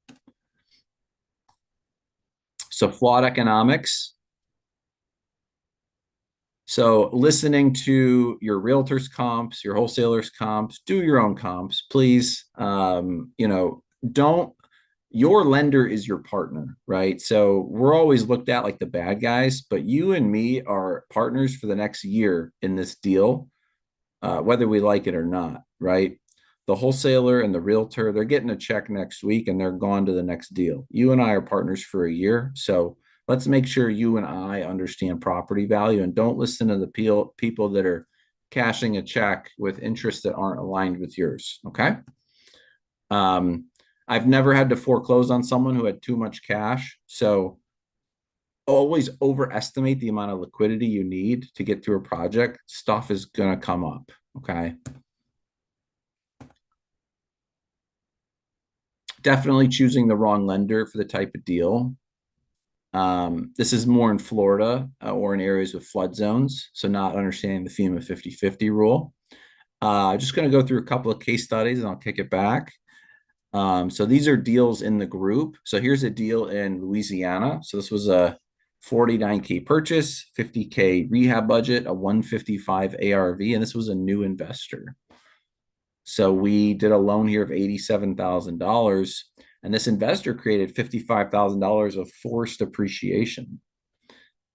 So flawed economics. So listening to your realtors comps, your wholesalers comps, do your own comps, please. Your lender is your partner, right? So we're always looked at like the bad guys, but you and me are partners for the next year in this deal, whether we like it or not, right? The wholesaler and the realtor, they're getting a check next week and they're gone to the next deal. You and I are partners for a year. So let's make sure you and I understand property value, and don't listen to the people that are cashing a check with interests that aren't aligned with yours, okay? I've never had to foreclose on someone who had too much cash. So always overestimate the amount of liquidity you need to get through a project. Stuff is going to come up, okay? Definitely choosing the wrong lender for the type of deal. This is more in Florida or in areas with flood zones, so not understanding the FEMA 50/50 rule. Just going to go through a couple of case studies and I'll kick it back. So these are deals in the group. So here's a deal in Louisiana. So this was a 49K purchase, 50K rehab budget, a 155 ARV, and this was a new investor. So we did a loan here of $87,000, and this investor created $55,000 of forced appreciation.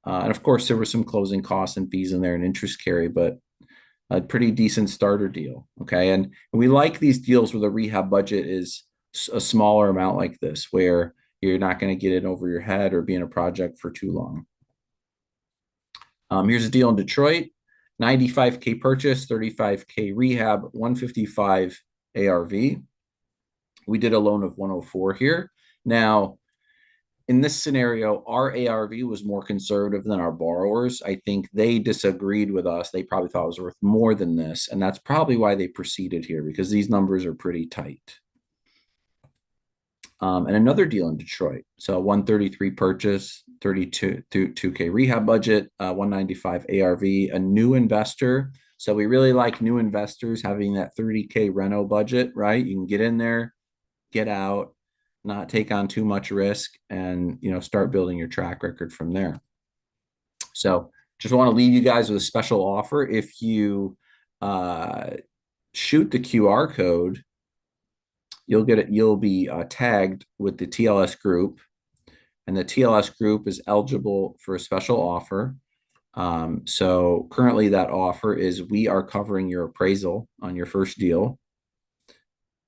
And of course, there were some closing costs and fees in there and interest carry, but a pretty decent starter deal. Okay. And we like these deals where the rehab budget is a smaller amount like this, where you're not going to get it over your head or be in a project for too long. Here's a deal in Detroit, 95K purchase, 35K rehab, 155 ARV. We did a loan of 104 here. Now, in this scenario, our ARV was more conservative than our borrowers. I think they disagreed with us. They probably thought it was worth more than this. And that's probably why they proceeded here, because these numbers are pretty tight. And another deal in Detroit. So 133 purchase, 2K rehab budget, 195 ARV, a new investor. So we really like new investors having that 30K reno budget, right? You can get in there, get out, not take on too much risk, and start building your track record from there. So just want to leave you guys with a special offer. If you shoot the QR code, you'll be tagged with the TLS group, and the TLS group is eligible for a special offer. So currently that offer is, we are covering your appraisal on your first deal.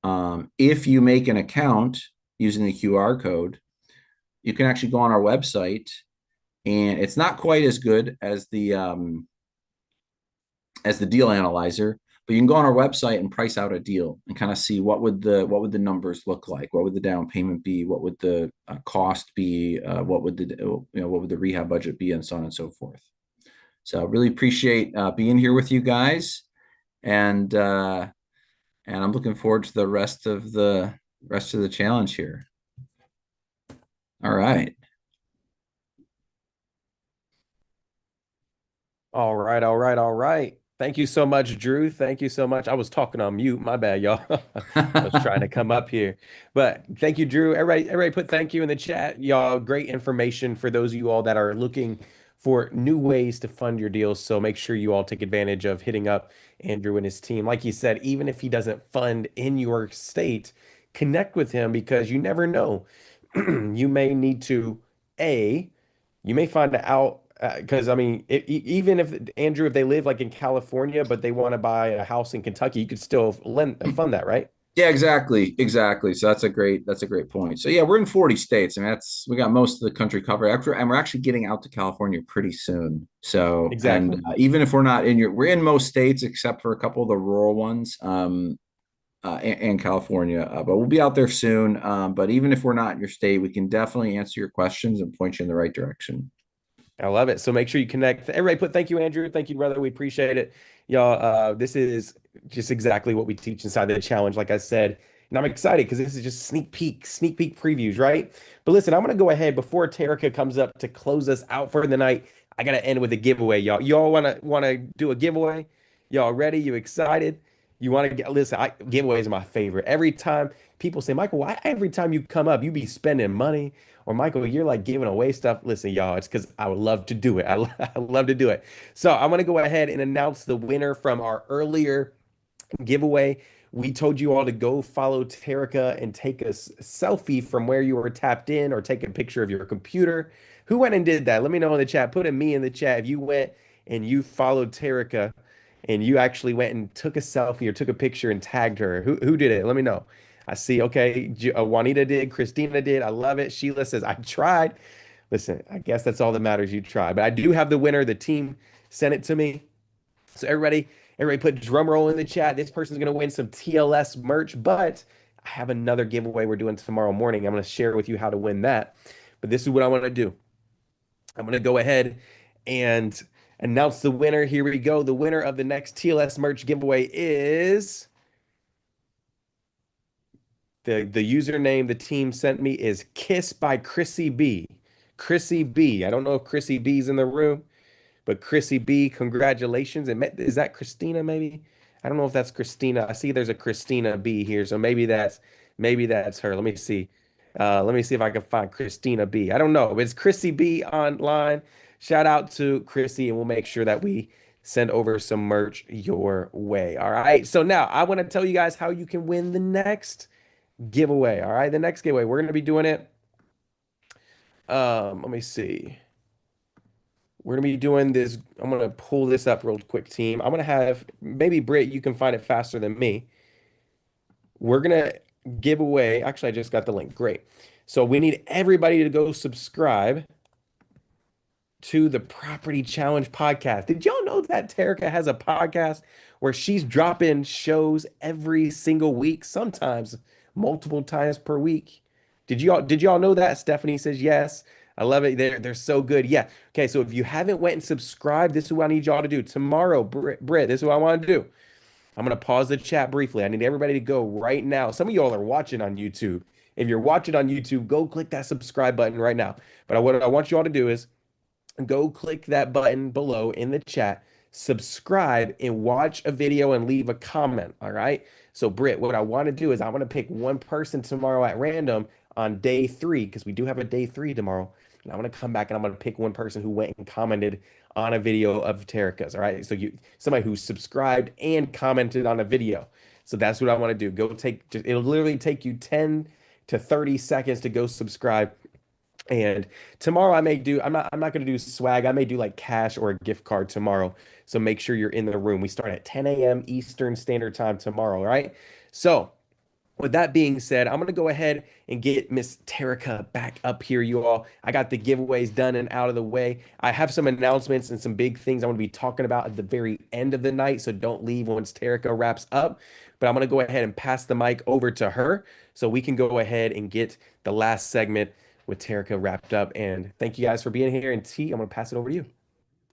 If you make an account using the QR code, you can actually go on our website, and it's not quite as good as the deal analyzer, but you can go on our website and price out a deal and kind of see what would the numbers look like, what would the down payment be, what would the cost be, what would the rehab budget be, and so on and so forth. So really appreciate being here with you guys. and I'm looking forward to the rest of the challenge here. All right. All right, all right, all right. Thank you so much, Drew. Thank you so much. I was talking on mute. My bad, y'all. I was trying to come up here. But thank you, Drew. Everybody put thank you in the chat. Y'all, great information for those of you all that are looking for new ways to fund your deals. So make sure you all take advantage of hitting up Andrew and his team. Like he said, even if he doesn't fund in your state, connect with him because you never know. You may need to, A, you may find out because I mean, even if Andrew, if they live like in California, but they want to buy a house in Kentucky, you could still fund that, right? Yeah, exactly. So that's a great point. So yeah, we're in 40 states. I mean, we got most of the country covered. And we're actually getting out to California pretty soon. So, and Exactly. even if we're not we're in most states except for a couple of the rural ones, and California. But we'll be out there soon. But even if we're not in your state, we can definitely answer your questions and point you in the right direction. I love it. So make sure you connect. Everybody put thank you, Andrew. Thank you, brother. We appreciate it. Y'all, this is just exactly what we teach inside the challenge, like I said. And I'm excited because this is just sneak peek previews, right? But listen, I'm gonna go ahead before Terica comes up to close us out for the night. I gotta end with a giveaway, y'all. Y'all wanna do a giveaway? Y'all ready? You excited? You want to get listen, giveaways are my favorite. Every time people say, Michael, why every time you come up, you be spending money? Or Michael, you're like giving away stuff. Listen, y'all, it's because I would love to do it. I love to do it. So I'm gonna go ahead and announce the winner from our earlier giveaway. We told you all to go follow Terica and take a selfie from where you were tapped in or take a picture of your computer. Who went and did that? Let me know in the chat. Put a me in the chat if you went and you followed Terica and you actually went and took a selfie or took a picture and tagged her. Who did it? Let me know. I see. Okay. Juanita did. Christina did. I love it. Sheila says, I tried. Listen, I guess that's all that matters. You tried. But I do have the winner. The team sent it to me. So everybody put drum roll in the chat. This person's gonna win some TLS merch, but I have another giveaway we're doing tomorrow morning. I'm gonna share with you how to win that. But this is what I want to do. I'm gonna go ahead and announce the winner. Here we go. The winner of the next TLS merch giveaway is the username the team sent me is Kiss by Chrissy B. Chrissy B. I don't know if Chrissy B's in the room. But Chrissy B, congratulations. Is that Christina maybe? I don't know if that's Christina. I see there's a Christina B here, so maybe that's her. Let me see. Let me see if I can find Christina B. I don't know. It's Chrissy B online. Shout out to Chrissy, and we'll make sure that we send over some merch your way. All right. So now I want to tell you guys how you can win the next giveaway. All right. The next giveaway. We're gonna be doing it. Let me see. We're gonna be doing this. I'm gonna pull this up real quick, team. I'm gonna have maybe Britt, you can find it faster than me. We're gonna give away. Actually, I just got the link. Great. So we need everybody to go subscribe to the Property Challenge podcast. Did y'all know that Terica has a podcast where she's dropping shows every single week, sometimes multiple times per week? Did y'all know that? Stephanie says yes. I love it. They're so good. Yeah. Okay, so if you haven't went and subscribed, this is what I need y'all to do. Tomorrow, Britt, this is what I want to do. I'm gonna pause the chat briefly. I need everybody to go right now. Some of y'all are watching on YouTube. If you're watching on YouTube, go click that subscribe button right now. But what I want you all to do is go click that button below in the chat, subscribe, and watch a video and leave a comment. All right. So, Britt, what I want to do is I want to pick one person tomorrow at random on day 3, because we do have a day 3 tomorrow. And I'm going to come back and I'm going to pick one person who went and commented on a video of Terica's. All right. So, somebody who subscribed and commented on a video. So, that's what I want to do. It'll literally take you 10 to 30 seconds to go subscribe. And tomorrow I'm not gonna do swag. I may do like cash or a gift card tomorrow. So make sure you're in the room. We start at 10 a.m. Eastern Standard Time tomorrow, all right? So with that being said, I'm gonna go ahead and get Miss Terica back up here, you all. I got the giveaways done and out of the way. I have some announcements and some big things I want to be talking about at the very end of the night, so don't leave once Terica wraps up. But I'm gonna go ahead and pass the mic over to her so we can go ahead and get the last segment with Terica wrapped up. And thank you guys for being here. And T, I'm gonna pass it over to you.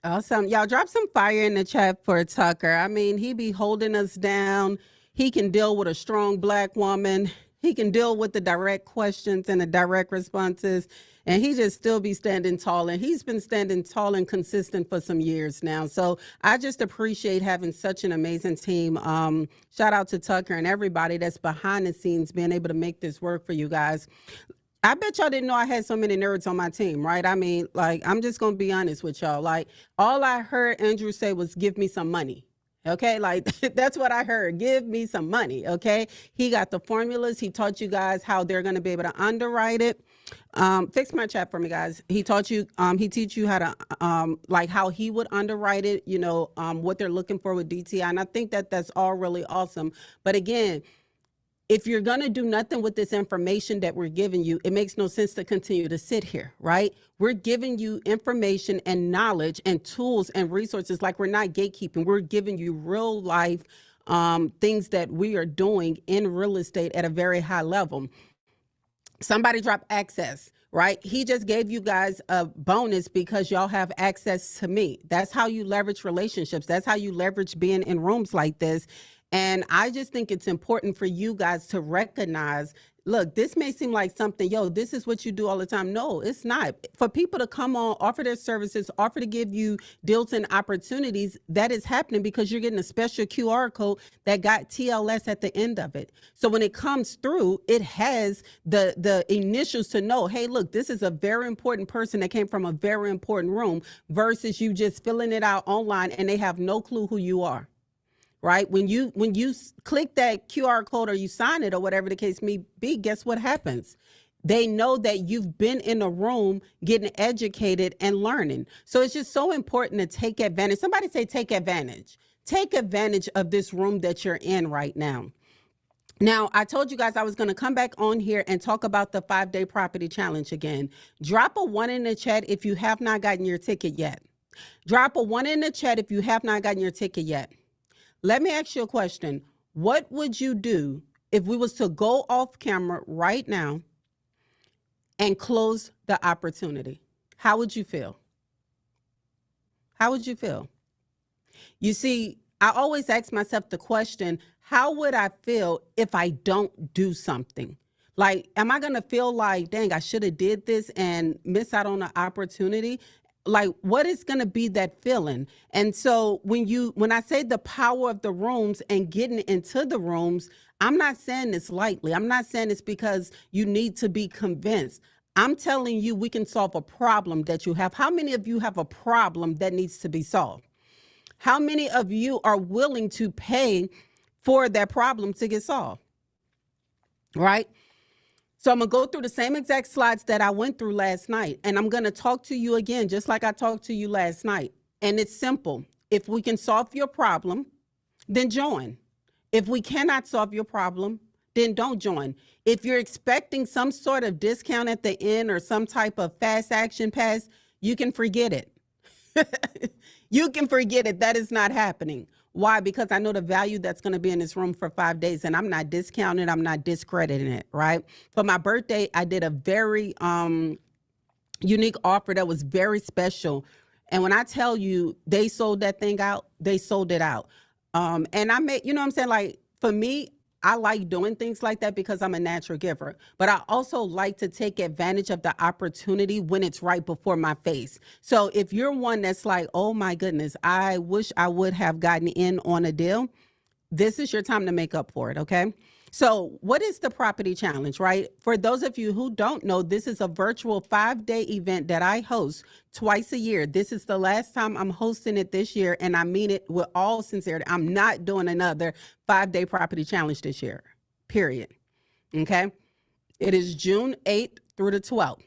Awesome. Y'all drop some fire in the chat for Tucker. I mean, he be holding us down. He can deal with a strong black woman. He can deal with the direct questions and the direct responses. And he just still be standing tall. And he's been standing tall and consistent for some years now. So I just appreciate having such an amazing team. Shout out to Tucker and everybody that's behind the scenes being able to make this work for you guys. I bet y'all didn't know I had so many nerds on my team, right? I mean, like, I'm just going to be honest with y'all. Like, all I heard Andrew say was, give me some money. Okay, like that's what I heard. Give me some money. Okay, he got the formulas. He taught you guys how they're going to be able to underwrite it. Fix my chat for me, guys. He taught you. He teach you how to like how he would underwrite it. You know, what they're looking for with DTI, and I think that that's all really awesome. But again, if you're going to do nothing with this information that we're giving you, it makes no sense to continue to sit here, right? We're giving you information and knowledge and tools and resources. Like, we're not gatekeeping. We're giving you real life things that we are doing in real estate at a very high level. Somebody drop access, right? He just gave you guys a bonus because y'all have access to me. That's how you leverage relationships. That's how you leverage being in rooms like this. And I just think it's important for you guys to recognize, look, this may seem like something, yo, this is what you do all the time. No, it's not. For people to come on, offer their services, offer to give you deals and opportunities, that is happening because you're getting a special QR code that got TLS at the end of it. So when it comes through, it has the initials to know, hey, look, this is a very important person that came from a very important room versus you just filling it out online and they have no clue who you are. Right? When you click that QR code or you sign it or whatever the case may be, guess what happens? They know that you've been in a room getting educated and learning. So it's just so important to take advantage. Somebody say take advantage. Take advantage of this room that you're in right now. Now, I told you guys I was going to come back on here and talk about the 5-day property challenge again. Drop a 1 in the chat if you have not gotten your ticket yet. Drop a 1 in the chat if you have not gotten your ticket yet. Let me ask you a question. What would you do if we was to go off camera right now and close the opportunity? How would you feel? How would you feel? You see, I always ask myself the question, how would I feel if I don't do something? Like, am I going to feel like, dang, I should have did this and miss out on the opportunity? Like, what is going to be that feeling? And so when I say the power of the rooms and getting into the rooms, I'm not saying this lightly. I'm not saying this because you need to be convinced. I'm telling you, we can solve a problem that you have. How many of you have a problem that needs to be solved? How many of you are willing to pay for that problem to get solved? Right? So I'm going to go through the same exact slides that I went through last night, and I'm going to talk to you again, just like I talked to you last night. And it's simple. If we can solve your problem, then join. If we cannot solve your problem, then don't join. If you're expecting some sort of discount at the end or some type of fast action pass, you can forget it. You can forget it. That is not happening. Why? Because I know the value that's going to be in this room for 5 days, and I'm not discounting, I'm not discrediting it, right? For my birthday, I did a very unique offer that was very special. And when I tell you they sold that thing out, they sold it out. And I made, you know what I'm saying? Like, for me, I like doing things like that because I'm a natural giver, but I also like to take advantage of the opportunity when it's right before my face. So if you're one that's like, oh my goodness, I wish I would have gotten in on a deal, this is your time to make up for it, okay? So what is the property challenge, right? For those of you who don't know, this is a virtual 5-day event that I host twice a year. This is the last time I'm hosting it this year, and I mean it with all sincerity. I'm not doing another 5-day property challenge this year, period, okay? It is June 8th through the 12th.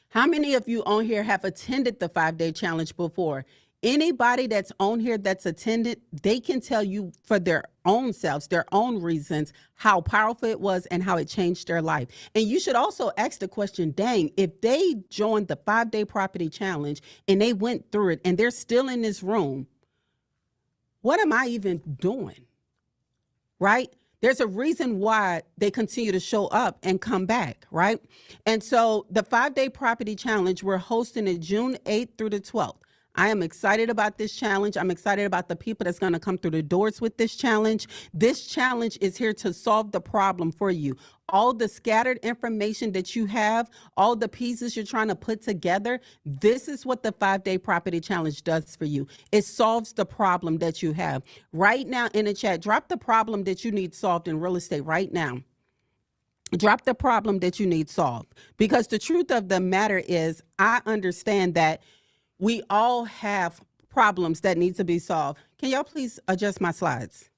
How many of you on here have attended the 5-day challenge before? Anybody that's on here that's attended, they can tell you for their own selves, their own reasons, how powerful it was and how it changed their life. And you should also ask the question, dang, if they joined the 5-day property challenge and they went through it and they're still in this room, what am I even doing? Right? There's a reason why they continue to show up and come back, right? And so the 5-day property challenge, we're hosting it June 8th through the 12th. I am excited about this challenge. I'm excited about the people that's going to come through the doors with this challenge. This challenge is here to solve the problem for you. All the scattered information that you have, all the pieces you're trying to put together, this is what the 5-day property challenge does for you. It solves the problem that you have. Right now in the chat, drop the problem that you need solved in real estate right now. Drop the problem that you need solved. Because the truth of the matter is, I understand that we all have problems that need to be solved. Can y'all please adjust my slides?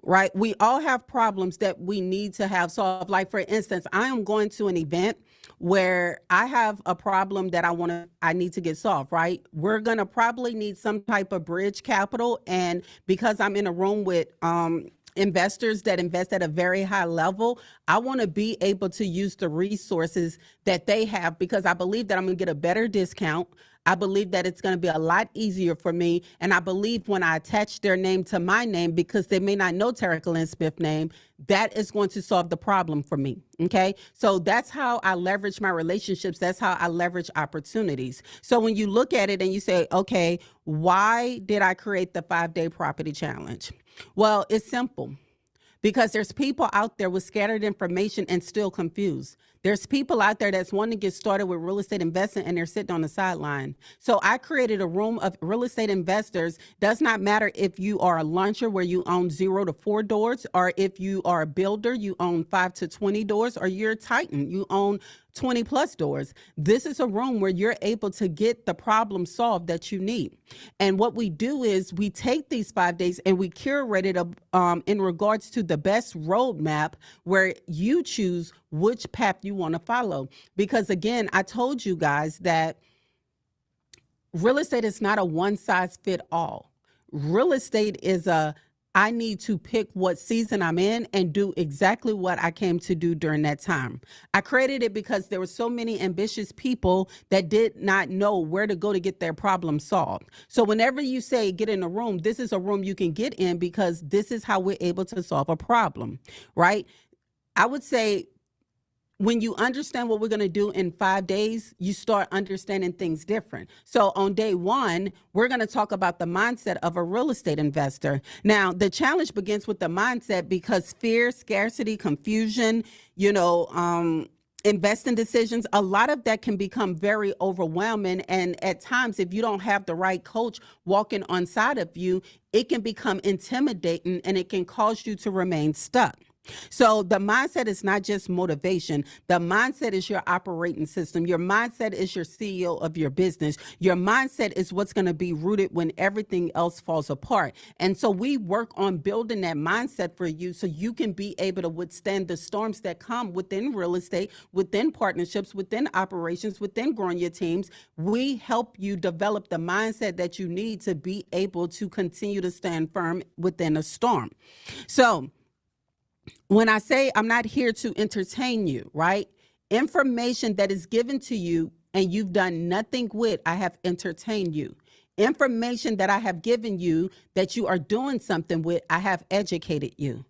Right? We all have problems that we need to have solved. Like, for instance, I am going to an event where I have a problem that I need to get solved, right? We're going to probably need some type of bridge capital. And because I'm in a room with investors that invest at a very high level, I want to be able to use the resources that they have, because I believe that I'm going to get a better discount. I believe that it's going to be a lot easier for me. And I believe when I attach their name to my name, because they may not know Terica Lynn Smith's name, that is going to solve the problem for me. Okay. So that's how I leverage my relationships. That's how I leverage opportunities. So when you look at it and you say, okay, why did I create the 5-day property challenge? Well, it's simple. Because there's people out there with scattered information and still confused. There's people out there that's wanting to get started with real estate investing and they're sitting on the sideline. So I created a room of real estate investors. Does not matter if you are a launcher where you own 0 to 4 doors, or if you are a builder, you own 5 to 20 doors, or you're a Titan, you own 20 plus doors. This is a room where you're able to get the problem solved that you need. And what we do is we take these 5 days and we curate it in regards to the best roadmap where you choose which path you want to follow. Because again, I told you guys that real estate is not a one size fit all. Real estate is I need to pick what season I'm in and do exactly what I came to do during that time. I created it because there were so many ambitious people that did not know where to go to get their problem solved. So whenever you say get in a room, this is a room you can get in, because this is how we're able to solve a problem, right? I would say when you understand what we're going to do in 5 days, you start understanding things different. So on day 1, we're going to talk about the mindset of a real estate investor. Now, the challenge begins with the mindset, because fear, scarcity, confusion, investing decisions, a lot of that can become very overwhelming. And at times, if you don't have the right coach walking on side of you, it can become intimidating and it can cause you to remain stuck. So the mindset is not just motivation. The mindset is your operating system. Your mindset is your CEO of your business. Your mindset is what's going to be rooted when everything else falls apart. And so we work on building that mindset for you so you can be able to withstand the storms that come within real estate, within partnerships, within operations, within growing your teams. We help you develop the mindset that you need to be able to continue to stand firm within a storm. So when I say I'm not here to entertain you, right? Information that is given to you and you've done nothing with, I have entertained you. Information that I have given you that you are doing something with, I have educated you.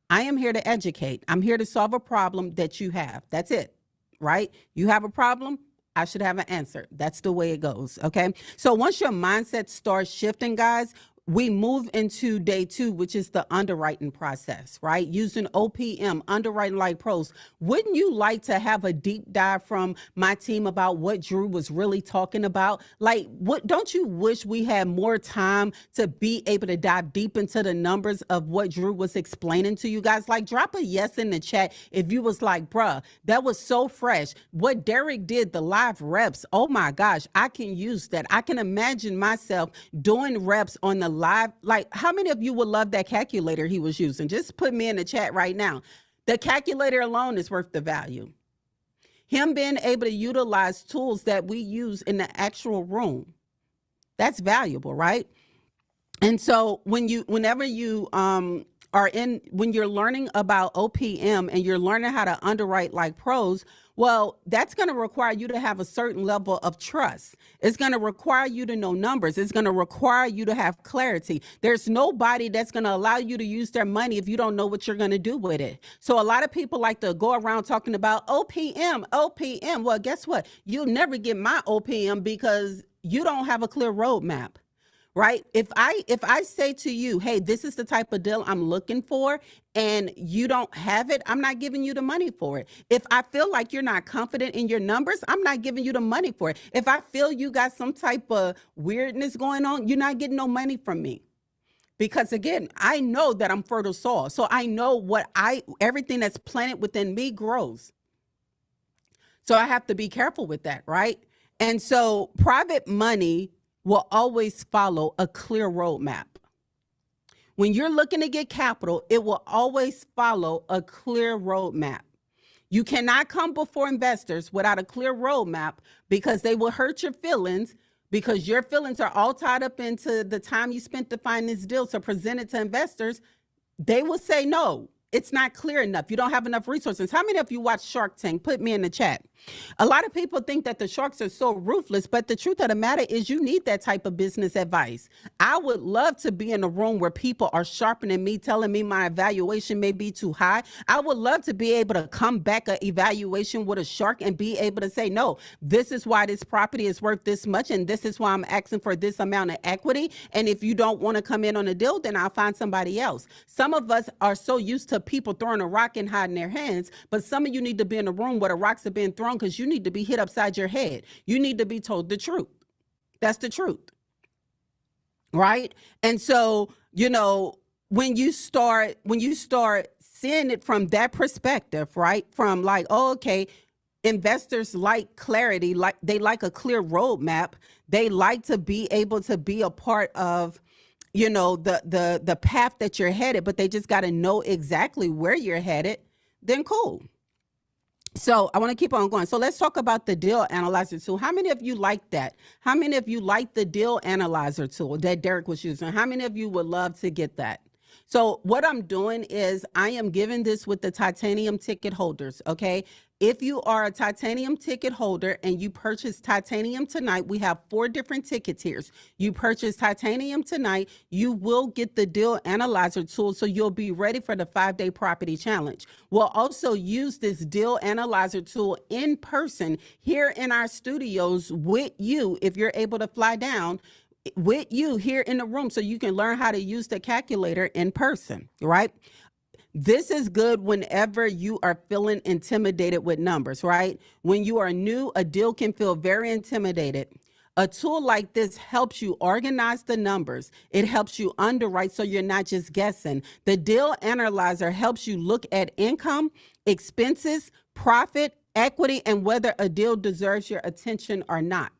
I am here to educate. I'm here to solve a problem that you have. That's it, right? You have a problem, I should have an answer. That's the way it goes, okay? So once your mindset starts shifting, guys, we move into day 2, which is the underwriting process, right? Using OPM, underwriting like pros. Wouldn't you like to have a deep dive from my team about what Drew was really talking about? Like, what? Don't you wish we had more time to be able to dive deep into the numbers of what Drew was explaining to you guys? Like, drop a yes in the chat if you was like, bruh, that was so fresh. What Derek did, the live reps, oh my gosh, I can use that. I can imagine myself doing reps on the live. Like, how many of you would love that calculator he was using? Just put me in the chat right now. The calculator alone is worth the value. Him being able to utilize tools that we use in the actual room, that's valuable, right? And so whenever you when you're learning about OPM and you're learning how to underwrite like pros, well, that's going to require you to have a certain level of trust. It's going to require you to know numbers. It's going to require you to have clarity. There's nobody that's going to allow you to use their money if you don't know what you're going to do with it. So a lot of people like to go around talking about OPM, OPM. Well, guess what? You'll never get my OPM because you don't have a clear roadmap. Right? If I say to you, hey, this is the type of deal I'm looking for, and you don't have it, I'm not giving you the money for it. If I feel like you're not confident in your numbers, I'm not giving you the money for it. If I feel you got some type of weirdness going on, you're not getting no money from me. Because again, I know that I'm fertile soil. So I know everything that's planted within me grows. So I have to be careful with that, right? And so private money will always follow a clear roadmap. When you're looking to get capital, it will always follow a clear roadmap. You cannot come before investors without a clear roadmap because they will hurt your feelings, because your feelings are all tied up into the time you spent to find this deal to present it to investors. They will say, no, it's not clear enough. You don't have enough resources. How many of you watch Shark Tank? Put me in the chat. A lot of people think that the sharks are so ruthless, but the truth of the matter is you need that type of business advice. I would love to be in a room where people are sharpening me, telling me my evaluation may be too high. I would love to be able to come back an evaluation with a shark and be able to say, no, this is why this property is worth this much, and this is why I'm asking for this amount of equity. And if you don't want to come in on a deal, then I'll find somebody else. Some of us are so used to people throwing a rock and hiding their hands, but some of you need to be in a room where the rocks are being thrown because you need to be hit upside your head. You need to be told the truth. That's the truth. Right? And so, when you start seeing it from that perspective, right? From like, oh, okay, investors like clarity, like they like a clear roadmap. They like to be able to be a part of the path that you're headed, but they just got to know exactly where you're headed, then cool. So I want to keep on going. So let's talk about the deal analyzer tool. How many of you like that? How many of you like the deal analyzer tool that Derek was using? How many of you would love to get that? So what I'm doing is I am giving this with the titanium ticket holders, okay? If you are a titanium ticket holder and you purchase titanium tonight, we have 4 different ticket tiers. You purchase titanium tonight, you will get the deal analyzer tool, so you'll be ready for the 5-day property challenge. We'll also use this deal analyzer tool in person here in our studios with you if you're able to fly down with you here in the room so you can learn how to use the calculator in person, right? This is good whenever you are feeling intimidated with numbers, right? When you are new, a deal can feel very intimidated. A tool like this helps you organize the numbers. It helps you underwrite so you're not just guessing. The deal analyzer helps you look at income, expenses, profit, equity, and whether a deal deserves your attention or not.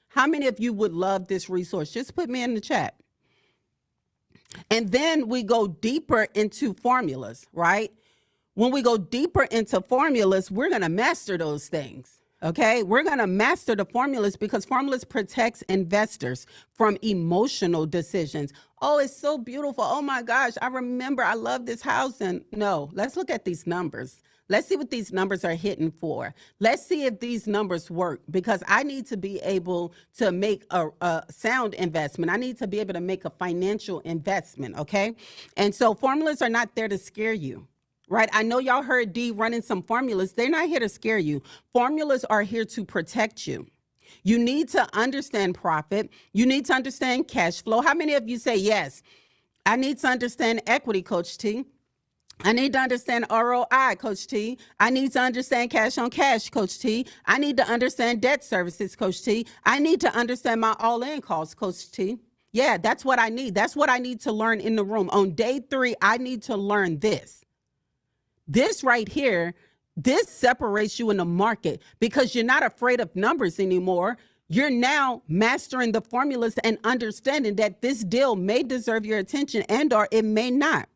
How many of you would love this resource? Just put me in the chat. And then we go deeper into formulas, right? When we go deeper into formulas, we're going to master those things, okay? We're going to master the formulas because formulas protects investors from emotional decisions. Oh, it's so beautiful. Oh my gosh, I remember I love this house. And no, let's look at these numbers. Let's see what these numbers are hitting for. Let's see if these numbers work, because I need to be able to make a sound investment. I need to be able to make a financial investment, okay? And so formulas are not there to scare you, right? I know y'all heard D running some formulas. They're not here to scare you. Formulas are here to protect you. You need to understand profit. You need to understand cash flow. How many of you say, yes, I need to understand equity, Coach T? I need to understand ROI, Coach T. I need to understand cash on cash, Coach T. I need to understand debt services, Coach T. I need to understand my all-in costs, Coach T. Yeah, that's what I need. That's what I need to learn in the room. On day 3, I need to learn this. This right here, this separates you in the market because you're not afraid of numbers anymore. You're now mastering the formulas and understanding that this deal may deserve your attention and or it may not.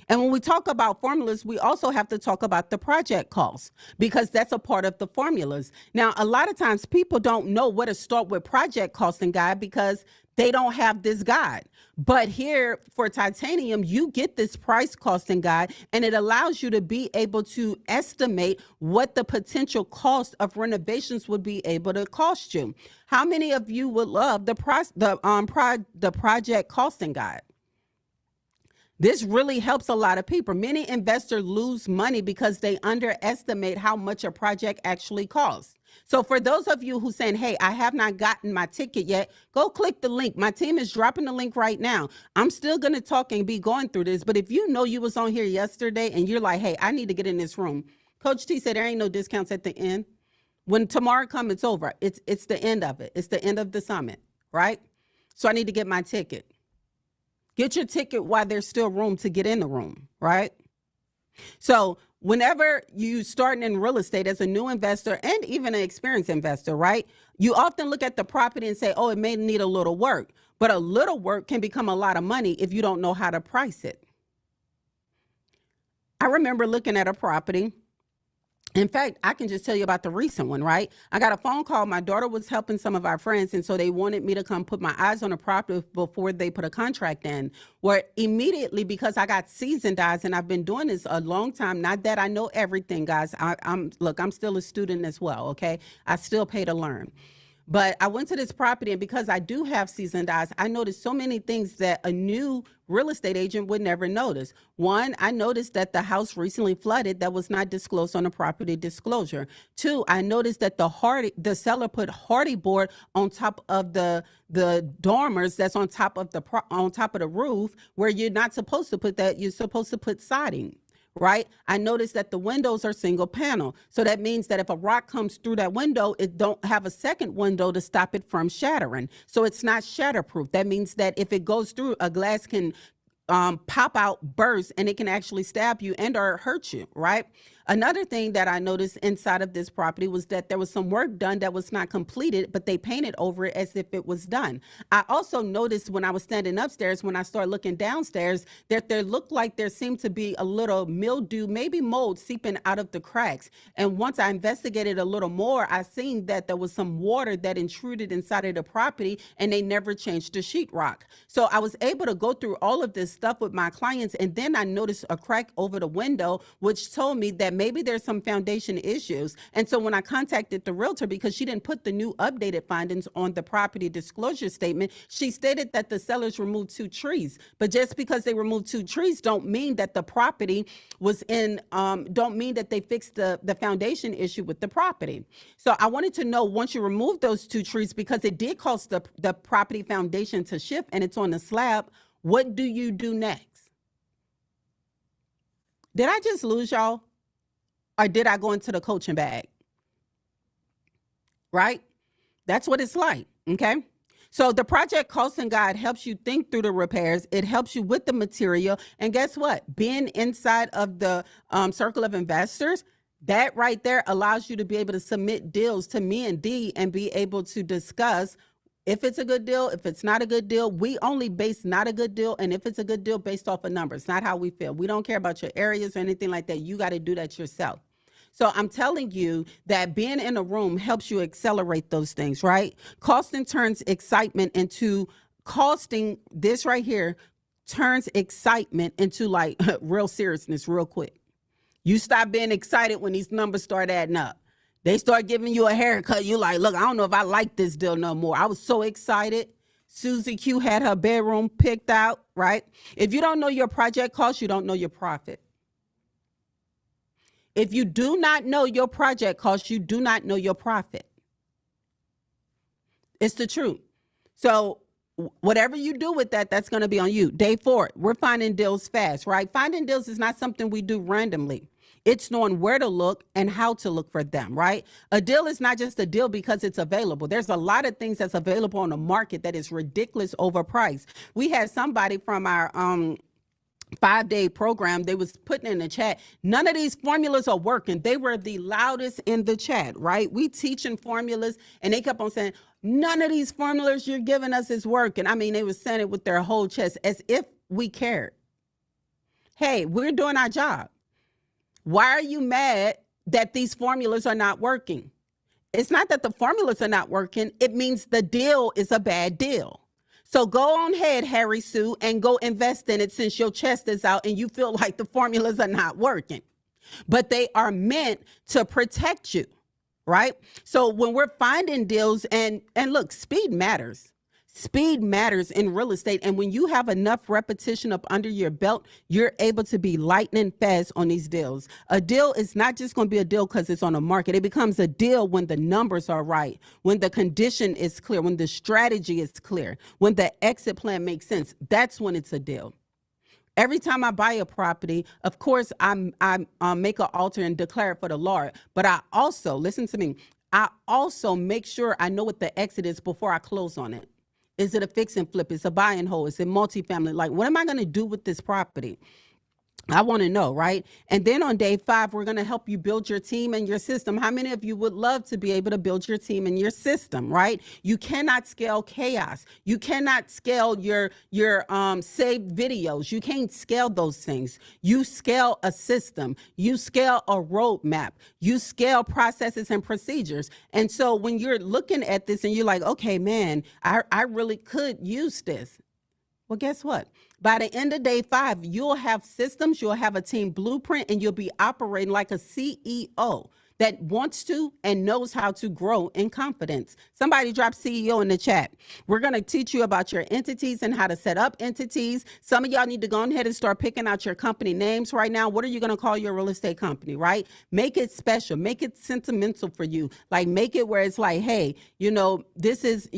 And when we talk about formulas, we also have to talk about the project cost because that's a part of the formulas. Now, a lot of times people don't know where to start with project costing guide because they don't have this guide. But here for titanium, you get this price costing guide, and it allows you to be able to estimate what the potential cost of renovations would be able to cost you. How many of you would love the project costing guide? This really helps a lot of people. Many investors lose money because they underestimate how much a project actually costs. So for those of you who saying, hey, I have not gotten my ticket yet, go click the link. My team is dropping the link right now. I'm still going to talk and be going through this. But if you know you was on here yesterday and you're like, hey, I need to get in this room. Coach T said there ain't no discounts at the end. When tomorrow comes, it's over. It's the end of it. It's the end of the summit, right? So I need to get my ticket. Get your ticket while there's still room to get in the room, right? So whenever you starting in real estate as a new investor and even an experienced investor, right? You often look at the property and say, oh, it may need a little work, but a little work can become a lot of money if you don't know how to price it. I remember looking at a property. In fact, I can just tell you about the recent one, right? I got a phone call. My daughter was helping some of our friends, and so they wanted me to come put my eyes on a property before they put a contract in. Where immediately, because I got seasoned eyes, and I've been doing this a long time, not that I know everything, guys. I'm still a student as well, okay? I still pay to learn. But I went to this property, and because I do have seasoned eyes, I noticed so many things that a new real estate agent would never notice. One, I noticed that the house recently flooded that was not disclosed on the property disclosure. Two, I noticed that the seller put hardy board on top of the dormers that's on top of the roof, where you're not supposed to put that. You're supposed to put siding. Right? I noticed that the windows are single panel. So that means that if a rock comes through that window, it don't have a second window to stop it from shattering. So it's not shatterproof. That means that if it goes through, a glass can pop out, burst, and it can actually stab you and or hurt you, right? Another thing that I noticed inside of this property was that there was some work done that was not completed, but they painted over it as if it was done. I also noticed when I was standing upstairs, when I started looking downstairs, that there looked like there seemed to be a little mildew, maybe mold seeping out of the cracks. And once I investigated a little more, I seen that there was some water that intruded inside of the property, and they never changed the sheetrock. So I was able to go through all of this stuff with my clients, and then I noticed a crack over the window, which told me that maybe there's some foundation issues. And so when I contacted the realtor, because she didn't put the new updated findings on the property disclosure statement, she stated that the sellers removed 2 trees. But just because they removed 2 trees don't mean that the property was don't mean that they fixed the foundation issue with the property. So I wanted to know, once you remove those 2 trees, because it did cause the property foundation to shift and it's on the slab, what do you do next? Did I just lose y'all? Or did I go into the coaching bag? Right? That's what it's like, okay? So the project costing guide helps you think through the repairs. It helps you with the material. And guess what? Being inside of the circle of investors, that right there allows you to be able to submit deals to me and D and be able to discuss if it's a good deal, if it's not a good deal. We only base not a good deal, and if it's a good deal, based off of numbers, not how we feel. We don't care about your areas or anything like that. You got to do that yourself. So I'm telling you that being in a room helps you accelerate those things, right? Costing turns excitement into costing. This right here turns excitement into like real seriousness real quick. You stop being excited when these numbers start adding up. They start giving you a haircut. You like, look, I don't know if I like this deal no more. I was so excited. Susie Q had her bedroom picked out, right? If you don't know your project cost, you don't know your profit. If you do not know your project cost, you do not know your profit. It's the truth. So whatever you do with that, that's going to be on you. Day 4, we're finding deals fast, right? Finding deals is not something we do randomly. It's knowing where to look and how to look for them, right? A deal is not just a deal because it's available. There's a lot of things that's available on the market that is ridiculous overpriced. We had somebody from our 5-day program, they was putting in the chat, none of these formulas are working. They were the loudest in the chat, right? We teaching formulas, and they kept on saying, none of these formulas you're giving us is working. I mean, they were saying it with their whole chest as if we cared. hey, we're doing our job. Why are you mad that these formulas are not working? It's not that the formulas are not working. It means the deal is a bad deal. So go on ahead, Harry Sue, and go invest in it since your chest is out and you feel like the formulas are not working. But they are meant to protect you, right? So when we're finding deals, and look, speed matters. Speed matters in real estate. And when you have enough repetition up under your belt, you're able to be lightning fast on these deals. A deal is not just going to be a deal because it's on the market. It becomes a deal when the numbers are right, when the condition is clear, when the strategy is clear, when the exit plan makes sense. That's when it's a deal. Every time I buy a property, of course, I make an altar and declare it for the Lord. But I also, listen to me, I also make sure I know what the exit is before I close on it. Is it a fix and flip? Is it a buy and hold? Is it multifamily? Like, what am I going to do with this property? I want to know, right? And then on day 5, we're going to help you build your team and your system. How many of you would love to be able to build your team and your system, right? You cannot scale chaos. You cannot scale your saved videos. You can't scale those things. You scale a system. You scale a roadmap. You scale processes and procedures. And so when you're looking at this and you're like, okay, man, I really could use this. Well, guess what? By the end of day 5, you'll have systems, you'll have a team blueprint, and you'll be operating like a CEO that wants to and knows how to grow in confidence. Somebody drop CEO in the chat. We're going to teach you about your entities and how to set up entities. Some of y'all need to go ahead and start picking out your company names right now. What are you going to call your real estate company, right? Make it special. Make it sentimental for you. Like, make it where it's like, hey, this is,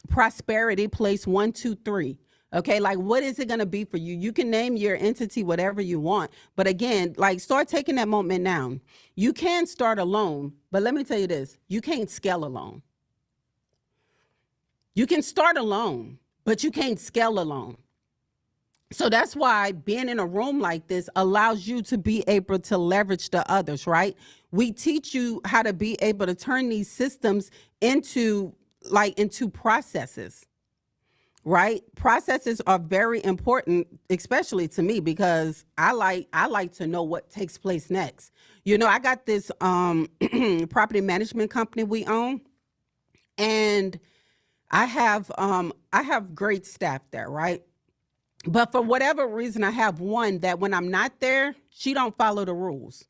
Prosperity Place 123. Okay, like, what is it going to be for you? You can name your entity whatever you want. But again, like, start taking that moment now. You can start alone, but let me tell you this, you can't scale alone. You can start alone, but you can't scale alone. So that's why being in a room like this allows you to be able to leverage the others, right? We teach you how to be able to turn these systems into processes. Right? Processes are very important, especially to me, because I like to know what takes place next. I got this property management company we own, and I have great staff there, right? But for whatever reason, I have one that when I'm not there, she don't follow the rules.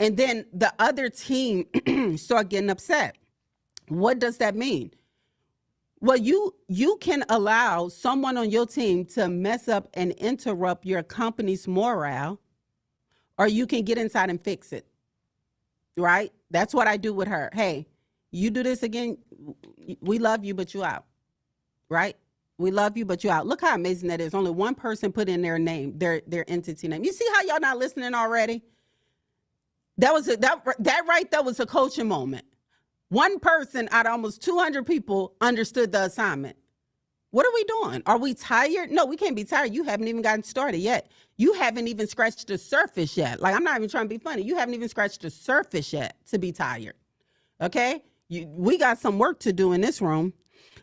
And then the other team start getting upset. What does that mean? Well, you can allow someone on your team to mess up and interrupt your company's morale, or you can get inside and fix it, right? That's what I do with her. Hey, you do this again, we love you, but you out, right? We love you, but you out. Look how amazing that is. Only one person put in their name, their entity name. You see how y'all not listening already? That right there was a coaching moment. One person out of almost 200 people understood the assignment. What are we doing? Are we tired? No, we can't be tired. You haven't even gotten started yet. You haven't even scratched the surface yet. Like, I'm not even trying to be funny. You haven't even scratched the surface yet to be tired. Okay? We got some work to do in this room.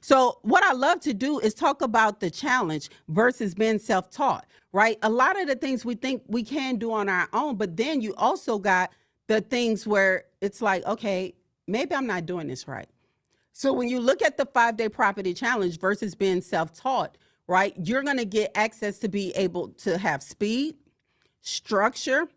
So what I love to do is talk about the challenge versus being self-taught, right? A lot of the things we think we can do on our own, but then you also got the things where it's like, okay, maybe I'm not doing this right. So when you look at the 5-day property challenge versus being self-taught, right, you're going to get access to be able to have speed, structure,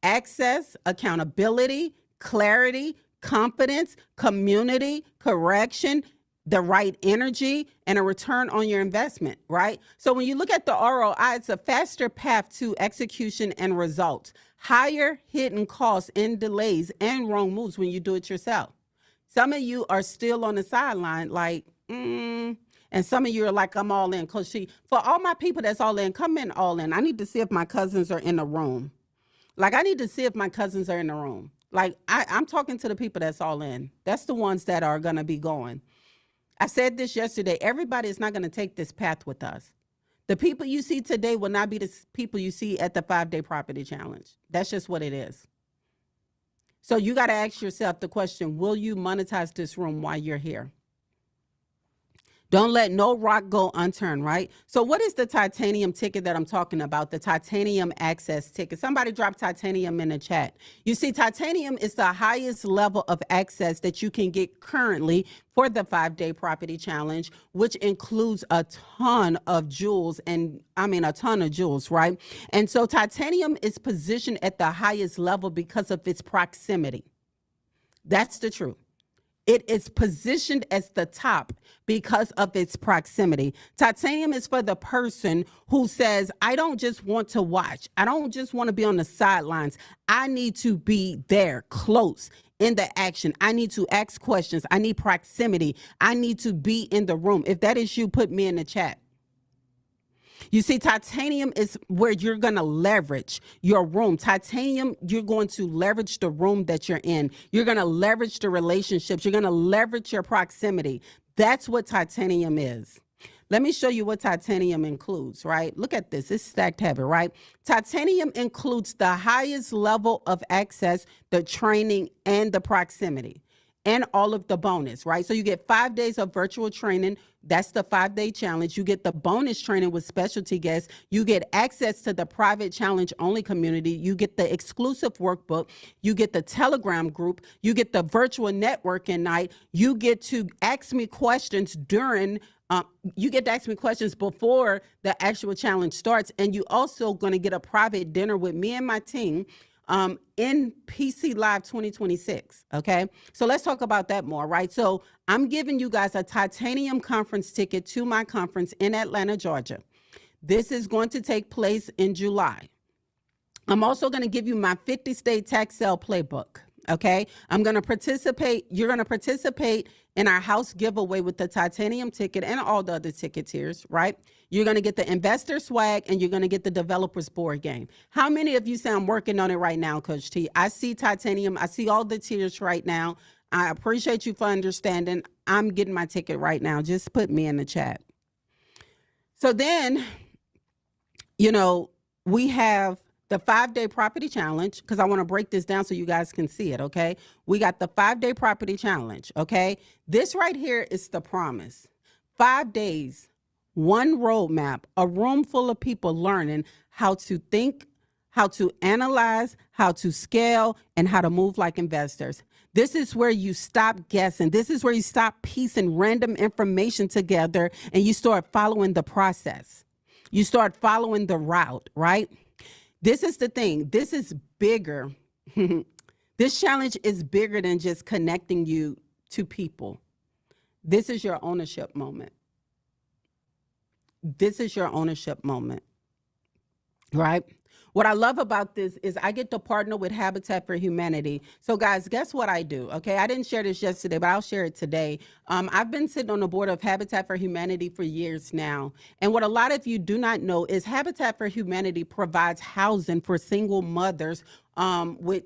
access, accountability, clarity, confidence, community, correction, the right energy, and a return on your investment, right? So when you look at the ROI, it's a faster path to execution and results, higher hidden costs and delays and wrong moves when you do it yourself. Some of you are still on the sideline like, and some of you are like, I'm all in. Coach T, for all my people that's all in, come in all in. I need to see if my cousins are in the room. Like, I need to see if my cousins are in the room. Like, I'm talking to the people that's all in. That's the ones that are going to be going. I said this yesterday. Everybody is not going to take this path with us. The people you see today will not be the people you see at the 5-day property challenge. That's just what it is. So you got to ask yourself the question, will you monetize this room while you're here? Don't let no rock go unturned, right? So what is the titanium ticket that I'm talking about? The titanium access ticket. Somebody drop titanium in the chat. You see, titanium is the highest level of access that you can get currently for the 5-day property challenge, which includes a ton of jewels, and I mean a ton of jewels, right? And so titanium is positioned at the highest level because of its proximity. That's the truth. It is positioned as the top because of its proximity. Titanium is for the person who says, I don't just want to watch. I don't just want to be on the sidelines. I need to be there, close in the action. I need to ask questions. I need proximity. I need to be in the room. If that is you, put me in the chat. You see, titanium is where you're going to leverage your room. Titanium, you're going to leverage the room that you're in. You're going to leverage the relationships. You're going to leverage your proximity. That's what titanium is. Let me show you what titanium includes, right? Look at this. It's stacked heavy, right? Titanium includes the highest level of access, the training, and the proximity, and all of the bonus, right? So you get 5 days of virtual training. That's the 5-day challenge. You get the bonus training with specialty guests. You get access to the private challenge only community. You get the exclusive workbook. You get the Telegram group. You get the virtual networking night. You get to ask me questions during you get to ask me questions before the actual challenge starts. And you also going to get a private dinner with me and my team in PC Live 2026. Okay. So let's talk about that more, right? So I'm giving you guys a titanium conference ticket to my conference in Atlanta, Georgia. This is going to take place in July. I'm also going to give you my 50-state tax sale playbook. Okay. I'm going to participate. You're going to participate in our house giveaway with the titanium ticket and all the other ticket tiers, right? You're going to get the investor swag and you're going to get the developers board game. How many of you say I'm working on it right now, Coach T? I see titanium. I see all the tiers right now. I appreciate you for understanding. I'm getting my ticket right now. Just put me in the chat. So then, you know, we have the 5-day property challenge, because I want to break this down so you guys can see it, okay? We got the 5-day property challenge, okay? This right here is the promise. 5 days, one roadmap, a room full of people learning how to think, how to analyze, how to scale, and how to move like investors. This is where you stop guessing. This is where you stop piecing random information together and you start following the process. You start following the route, right? This is the thing. This is bigger. This challenge is bigger than just connecting you to people. This is your ownership moment. This is your ownership moment, right? What I love about this is I get to partner with Habitat for Humanity. So guys, guess what I do? Okay, I didn't share this yesterday, but I'll share it today. I've been sitting on the board of Habitat for Humanity for years now. And what a lot of you do not know is Habitat for Humanity provides housing for single mothers with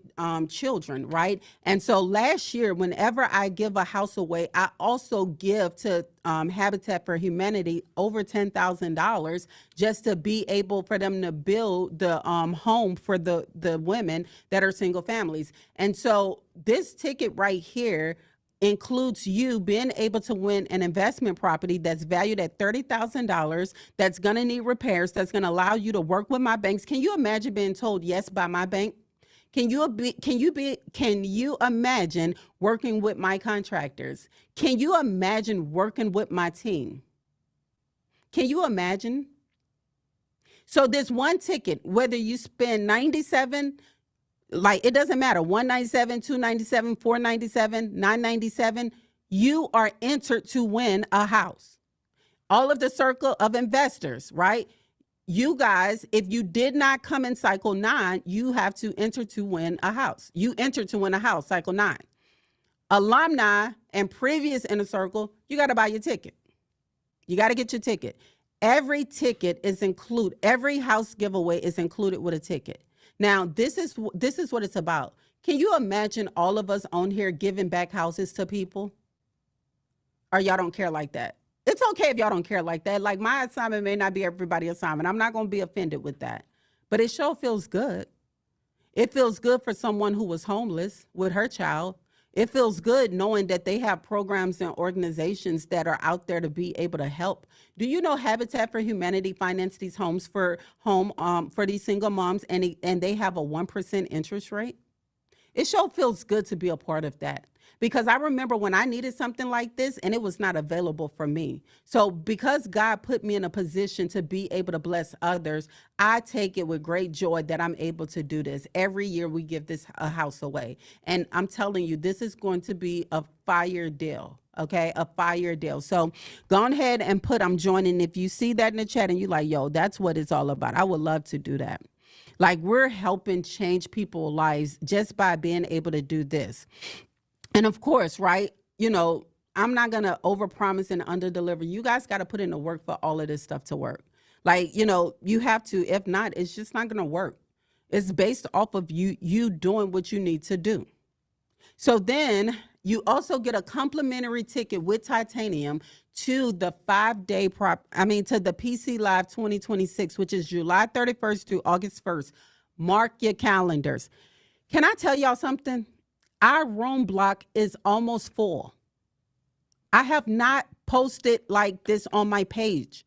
children, right? And so last year, whenever I give a house away, I also give to Habitat for Humanity over $10,000 just to be able for them to build the home for the women that are single families. And so this ticket right here includes you being able to win an investment property that's valued at $30,000, that's going to need repairs, that's going to allow you to work with my banks. Can you imagine being told yes by my bank? Can you imagine working with my contractors? Can you imagine working with my team? Can you imagine? So this one ticket, whether you spend 97, like it doesn't matter, 197, 297, 497, 997, you are entered to win a house. All of the circle of investors, right? You guys, if you did not come in cycle 9, you have to enter to win a house. You enter to win a house, cycle 9. Alumni and previous inner circle, you got to buy your ticket. You got to get your ticket. Every ticket is included. Every house giveaway is included with a ticket. Now, this is what it's about. Can you imagine all of us on here giving back houses to people? Or y'all don't care like that? It's okay if y'all don't care like that. Like my assignment may not be everybody's assignment. I'm not going to be offended with that. But it sure feels good. It feels good for someone who was homeless with her child. It feels good knowing that they have programs and organizations that are out there to be able to help. Do you know Habitat for Humanity financed these homes for these single moms, and they have a 1% interest rate? It sure feels good to be a part of that, because I remember when I needed something like this and it was not available for me. So because God put me in a position to be able to bless others, I take it with great joy that I'm able to do this. Every year we give a house away. And I'm telling you, this is going to be a fire deal. Okay, a fire deal. So go ahead and put I'm joining. If you see that in the chat and you're like, yo, that's what it's all about, I would love to do that. Like, we're helping change people's lives just by being able to do this. And of course, right, you know, I'm not going to overpromise and underdeliver. You guys got to put in the work for all of this stuff to work. Like, you know, you have to. If not, it's just not going to work. It's based off of you doing what you need to do. So then you also get a complimentary ticket with Titanium to the 5-day to the PC Live 2026, which is July 31st through August 1st. Mark your calendars. Can I tell y'all something? Our room block is almost full. I have not posted like this on my page.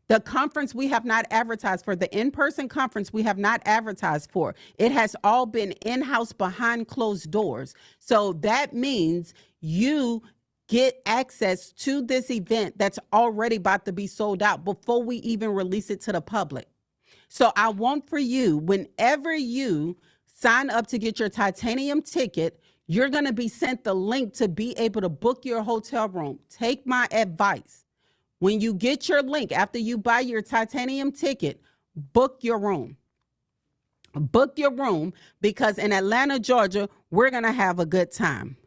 The conference we have not advertised for. The in-person conference we have not advertised for. It has all been in-house behind closed doors. So that means you get access to this event that's already about to be sold out before we even release it to the public. So I want for you, whenever you sign up to get your Titanium ticket, you're going to be sent the link to be able to book your hotel room. Take my advice. When you get your link, after you buy your Titanium ticket, book your room. Book your room, because in Atlanta, Georgia, we're going to have a good time.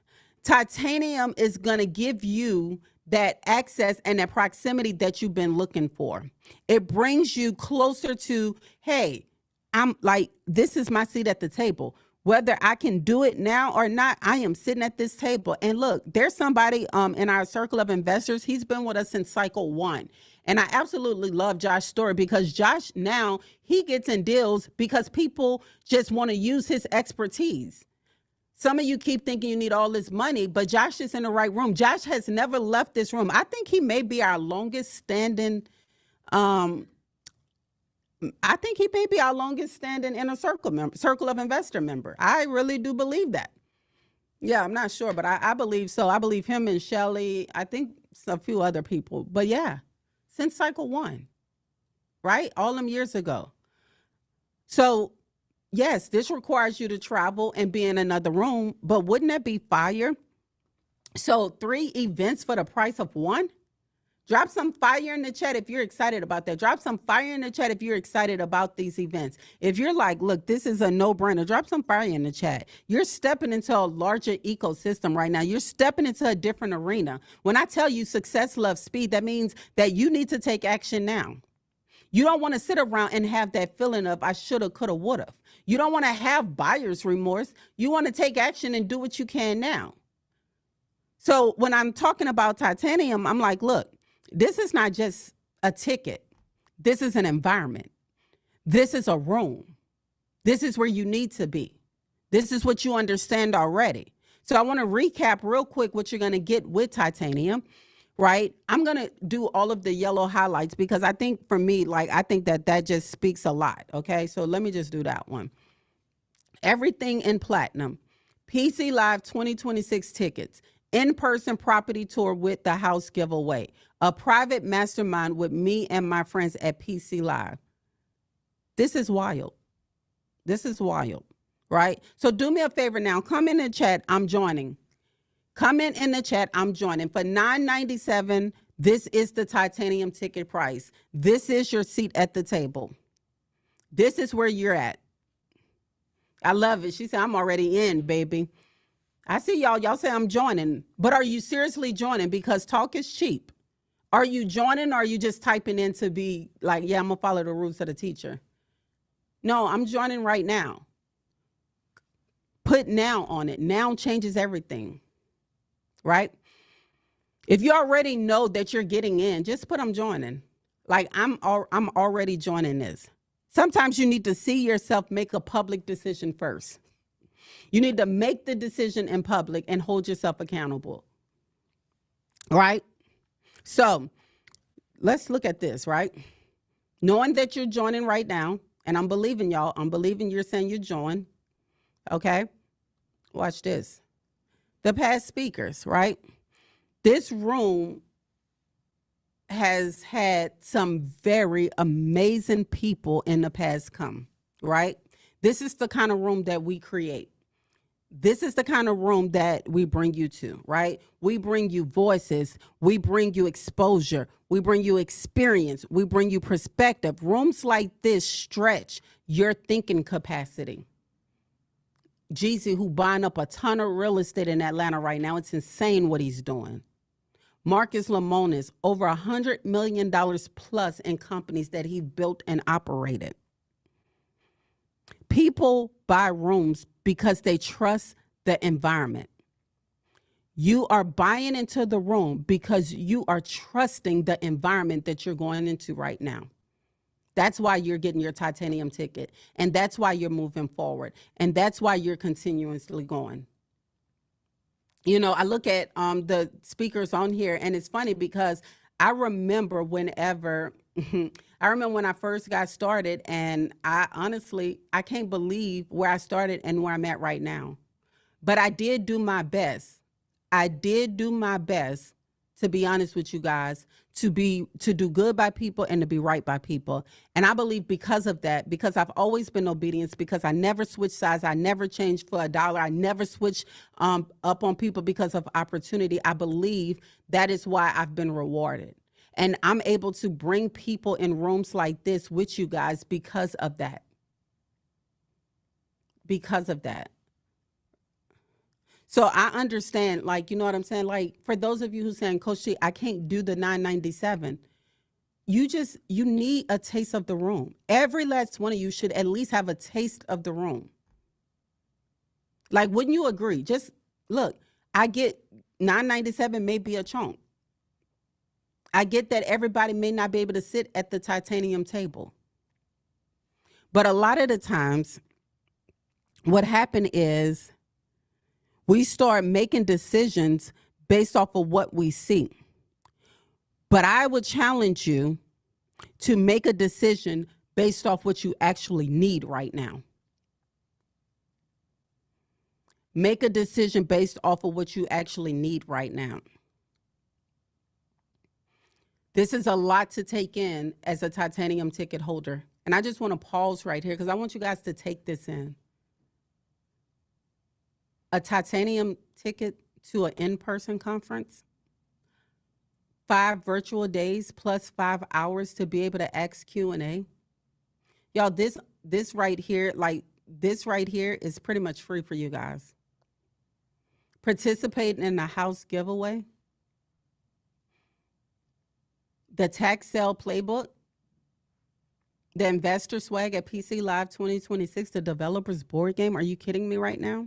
Titanium is going to give you that access and that proximity that you've been looking for. It brings you closer to, hey, I'm like, this is my seat at the table. Whether I can do it now or not, I am sitting at this table. And look, there's somebody in our circle of investors. He's been with us since cycle 1. And I absolutely love Josh's story, because Josh now, he gets in deals because people just want to use his expertise. Some of you keep thinking you need all this money, but Josh is in the right room. Josh has never left this room. I think he may be our longest standing inner circle of investor member. I really do believe that. Yeah, I'm not sure, but I believe so. I believe him and Shelly, I think a few other people. But yeah, since cycle 1, right? All them years ago. So yes, this requires you to travel and be in another room, but wouldn't that be fire? So 3 events for the price of 1? Drop some fire in the chat if you're excited about that. Drop some fire in the chat if you're excited about these events. If you're like, look, this is a no-brainer, drop some fire in the chat. You're stepping into a larger ecosystem right now. You're stepping into a different arena. When I tell you success loves speed, that means that you need to take action now. You don't want to sit around and have that feeling of I shoulda, coulda, woulda. You don't want to have buyer's remorse. You want to take action and do what you can now. So when I'm talking about Titanium, I'm like, look, this is not just a ticket. This is an environment. This is a room. This is where you need to be. This is what you understand already. So I want to recap real quick what you're going to get with Titanium, right? I'm going to do all of the yellow highlights because I think for me, like, I think that just speaks a lot. Okay. So let me just do that one. Everything in platinum, PC Live 2026 tickets, in-person property tour with the house giveaway, a private mastermind with me and my friends at PC Live. This is wild. This is wild, right? So do me a favor now. Come in the chat. I'm joining. Comment in the chat. I'm joining. For $9.97, this is the Titanium ticket price. This is your seat at the table. This is where you're at. I love it. She said, I'm already in, baby. I see y'all. Y'all say I'm joining. But are you seriously joining? Because talk is cheap. Are you joining or are you just typing in to be like, yeah, I'm going to follow the rules of the teacher? No, I'm joining right now. Put now on it. Now changes everything, right? If you already know that you're getting in, just put I'm joining. Like I'm already joining this. Sometimes you need to see yourself make a public decision first. You need to make the decision in public and hold yourself accountable. Right? So let's look at this, right? Knowing that you're joining right now, and I'm believing y'all, I'm believing you're saying you join. Okay? Watch this. The past speakers, right? This room has had some very amazing people in the past come, right? This is the kind of room that we create. This is the kind of room that we bring you to, right? We bring you voices. We bring you exposure. We bring you experience. We bring you perspective. Rooms like this stretch your thinking capacity. Jeezy, who buying up a ton of real estate in Atlanta right now, it's insane what he's doing. Marcus Lemonis, over $100 million plus in companies that he built and operated. People buy rooms because they trust the environment. You are buying into the room because you are trusting the environment that you're going into right now. That's why you're getting your titanium ticket. And that's why you're moving forward. And that's why you're continuously going. You know, I look at the speakers on here, and it's funny because I remember whenever, I remember when I first got started, and I honestly, I can't believe where I started and where I'm at right now. But I did do my best. I did do my best, to be honest with you guys, to do good by people and to be right by people. And I believe because of that, because I've always been obedient, because I never switched sides, I never changed for a dollar, I never switched up on people because of opportunity. I believe that is why I've been rewarded. And I'm able to bring people in rooms like this with you guys because of that. Because of that. So I understand, like, you know what I'm saying? Like, for those of you who saying, Coach T, I can't do the 997. You need a taste of the room. Every last one of you should at least have a taste of the room. Like, wouldn't you agree? Just look, I get 997 may be a chunk. I get that everybody may not be able to sit at the titanium table. But a lot of the times, what happened is, we start making decisions based off of what we see. But I would challenge you to make a decision based off what you actually need right now. Make a decision based off of what you actually need right now. This is a lot to take in as a titanium ticket holder. And I just want to pause right here because I want you guys to take this in. A titanium ticket to an in-person conference, 5 virtual days plus 5 hours to be able to ask Q&A. Y'all, this right here, like this right here is pretty much free for you guys. Participating in the house giveaway, the tax sale playbook, the investor swag at PC Live 2026, the developers board game. Are you kidding me right now?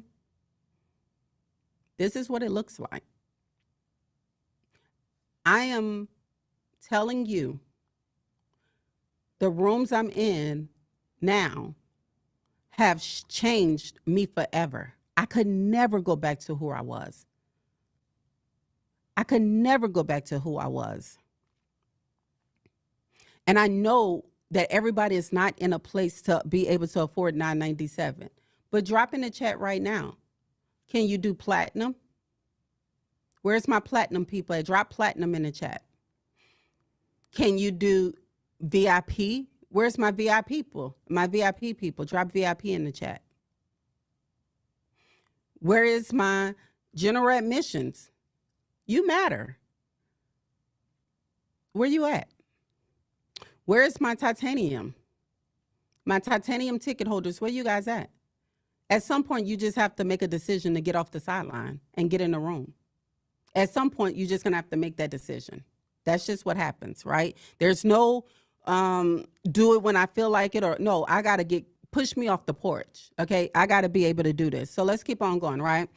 This is what it looks like. I am telling you, the rooms I'm in now have changed me forever. I could never go back to who I was. I could never go back to who I was. And I know that everybody is not in a place to be able to afford $997. But drop in the chat right now. Can you do platinum? Where's my platinum people? Drop platinum in the chat. Can you do VIP? Where's my VIP people? My VIP people, drop VIP in the chat. Where is my general admissions? You matter. Where you at? Where is my titanium? My titanium ticket holders, where you guys at? At some point, you just have to make a decision to get off the sideline and get in the room. At some point, you're just going to have to make that decision. That's just what happens, right? There's no do it when I feel like it, or no, I got to push me off the porch, okay? I got to be able to do this. So let's keep on going, right?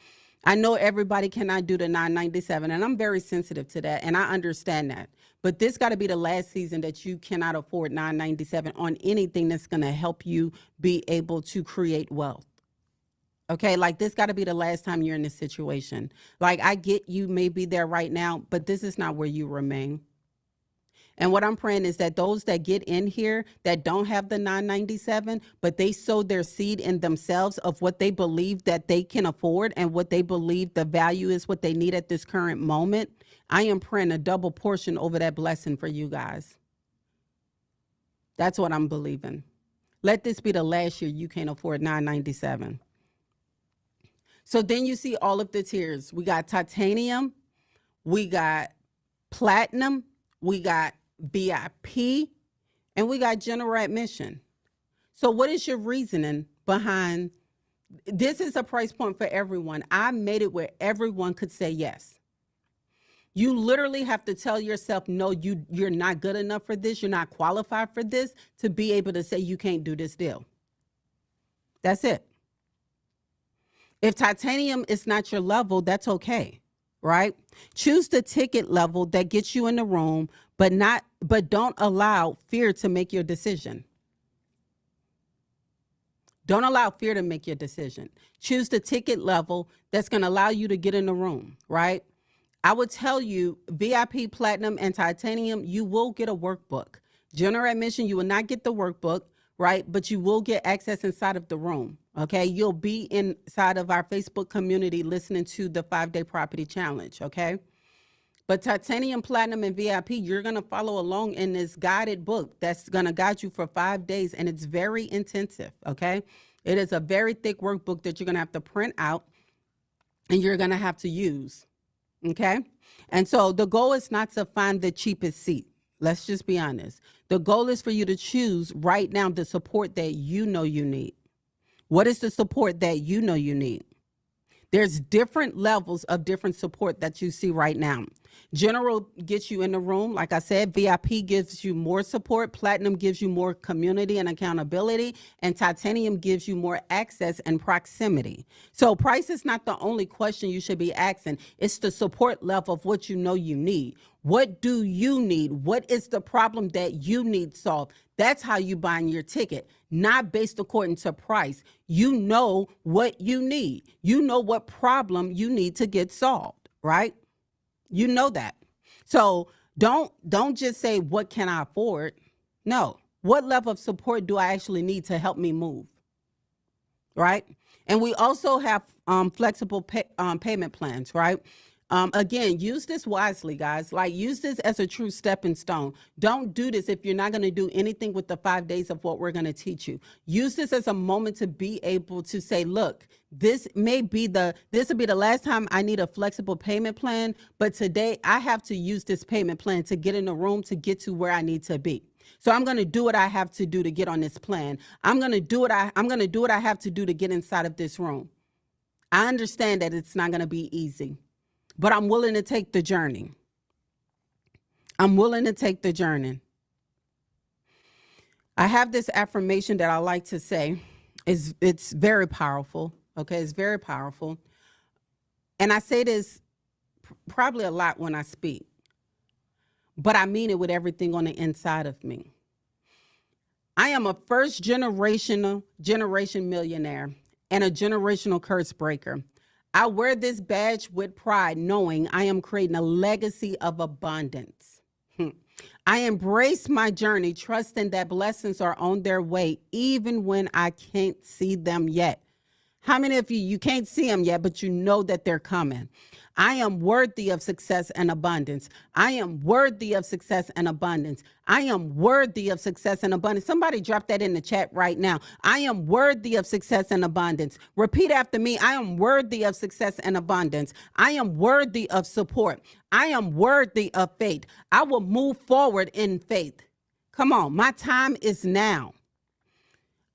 I know everybody cannot do the 997, and I'm very sensitive to that, and I understand that. But this got to be the last season that you cannot afford 997 on anything that's going to help you be able to create wealth. Okay, like this got to be the last time you're in this situation. Like I get you may be there right now, but this is not where you remain. And what I'm praying is that those that get in here that don't have the 997, but they sow their seed in themselves of what they believe that they can afford and what they believe the value is, what they need at this current moment. I am praying a double portion over that blessing for you guys. That's what I'm believing. Let this be the last year you can't afford 997. So then you see all of the tiers. We got titanium, we got platinum, we got VIP, and we got general admission. So what is your reasoning behind this? Is a price point for everyone. I made it where everyone could say yes. You literally have to tell yourself, no, you're not good enough for this. You're not qualified for this to be able to say you can't do this deal. That's it. If titanium is not your level, that's okay, right? Choose the ticket level that gets you in the room, but don't allow fear to make your decision. Don't allow fear to make your decision. Choose the ticket level that's going to allow you to get in the room, right? I would tell you VIP, platinum, and titanium, you will get a workbook. General admission, you will not get the workbook, right? But you will get access inside of the room, okay? You'll be inside of our Facebook community listening to the 5-day property challenge, okay? But titanium, platinum, and VIP, you're going to follow along in this guided book that's going to guide you for 5 days, and it's very intensive, okay? It is a very thick workbook that you're going to have to print out and you're going to have to use, okay? And so the goal is not to find the cheapest seat. Let's just be honest. The goal is for you to choose right now the support that you know you need. What is the support that you know you need? There's different levels of different support that you see right now. General gets you in the room. Like I said, VIP gives you more support. Platinum gives you more community and accountability. And titanium gives you more access and proximity. So price is not the only question you should be asking. It's the support level of what you know you need. What do you need? What is the problem that you need solved? That's how you buy your ticket, not based according to price. You know what you need. You know what problem you need to get solved, right? You know that. So don't just say, what can I afford? No. What level of support do I actually need to help me move? Right? And we also have flexible payment plans, right? Again, use this wisely, guys. Like, use this as a true stepping stone. Don't do this if you're not going to do anything with the 5 days of what we're going to teach you. Use this as a moment to be able to say, look, this will be the last time I need a flexible payment plan, but today I have to use this payment plan to get in the room to get to where I need to be. So I'm going to do what I have to do to get on this plan. I'm going to do what I have to do to get inside of this room. I understand that it's not going to be easy, but I'm willing to take the journey. I'm willing to take the journey. I have this affirmation that I like to say. It's very powerful. Okay, it's very powerful. And I say this probably a lot when I speak, but I mean it with everything on the inside of me. I am a first generation millionaire and a generational curse breaker. I wear this badge with pride, knowing I am creating a legacy of abundance. I embrace my journey, trusting that blessings are on their way, even when I can't see them yet. How many of you can't see them yet, but you know that they're coming? I am worthy of success and abundance. I am worthy of success and abundance. I am worthy of success and abundance. Somebody drop that in the chat right now. I am worthy of success and abundance. Repeat after me. I am worthy of success and abundance. I am worthy of support. I am worthy of faith. I will move forward in faith. Come on. My time is now.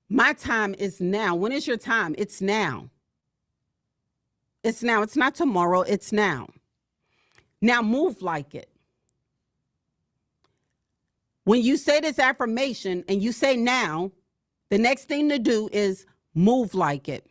My time is now. When is your time? It's now. It's now. It's not tomorrow. It's now. Now move like it. When you say this affirmation and you say now, the next thing to do is move like it.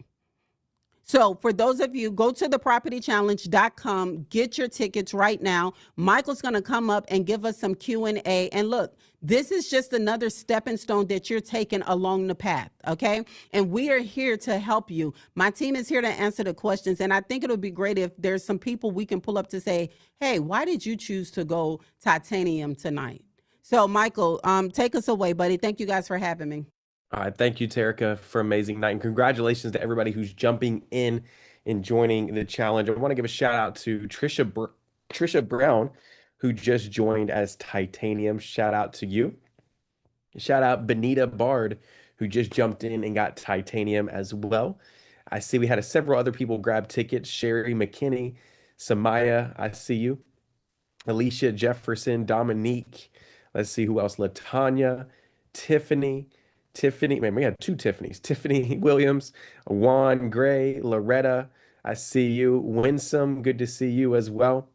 So for those of you, go to thepropertychallenge.com, get your tickets right now. Michael's going to come up and give us some Q&A. And look, this is just another stepping stone that you're taking along the path, okay? And we are here to help you. My team is here to answer the questions. And I think it'll be great if there's some people we can pull up to say, hey, why did you choose to go titanium tonight? So Michael, take us away, buddy. Thank you guys for having me. All right, thank you, Terica, for amazing night, and congratulations to everybody who's jumping in and joining the challenge. I want to give a shout out to Trisha Brown, who just joined as Titanium. Shout out to you. Shout out Benita Bard, who just jumped in and got Titanium as well. I see we had several other people grab tickets. Sherry McKinney, Samaya, I see you. Alicia Jefferson, Dominique. Let's see who else. Latanya, Tiffany, man, we had two Tiffanys. Tiffany Williams, Juan Gray, Loretta, I see you. Winsome, good to see you as well.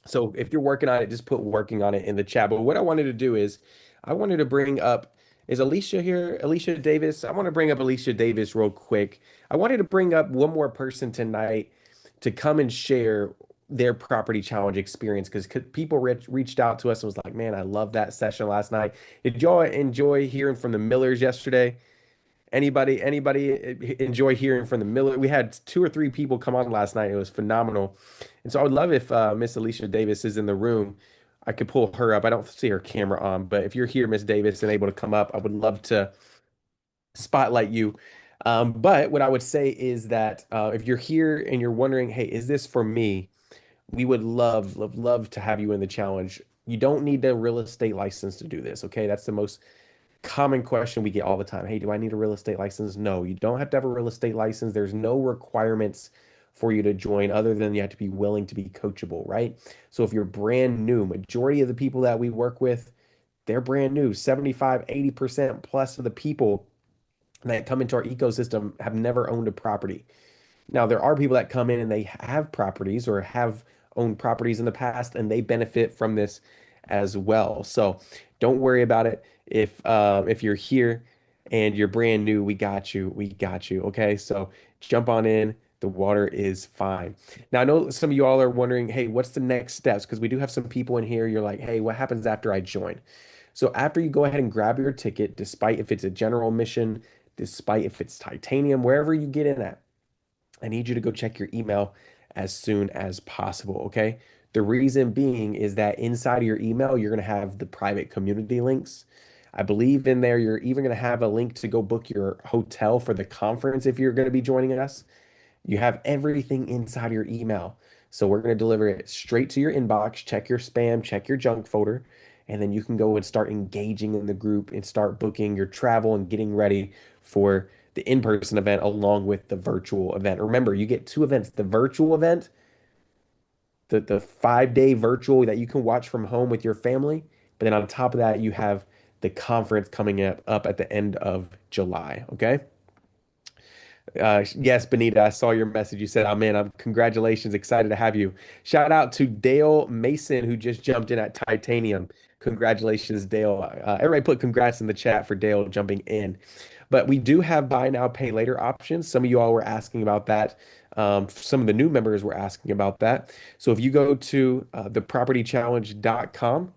So if you're working on it, just put working on it in the chat. But what I wanted to do is I wanted to bring up, is Alicia here? Alicia Davis? I want to bring up Alicia Davis real quick. I wanted to bring up one more person tonight to come and share their property challenge experience, because people reached out to us and was like, man, I love that session last night. Did y'all enjoy hearing from the Millers yesterday? Anybody enjoy hearing from the Miller? We had 2 or 3 people come on last night. It was phenomenal. And so I would love if Miss Alicia Davis is in the room. I could pull her up. I don't see her camera on, but if you're here, Miss Davis, and able to come up, I would love to spotlight you. But what I would say is that if you're here and you're wondering, hey, is this for me? We would love to have you in the challenge. You don't need a real estate license to do this, okay? That's the most common question we get all the time. Hey, do I need a real estate license? No, you don't have to have a real estate license. There's no requirements for you to join other than you have to be willing to be coachable, right? So if you're brand new, majority of the people that we work with, they're brand new. 75, 80% plus of the people that come into our ecosystem have never owned a property. Now, there are people that come in and they have properties or have owned properties in the past, and they benefit from this as well. So don't worry about it. If you're here and you're brand new, we got you. We got you. Okay. So jump on in. The water is fine. Now, I know some of you all are wondering, hey, what's the next steps? Because we do have some people in here. You're like, hey, what happens after I join? So after you go ahead and grab your ticket, despite if it's a general admission, despite if it's titanium, wherever you get in at, I need you to go check your email as soon as possible, okay? The reason being is that inside of your email, you're going to have the private community links. I believe in there, you're even going to have a link to go book your hotel for the conference if you're going to be joining us. You have everything inside of your email. So we're going to deliver it straight to your inbox. Check your spam, check your junk folder, and then you can go and start engaging in the group and start booking your travel and getting ready for the in-person event along with the virtual event. Remember, you get 2 events, the virtual event, the 5-day virtual that you can watch from home with your family. But then on top of that, you have the conference coming up at the end of July. Okay. Yes, Benita, I saw your message. You said, I'm congratulations. Excited to have you. Shout out to Dale Mason, who just jumped in at Titanium. Congratulations, Dale. Everybody put congrats in the chat for Dale jumping in. But we do have buy now, pay later options. Some of you all were asking about that. Some of the new members were asking about that. So if you go to thepropertychallenge.com,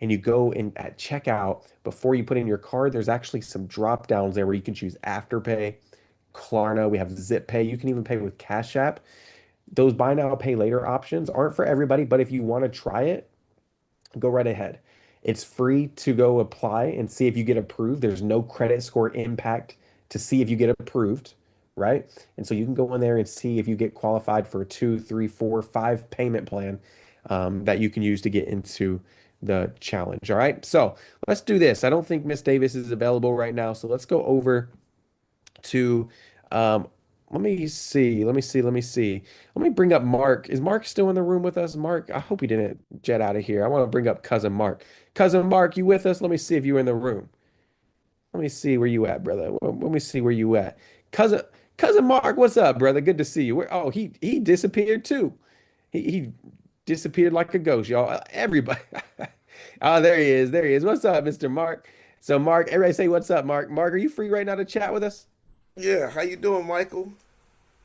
and you go in at checkout, before you put in your card, there's actually some drop downs there where you can choose Afterpay, Klarna, we have Zip Pay. You can even pay with Cash App. Those buy now, pay later options aren't for everybody, but if you want to try it, go right ahead. It's free to go apply and see if you get approved. There's no credit score impact to see if you get approved, right? And so you can go in there and see if you get qualified for a 2, 3, 4, 5 payment plan that you can use to get into the challenge. All right. So let's do this. I don't think Miss Davis is available right now. So let's go over to, let me see. Let me bring up Mark. Is Mark still in the room with us? Mark, I hope he didn't jet out of here. I want to bring up cousin Mark. Cousin Mark, you with us? Let me see if you're in the room. Let me see where you at, brother. Let me see where you at. Cousin Mark, what's up, brother? Good to see you. Oh, he disappeared too. He disappeared like a ghost, y'all. Everybody. Oh, there he is. What's up, Mr. Mark? So Mark, everybody say what's up, Mark. Mark, are you free right now to chat with us? Yeah, how you doing, Michael?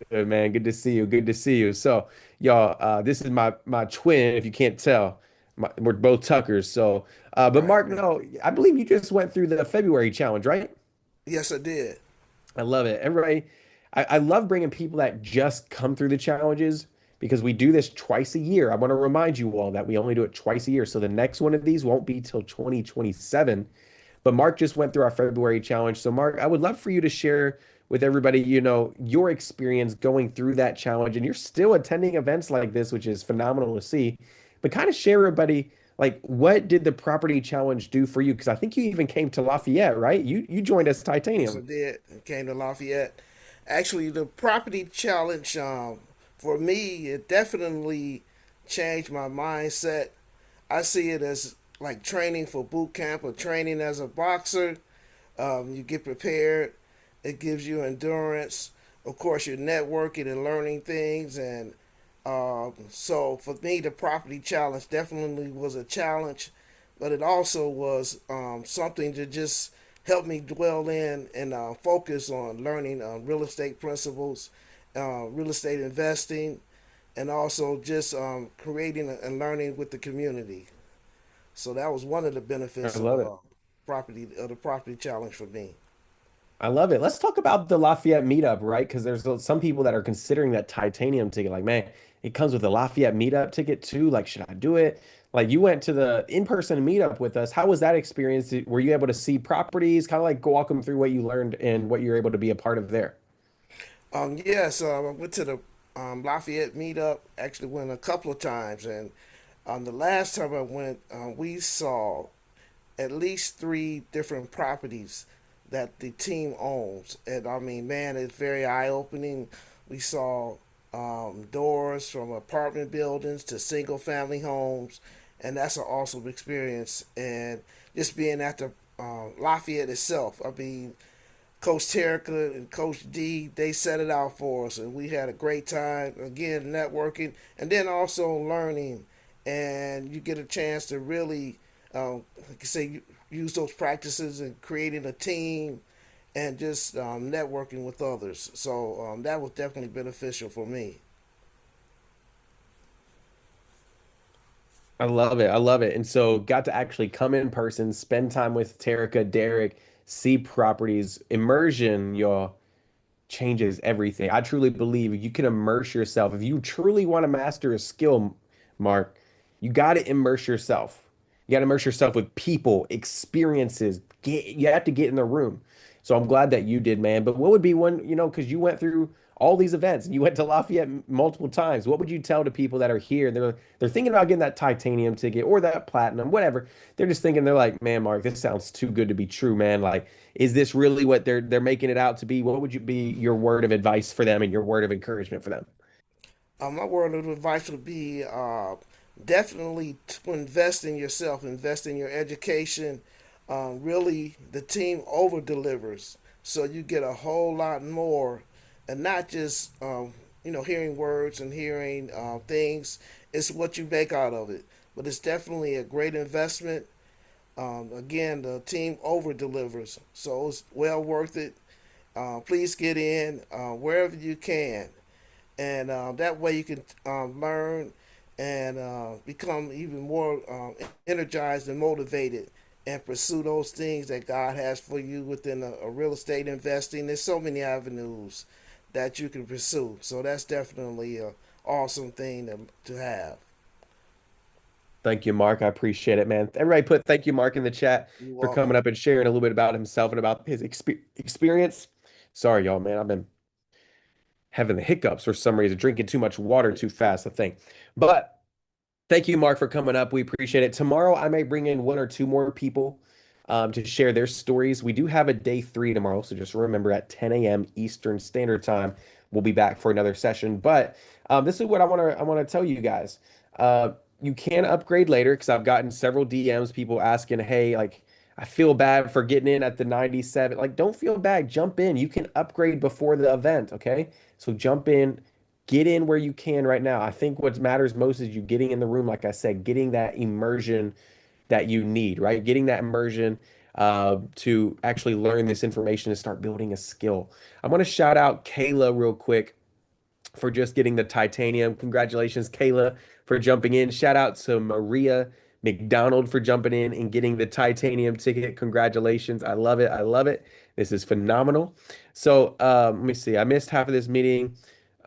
Good man, good to see you. Good to see you. So, y'all, this is my twin. If you can't tell, we're both Tuckers. So, but Right, Mark, right. no, I believe you just went through the February challenge, right? Yes, I did. I love it. Everybody, I love bringing people that just come through the challenges because we do this twice a year. I want to remind you all that we only do it twice a year. So the next one of these won't be till 2027. But Mark just went through our February challenge. So, Mark, I would love for you to share with everybody, your experience going through that challenge. And you're still attending events like this, which is phenomenal to see. But kind of share everybody, like, what did the property challenge do for you? Because I think you even came to Lafayette, right? You joined us Yes, I Titanium. did. I came to Lafayette. Actually, the property challenge, for me, it definitely changed my mindset. I see it as like training for boot camp or training as a boxer. You get prepared. It gives you endurance. Of course, you're networking and learning things. And so for me, the property challenge definitely was a challenge, but it also was something to just help me dwell in and focus on learning real estate principles, real estate investing, and also just creating and learning with the community. So that was one of the I benefits of love it. the property challenge for me. I love it. Let's talk about the Lafayette meetup, right? Because there's some people that are considering that titanium ticket. Like, man, it comes with a Lafayette meetup ticket too. Like, should I do it? Like, you went to the in-person meetup with us. How was that experience? Were you able to see properties? Kind of like walk them through what you learned and what you're able to be a part of there. Yes, I went to the Lafayette meetup. Actually, went a couple of times, and the last time I went, we saw at least three different properties that the team owns. And I mean, man, it's very eye opening. We saw doors from apartment buildings to single family homes, and that's an awesome experience. And just being at the Lafayette itself, I mean, Coach Terica and Coach D, they set it out for us, and we had a great time. Again, networking, and then also learning, and you get a chance to really, like I say, use those practices in creating a team and just networking with others. So that was definitely beneficial for me. I love it. I love it. And so got to actually come in person, spend time with Terica, Derek, see properties, immersion, y'all. Changes everything. I truly believe you can immerse yourself. If you truly want to master a skill, Mark, you got to immerse yourself. You got to immerse yourself with people, experiences. You have to get in the room. So I'm glad that you did, man. But what would be one, because you went through all these events and you went to Lafayette multiple times. What would you tell to people that are here? They're thinking about getting that titanium ticket or that platinum, whatever. They're just thinking they're like, man, Mark, this sounds too good to be true, man. Like, is this really what they're making it out to be? What would you be your word of advice for them and your word of encouragement for them? My word of advice would be definitely to invest in yourself, invest in your education. Really, the team over delivers, so you get a whole lot more, and not just hearing words and hearing things. It's what you make out of it. But it's definitely a great investment. Again, the team over delivers, so it's well worth it. Please get in wherever you can, and that way you can learn and become even more energized and motivated and pursue those things that God has for you within a real estate investing. There's so many avenues that you can pursue, so that's definitely a awesome thing to have. Thank you, Mark. I appreciate it, man. Everybody put thank you, Mark, in the chat You're for coming welcome. up and sharing a little bit about himself and about his experience. Sorry, y'all, man. I've been having the hiccups for some reason, drinking too much water too fast, I think. But thank you, Mark, for coming up. We appreciate it. Tomorrow, I may bring in one or two more people to share their stories. We do have a day 3 tomorrow, so just remember at 10 a.m. Eastern Standard Time, we'll be back for another session. But this is what I want to tell you guys. You can upgrade later because I've gotten several DMs, people asking, "Hey, like, I feel bad for getting in at the 97." Like, don't feel bad. Jump in. You can upgrade before the event. Okay, so jump in. Get in where you can right now. I think what matters most is you getting in the room, like I said, getting that immersion that you need, right? Getting that immersion. to actually learn this information and start building a skill. I want to shout out Kayla real quick for just getting the titanium. Congratulations, Kayla, for jumping in. Shout out to Maria McDonald for jumping in and getting the titanium ticket. Congratulations. I love it. I love it. This is phenomenal. So let me see. I missed half of this meeting.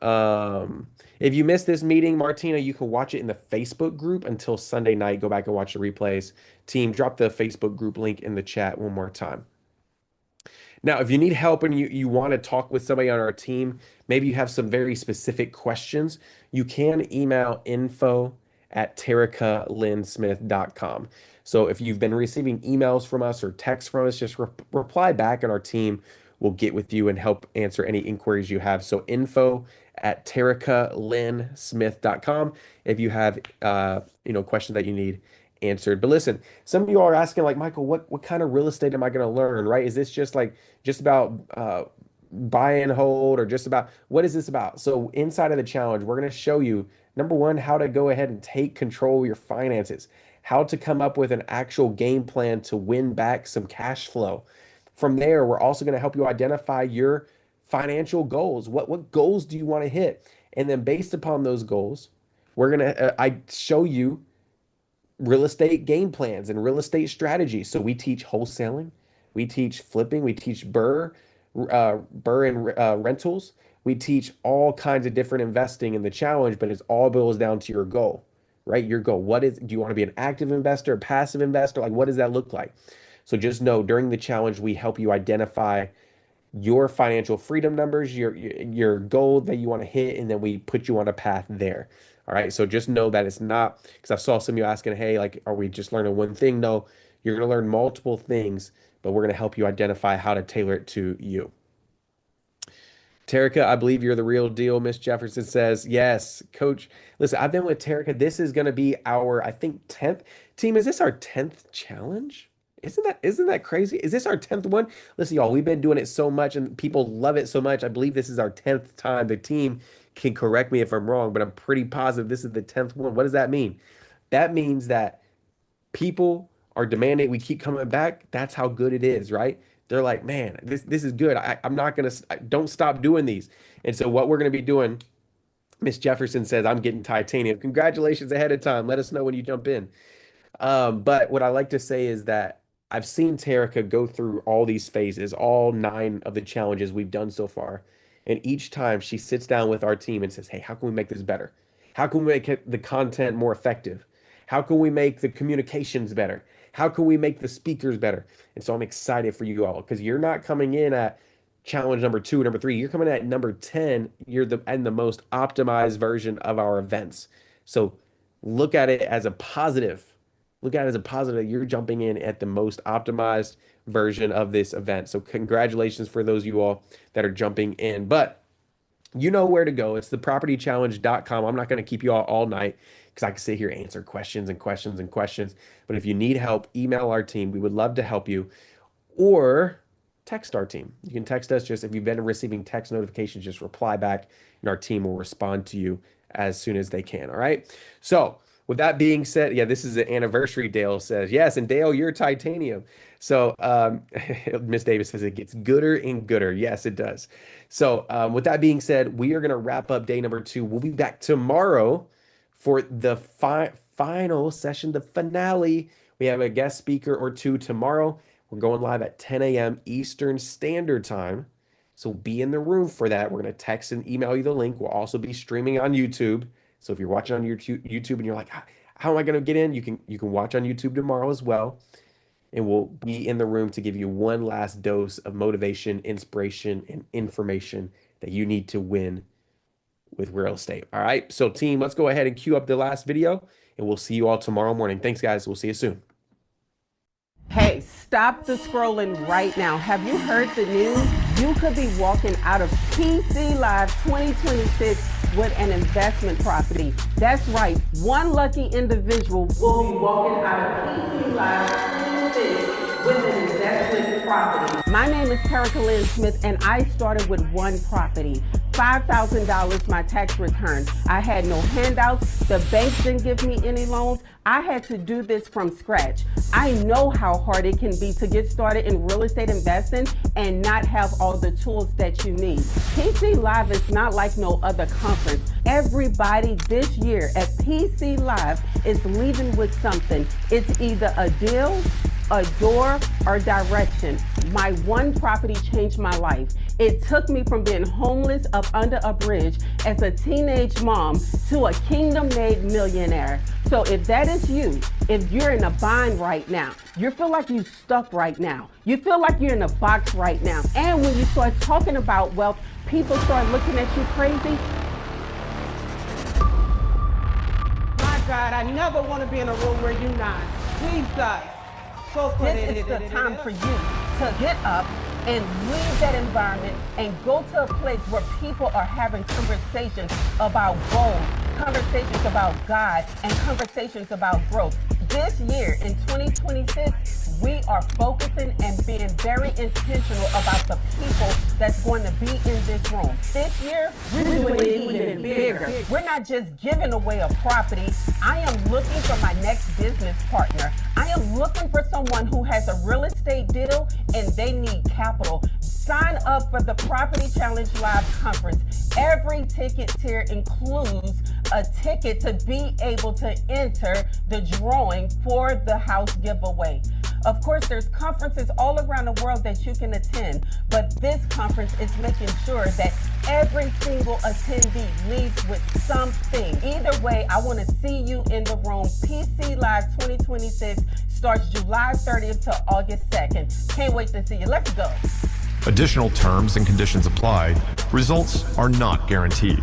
If you missed this meeting, Martina, you can watch it in the Facebook group until Sunday night. Go back and watch the replays. Team, drop the Facebook group link in the chat one more time. Now, if you need help and you want to talk with somebody on our team, maybe you have some very specific questions, you can email info@tericalinsmith.com. So if you've been receiving emails from us or texts from us, just reply back and our team will get with you and help answer any inquiries you have. So info@tericalinsmith.com if you have questions that you need answered. But listen, some of you are asking like, Michael, what kind of real estate am I going to learn, right? Is this just about buy and hold, or just about, what is this about? So inside of the challenge, we're going to show you, number one, how to go ahead and take control of your finances, how to come up with an actual game plan to win back some cash flow. From there, we're also going to help you identify your financial goals. What goals do you want to hit? And then based upon those goals, we're going to I show you real estate game plans and real estate strategies. So we teach wholesaling, we teach flipping, we teach and rentals. We teach all kinds of different investing in the challenge, but it all boils down to your goal, right? Your goal. Do you want to be an active investor, a passive investor? Like, what does that look like? So just know during the challenge, we help you identify your financial freedom numbers, your goal that you want to hit, and then we put you on a path there. All right. So just know that it's not, because I saw some of you asking, hey, like, are we just learning one thing? No, you're going to learn multiple things, but we're going to help you identify how to tailor it to you. Terica, I believe you're the real deal. Miss Jefferson says, yes, coach. Listen, I've been with Terica. This is going to be our, I think, 10th team. Is this our 10th challenge? Isn't that crazy? Is this our 10th one? Listen, y'all, we've been doing it so much and people love it so much. I believe this is our 10th time. The team can correct me if I'm wrong, but I'm pretty positive this is the 10th one. What does that mean? That means that people are demanding we keep coming back. That's how good it is, right? They're like, man, this is good. I'm not going to, don't stop doing these. And so what we're going to be doing, Miss Jefferson says, I'm getting titanium. Congratulations ahead of time. Let us know when you jump in. But what I like to say is that I've seen Terica go through all these phases, all 9 of the challenges we've done so far. And each time she sits down with our team and says, hey, how can we make this better? How can we make the content more effective? How can we make the communications better? How can we make the speakers better? And so I'm excited for you all, because you're not coming in at challenge number 2, number 3. You're coming at number 10. You're the most optimized version of our events. So look at it as a positive. Look at it as a positive. You're jumping in at the most optimized version of this event. So congratulations for those of you all that are jumping in. But you know where to go. It's thepropertychallenge.com. I'm not going to keep you all night, because I can sit here and answer questions and questions and questions. But if you need help, email our team. We would love to help you. Or text our team. You can text us. Just if you've been receiving text notifications, just reply back and our team will respond to you as soon as they can. All right. So with that being said, yeah, this is an anniversary, Dale says. Yes, and Dale, you're titanium. So Miss Davis says it gets gooder and gooder. Yes, it does. So with that being said, we are going to wrap up day number 2. We'll be back tomorrow for the final session, the finale. We have a guest speaker or 2 tomorrow. We're going live at 10 a.m. Eastern Standard Time. So be in the room for that. We're going to text and email you the link. We'll also be streaming on YouTube. So if you're watching on your YouTube and you're like, how am I going to get in? You can watch on YouTube tomorrow as well. And we'll be in the room to give you one last dose of motivation, inspiration, and information that you need to win with real estate. All right. So team, let's go ahead and cue up the last video, and we'll see you all tomorrow morning. Thanks, guys. We'll see you soon. Hey, stop the scrolling right now. Have you heard the news? You could be walking out of PC Live 2026 with an investment property. That's right. One lucky individual will be walking out of PC Live 2026 with an investment property. My name is Terica Lynn Smith, and I started with one property. $5,000 my tax return. I had no handouts. The banks didn't give me any loans. I had to do this from scratch. I know how hard it can be to get started in real estate investing and not have all the tools that you need. PC Live is not like no other conference. Everybody this year at PC Live is leaving with something. It's either a deal, a door, or direction. My one property changed my life. It took me from being homeless up under a bridge as a teenage mom to a kingdom-made millionaire. So if that is you, if you're in a bind right now, you feel like you're stuck right now, you feel like you're in a box right now, and when you start talking about wealth, people start looking at you crazy. My God, I never want to be in a room where you're not. Jesus. This is the time for you to get up and leave that environment and go to a place where people are having conversations about goals, conversations about God, and conversations about growth. This year in 2026, we are focusing and being very intentional about the people that's going to be in this room. This year, we're doing it even bigger. We're not just giving away a property. I am looking for my next business partner. I am looking for someone who has a real estate deal and they need capital. Sign up for the Property Challenge Live Conference. Every ticket tier includes a ticket to be able to enter the drawing for the house giveaway. Of course, there's conferences all around the world that you can attend, but this conference is making sure that every single attendee leaves with something. Either way, I want to see you in the room. PC Live 2026 starts July 30th to August 2nd. Can't wait to see you. Let's go. Additional terms and conditions apply. Results are not guaranteed.